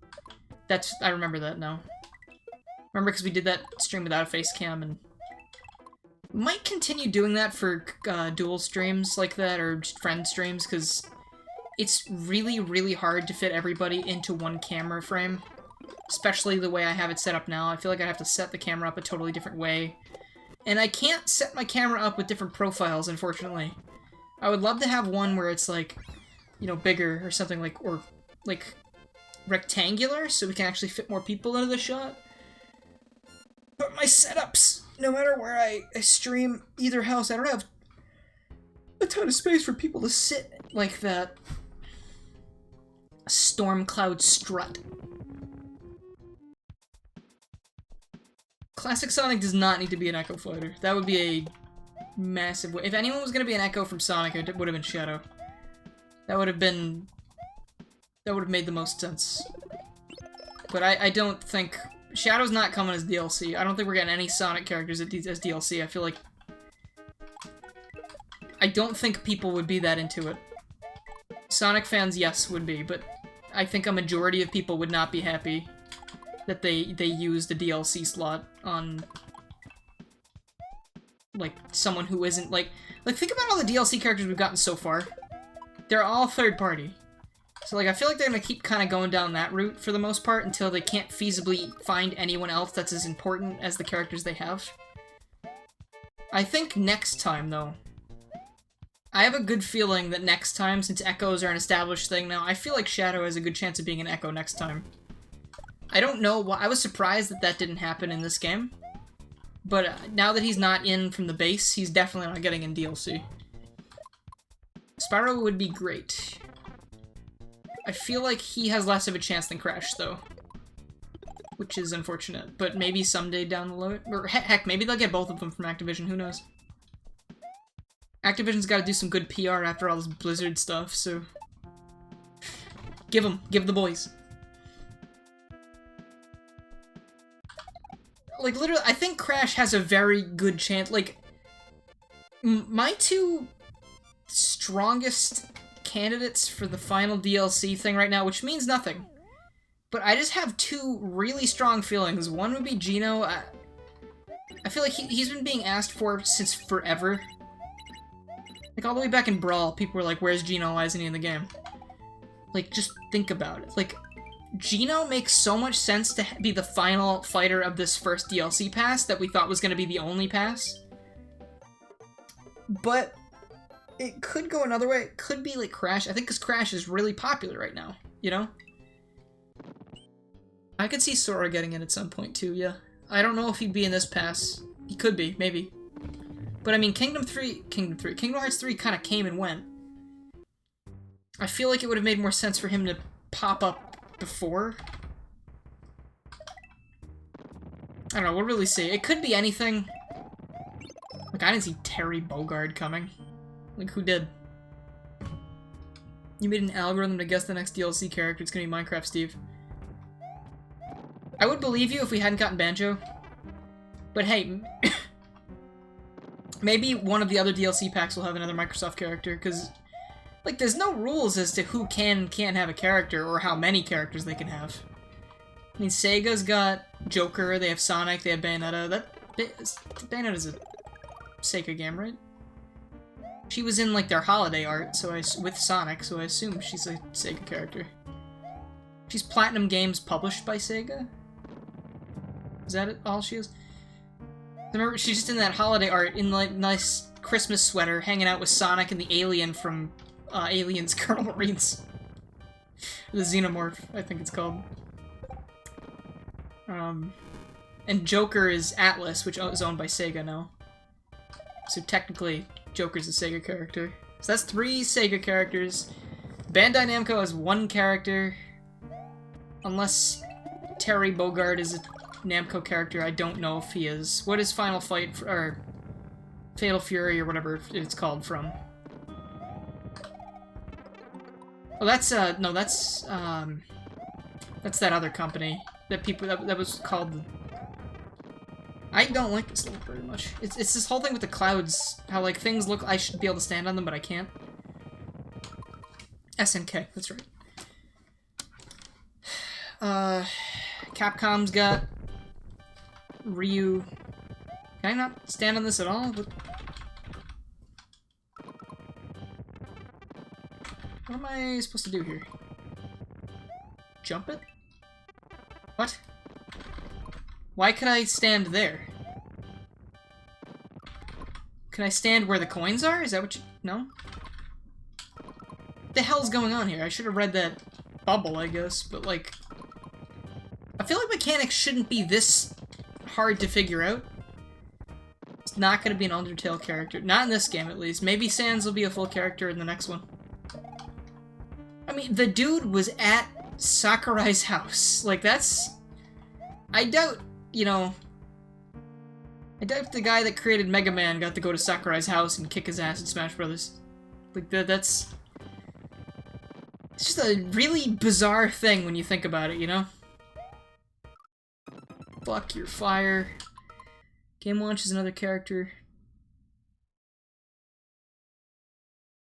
I remember that now. Remember, because we did that stream without a face cam, and might continue doing that for dual streams like that, or just friend streams, because it's really, really hard to fit everybody into one camera frame. Especially the way I have it set up now. I feel like I have to set the camera up a totally different way. And I can't set my camera up with different profiles, unfortunately. I would love to have one where it's like, you know, bigger or something like, or like rectangular, so we can actually fit more people into the shot. But my setups, no matter where I stream either house, I don't have a ton of space for people to sit like that. Storm Cloud Strut. Classic Sonic does not need to be an Echo Fighter. That would be a massive... If anyone was going to be an Echo from Sonic, it would have been Shadow. That would have been... That would have made the most sense. But I don't think... Shadow's not coming as DLC. I don't think we're getting any Sonic characters as DLC. I feel like... I don't think people would be that into it. Sonic fans, yes, would be, but I think a majority of people would not be happy that they used a DLC slot on, like, someone who isn't, like, think about all the DLC characters we've gotten so far. They're all third-party. So, like, I feel like they're gonna keep kind of going down that route for the most part until they can't feasibly find anyone else that's as important as the characters they have. I think next time, though, I have a good feeling that next time, since Echoes are an established thing now, I feel like Shadow has a good chance of being an Echo next time. I don't know why. I was surprised that that didn't happen in this game. But now that he's not in from the base, he's definitely not getting in DLC. Spyro would be great. I feel like he has less of a chance than Crash, though. which is unfortunate. But maybe someday down the road, or heck, maybe they'll get both of them from Activision. Who knows? Activision's got to do some good PR after all this Blizzard stuff, so give the boys. Like, literally, I think Crash has a very good chance. Like, my two strongest candidates for the final DLC thing right now, which means nothing, but I just have two really strong feelings. One would be Gino. I feel like he's been being asked for since forever. Like, all the way back in Brawl, people were like, where's Gino? Why isn't he in the game? Like, just think about it. Like, Gino makes so much sense to be the final fighter of this first DLC pass that we thought was going to be the only pass. But it could go another way. It could be like Crash. I think because Crash is really popular right now, you know? I could see Sora getting it at some point too, yeah. I don't know if he'd be in this pass. He could be, maybe. But I mean, Kingdom Hearts 3 kind of came and went. I feel like it would have made more sense for him to pop up before. I don't know, we'll really see. It could be anything. Like, I didn't see Terry Bogard coming. Like, who did? You made an algorithm to guess the next DLC character. It's gonna be Minecraft Steve. I would believe you if we hadn't gotten Banjo. But hey, maybe one of the other DLC packs will have another Microsoft character, because, like, there's no rules as to who can and can't have a character, or how many characters they can have. I mean, Sega's got Joker, they have Sonic, they have Bayonetta. Bayonetta's a Sega game, right? She was in, like, their holiday art, with Sonic, so I assume she's a Sega character. She's Platinum Games published by Sega? Is that all she is? Remember, she's just in that holiday art in, like, nice Christmas sweater, hanging out with Sonic and the alien from Aliens Colonel Marines. The Xenomorph, I think it's called. And Joker is Atlas, which is owned by Sega now. So technically, Joker's a Sega character. So that's 3 Sega characters. Bandai Namco has 1 character. Unless Terry Bogard is a Namco character, I don't know if he is. What is Final Fight, or Fatal Fury, or whatever it's called from? Oh, that's, no, that's that other company. That was called... I don't like this look very much. It's this whole thing with the clouds, how, like, things look, I should be able to stand on them, but I can't. SNK, that's right. Capcom's got Ryu. Can I not stand on this at all? What am I supposed to do here? Jump it? What? Why could I stand there? Can I stand where the coins are? Is that what you... No? What the hell's going on here? I should have read that bubble, I guess, but, like... I feel like mechanics shouldn't be this hard to figure out. It's not gonna be an Undertale character. Not in this game, at least. Maybe Sans will be a full character in the next one. I mean, the dude was at Sakurai's house. Like, that's... I doubt, you know... I doubt the guy that created Mega Man got to go to Sakurai's house and kick his ass in Smash Brothers. Like, that's... It's just a really bizarre thing when you think about it, you know? Fuck your fire. Game Watch is another character.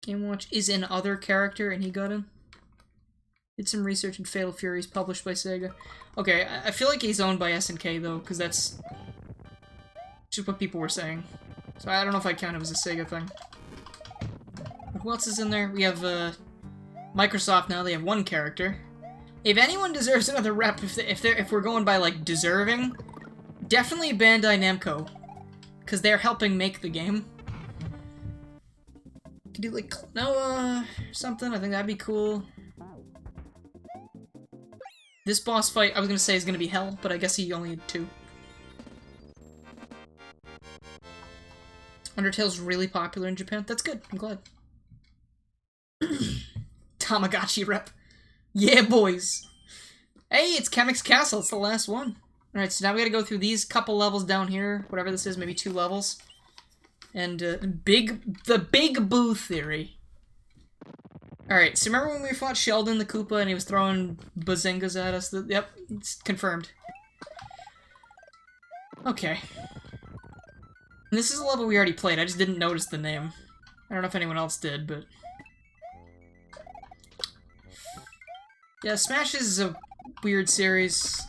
Game Watch is an other character, and he got him. Did some research in Fatal Furies, published by Sega. Okay, I feel like he's owned by SNK, though, because that's just what people were saying. So I don't know if I count him as a Sega thing. But who else is in there? We have, Microsoft now. They have 1 character. If anyone deserves another rep, if we're going by, like, deserving, definitely Bandai Namco. Because they're helping make the game. Could do, like, Klonoa or something. I think that'd be cool. This boss fight, I was gonna say, is gonna be hell, but I guess he only had 2. Undertale's really popular in Japan. That's good. I'm glad. Tamagotchi rep. Yeah, boys. Hey, it's Kamek's Castle. It's the last one. Alright, so now we gotta go through these couple levels down here. Whatever this is, maybe 2 levels. And, the Big Boo Theory. Alright, so remember when we fought Sheldon the Koopa and he was throwing bazingas at us? Yep, it's confirmed. Okay. And this is a level we already played, I just didn't notice the name. I don't know if anyone else did, but... Yeah, Smash is a weird series.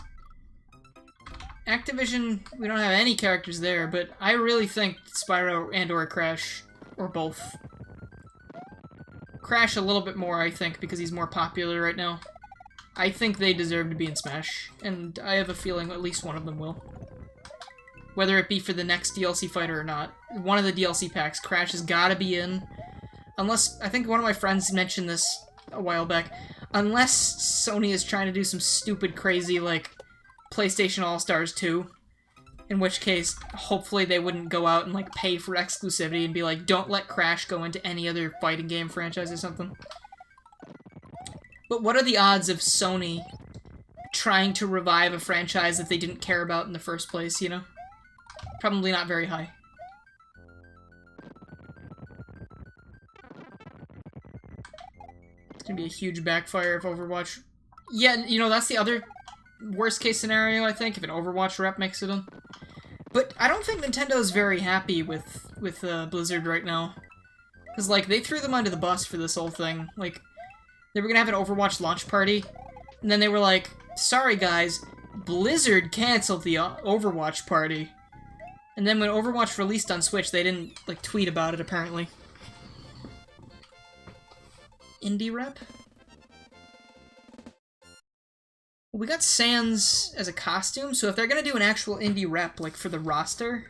Activision, we don't have any characters there, but I really think Spyro and or Crash, or both. Crash a little bit more, I think, because he's more popular right now. I think they deserve to be in Smash, and I have a feeling at least one of them will. Whether it be for the next DLC fighter or not. One of the DLC packs, Crash has gotta be in. Unless, I think one of my friends mentioned this a while back, unless Sony is trying to do some stupid, crazy, like, PlayStation All-Stars 2, in which case, hopefully they wouldn't go out and, like, pay for exclusivity and be like, don't let Crash go into any other fighting game franchise or something. But what are the odds of Sony trying to revive a franchise that they didn't care about in the first place, you know? Probably not very high. It's gonna be a huge backfire if Overwatch... Yeah, you know, that's the other worst case scenario, I think, if an Overwatch rep makes it in. But I don't think Nintendo is very happy with Blizzard right now. Because, like, they threw them under the bus for this whole thing. Like, they were gonna have an Overwatch launch party, and then they were like, sorry guys, Blizzard canceled the Overwatch party. And then when Overwatch released on Switch, they didn't, like, tweet about it, apparently. Indie rep? We got Sans as a costume, so if they're gonna do an actual indie rep, like, for the roster...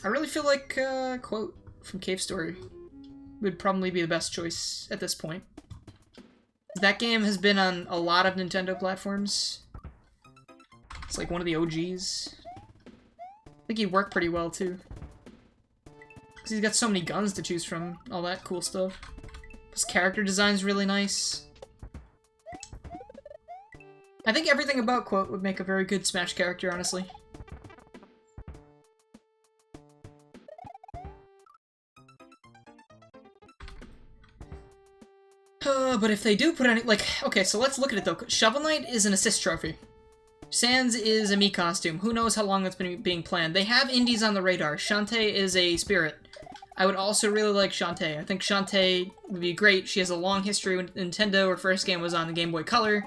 I really feel like, Quote from Cave Story would probably be the best choice at this point. That game has been on a lot of Nintendo platforms. It's like one of the OGs. I think he'd work pretty well, too. Because he's got so many guns to choose from, all that cool stuff. His character design's really nice. I think everything about Quote would make a very good Smash character, honestly. But if they do put any, like, okay, so let's look at it though. Shovel Knight is an assist trophy. Sans is a Mii costume. Who knows how long that's been being planned. They have indies on the radar. Shantae is a spirit. I would also really like Shantae. I think Shantae would be great. She has a long history with Nintendo. Her first game was on the Game Boy Color.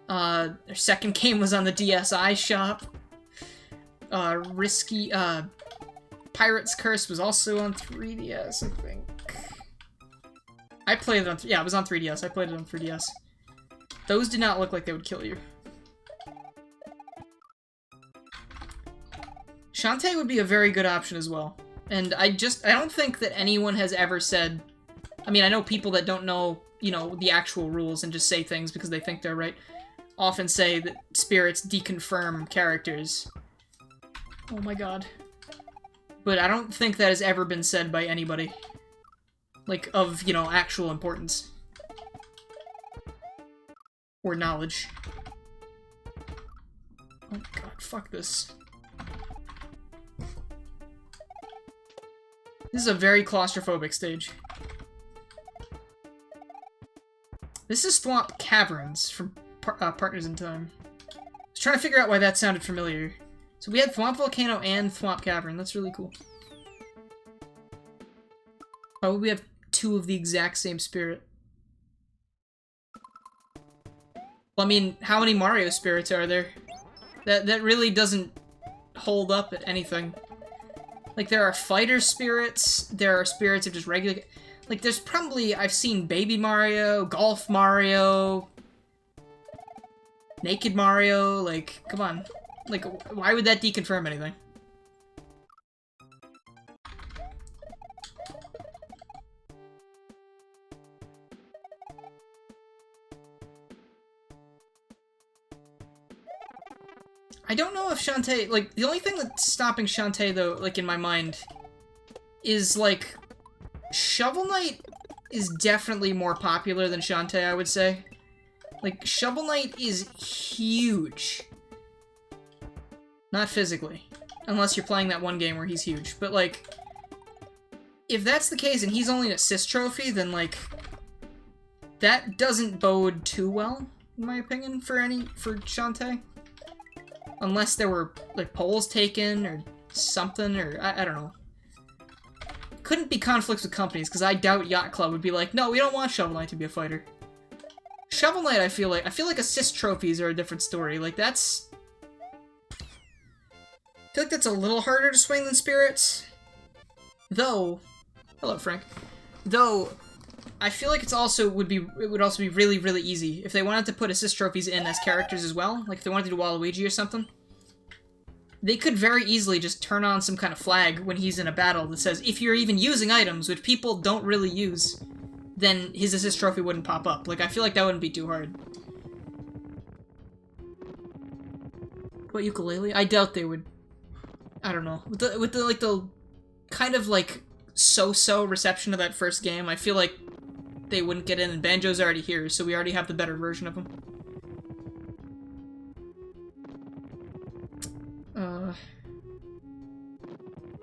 Her second game was on the DSi shop. Pirate's Curse was also on 3DS, I think. I played it on... Yeah, it was on 3DS. I played it on 3DS. Those did not look like they would kill you. Shantae would be a very good option as well. And I don't think that anyone has ever said... I mean, I know people that don't know, you know, the actual rules and just say things because they think they're right. Often say that spirits deconfirm characters. Oh my god. But I don't think that has ever been said by anybody. Like, of, you know, actual importance. Or knowledge. Oh god, fuck this. This is a very claustrophobic stage. This is Thwomp Caverns from Partners in Time. I was trying to figure out why that sounded familiar. So we had Thwomp Volcano and Thwomp Cavern. That's really cool. Oh, we have two of the exact same spirit. Well, I mean, how many Mario spirits are there? That really doesn't hold up at anything. Like, there are fighter spirits, there are spirits of just regular... Like, there's probably... I've seen Baby Mario, Golf Mario... Naked Mario, like, come on. Like, why would that deconfirm anything? I don't know if Shantae, like, the only thing that's stopping Shantae, though, like, in my mind, is, like, Shovel Knight is definitely more popular than Shantae, I would say. Like, Shovel Knight is huge. Not physically. Unless you're playing that one game where he's huge. But, like, if that's the case and he's only an assist trophy, then, like, that doesn't bode too well, in my opinion, for Shantae. Unless there were, like, polls taken or something, or I don't know. Couldn't be conflicts with companies, because I doubt Yacht Club would be like, no, we don't want Shovel Knight to be a fighter. Shovel Knight, I feel like assist trophies are a different story. Like, I feel like that's a little harder to swing than spirits. Though, hello Frank. Though, I feel like it would also be really, really easy if they wanted to put assist trophies in as characters as well. Like if they wanted to do Waluigi or something. They could very easily just turn on some kind of flag when he's in a battle that says, if you're even using items, which people don't really use, then his assist trophy wouldn't pop up. Like, I feel like that wouldn't be too hard. What, ukulele? I doubt they would. I don't know. With the kind of, like, so-so reception of that first game, I feel like they wouldn't get in, and Banjo's already here, so we already have the better version of him.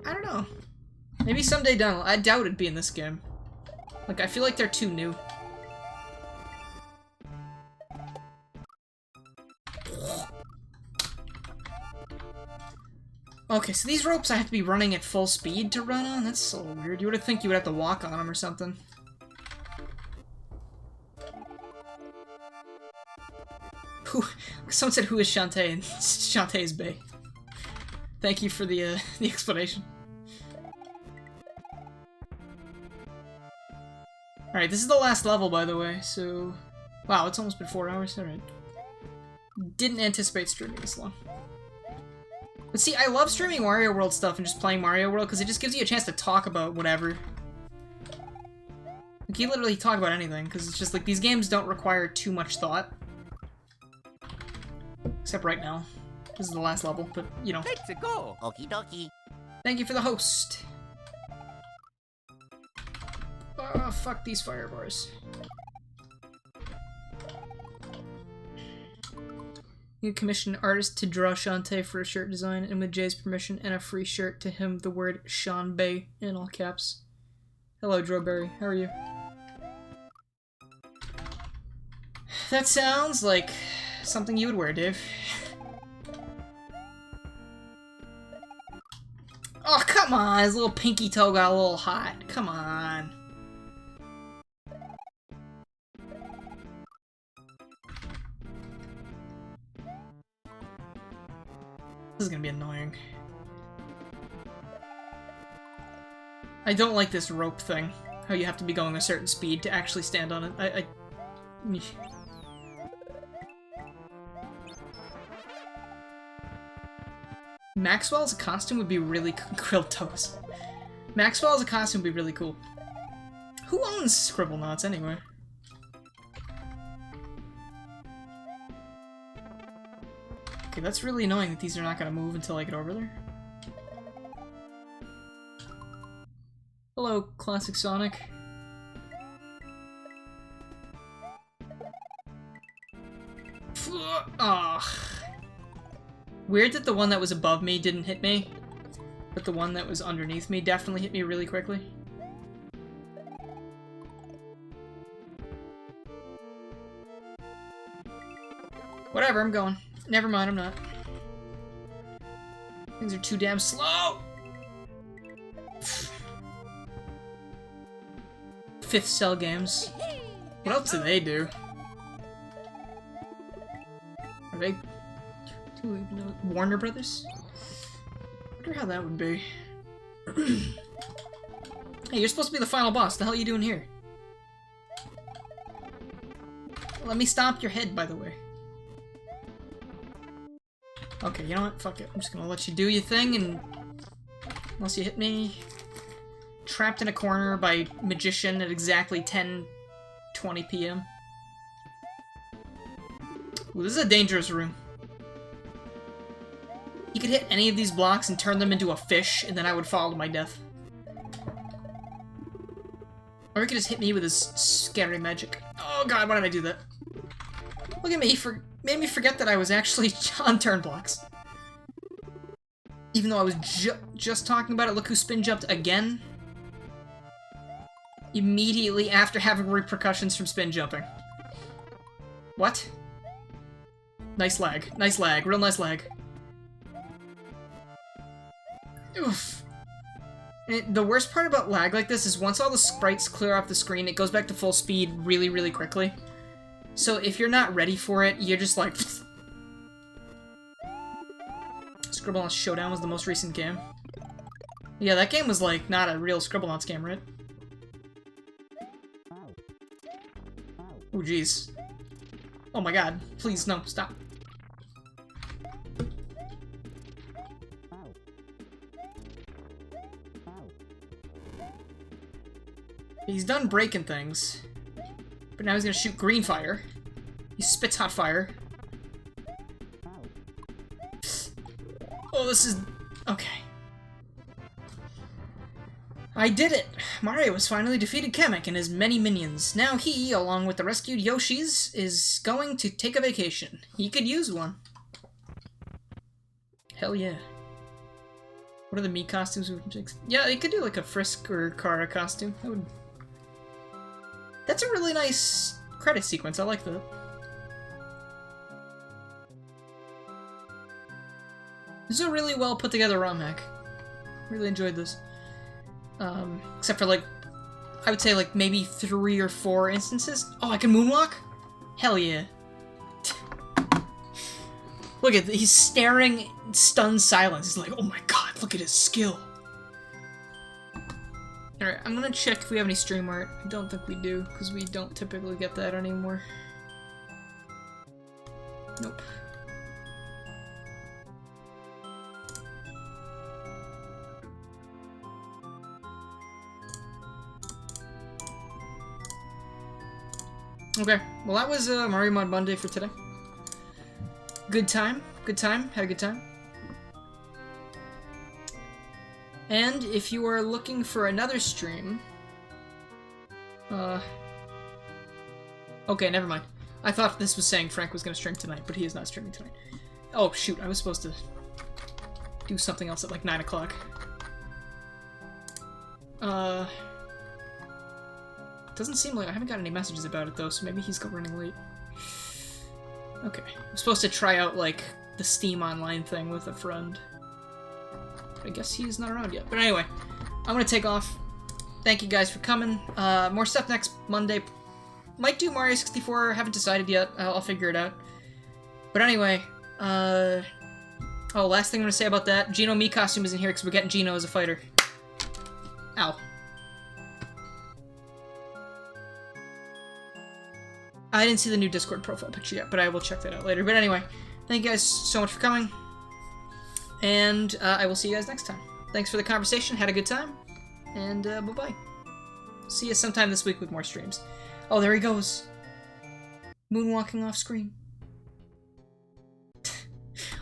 I don't know. Maybe someday down. I doubt it'd be in this game. Like, I feel like they're too new. Okay, so these ropes I have to be running at full speed to run on? That's so weird. You would think you would have to walk on them or something. Someone said, who is Shantae? And Shantae is Bae. Thank you for the explanation. Alright, this is the last level, by the way, so... Wow, it's almost been 4 hours, alright. Didn't anticipate streaming this long. But see, I love streaming Mario World stuff and just playing Mario World, because it just gives you a chance to talk about whatever. Like, you literally talk about anything, because it's just like, these games don't require too much thought. Except right now. This is the last level, but, you know. Let's go. Okie dokie. Thank you for the host. Oh, fuck these fire bars. You commission an artist to draw Shantae for a shirt design, and with Jay's permission and a free shirt to him, the word Sean Bay in all caps. Hello, Drowberry. How are you? That sounds like something you would wear, Dave. Oh, come on! His little pinky toe got a little hot. Come on. This is gonna be annoying. I don't like this rope thing. How you have to be going a certain speed to actually stand on it. Maxwell as a costume would be really cool. Grilled toes. Maxwell as a costume would be really cool. Who owns Scribble Knots anyway? Okay, that's really annoying that these are not gonna move until I get over there. Hello, Classic Sonic. Ugh. Weird that the one that was above me didn't hit me, but the one that was underneath me definitely hit me really quickly. Whatever, I'm going. Never mind, I'm not. Things are too damn slow! Fifth Cell games. What else do they do? Are they... Warner Brothers? I wonder how that would be. Hey, you're supposed to be the final boss. The hell are you doing here? Let me stomp your head, by the way. Okay, you know what? Fuck it. I'm just gonna let you do your thing, and unless you hit me. Trapped in a corner by Magician at exactly 10:20 p.m. Ooh, this is a dangerous room. He could hit any of these blocks and turn them into a fish, and then I would fall to my death. Or he could just hit me with his scary magic. Oh god, why did I do that? Look at me, made me forget that I was actually on turn blocks. Even though I was just talking about it, look who spin jumped again. Immediately after having repercussions from spin jumping. What? Nice lag. Nice lag. Real nice lag. Oof. The worst part about lag like this is once all the sprites clear off the screen, it goes back to full speed really, really quickly. So if you're not ready for it, you're just like... Scribblenauts Showdown was the most recent game. Yeah, that game was like not a real Scribblenauts game, right? Oh, jeez. Oh my god. Please, no, stop. He's done breaking things. But now he's gonna shoot green fire. He spits hot fire. Oh, this is... okay. I did it! Mario has finally defeated Kamek and his many minions. Now he, along with the rescued Yoshis, is going to take a vacation. He could use one. Hell yeah. What are the Mii costumes we can take? Yeah, they could do like a Frisk or Kara costume. That would... That's a really nice credit sequence. I like that. This is a really well put together ROM hack. Really enjoyed this. Except for like, I would say like maybe 3 or 4 instances. Oh, I can moonwalk? Hell yeah. Look at, he's staring in stunned silence. He's like, oh my god, look at his skill. Alright, I'm gonna check if we have any stream art. I don't think we do, because we don't typically get that anymore. Nope. Okay, well that was Mario Mod Monday for today. Good time, had a good time. And if you are looking for another stream... Okay, never mind. I thought this was saying Frank was going to stream tonight, but he is not streaming tonight. Oh, shoot, I was supposed to do something else at like 9 o'clock. Doesn't seem like... I haven't got any messages about it, though, so maybe he's running late. Okay. I'm supposed to try out, like, the Steam Online thing with a friend. But I guess he's not around yet. But anyway, I'm gonna take off. Thank you guys for coming. More stuff next Monday. Might do Mario 64. Haven't decided yet. I'll figure it out. But anyway, oh, last thing I'm gonna say about that. Geno Mii costume isn't here because we're getting Geno as a fighter. Ow. I didn't see the new Discord profile picture yet, but I will check that out later. But anyway, thank you guys so much for coming. And I will see you guys next time. Thanks for the conversation. Had a good time. And bye-bye. See you sometime this week with more streams. Oh, there he goes. Moonwalking off screen.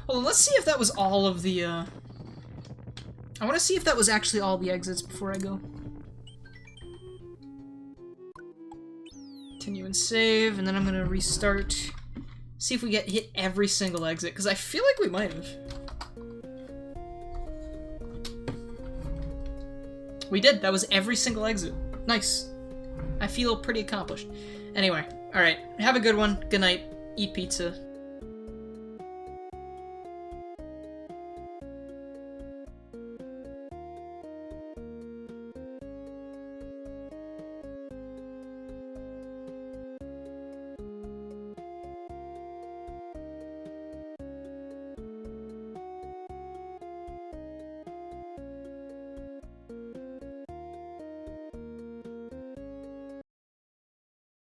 Well, let's see if that was all of the, I want to see if that was actually all the exits before I go. Continue and save, and then I'm gonna restart. See if we hit every single exit, because I feel like we might have. We did. That was every single exit. Nice. I feel pretty accomplished. Anyway, alright. Have a good one. Good night. Eat pizza.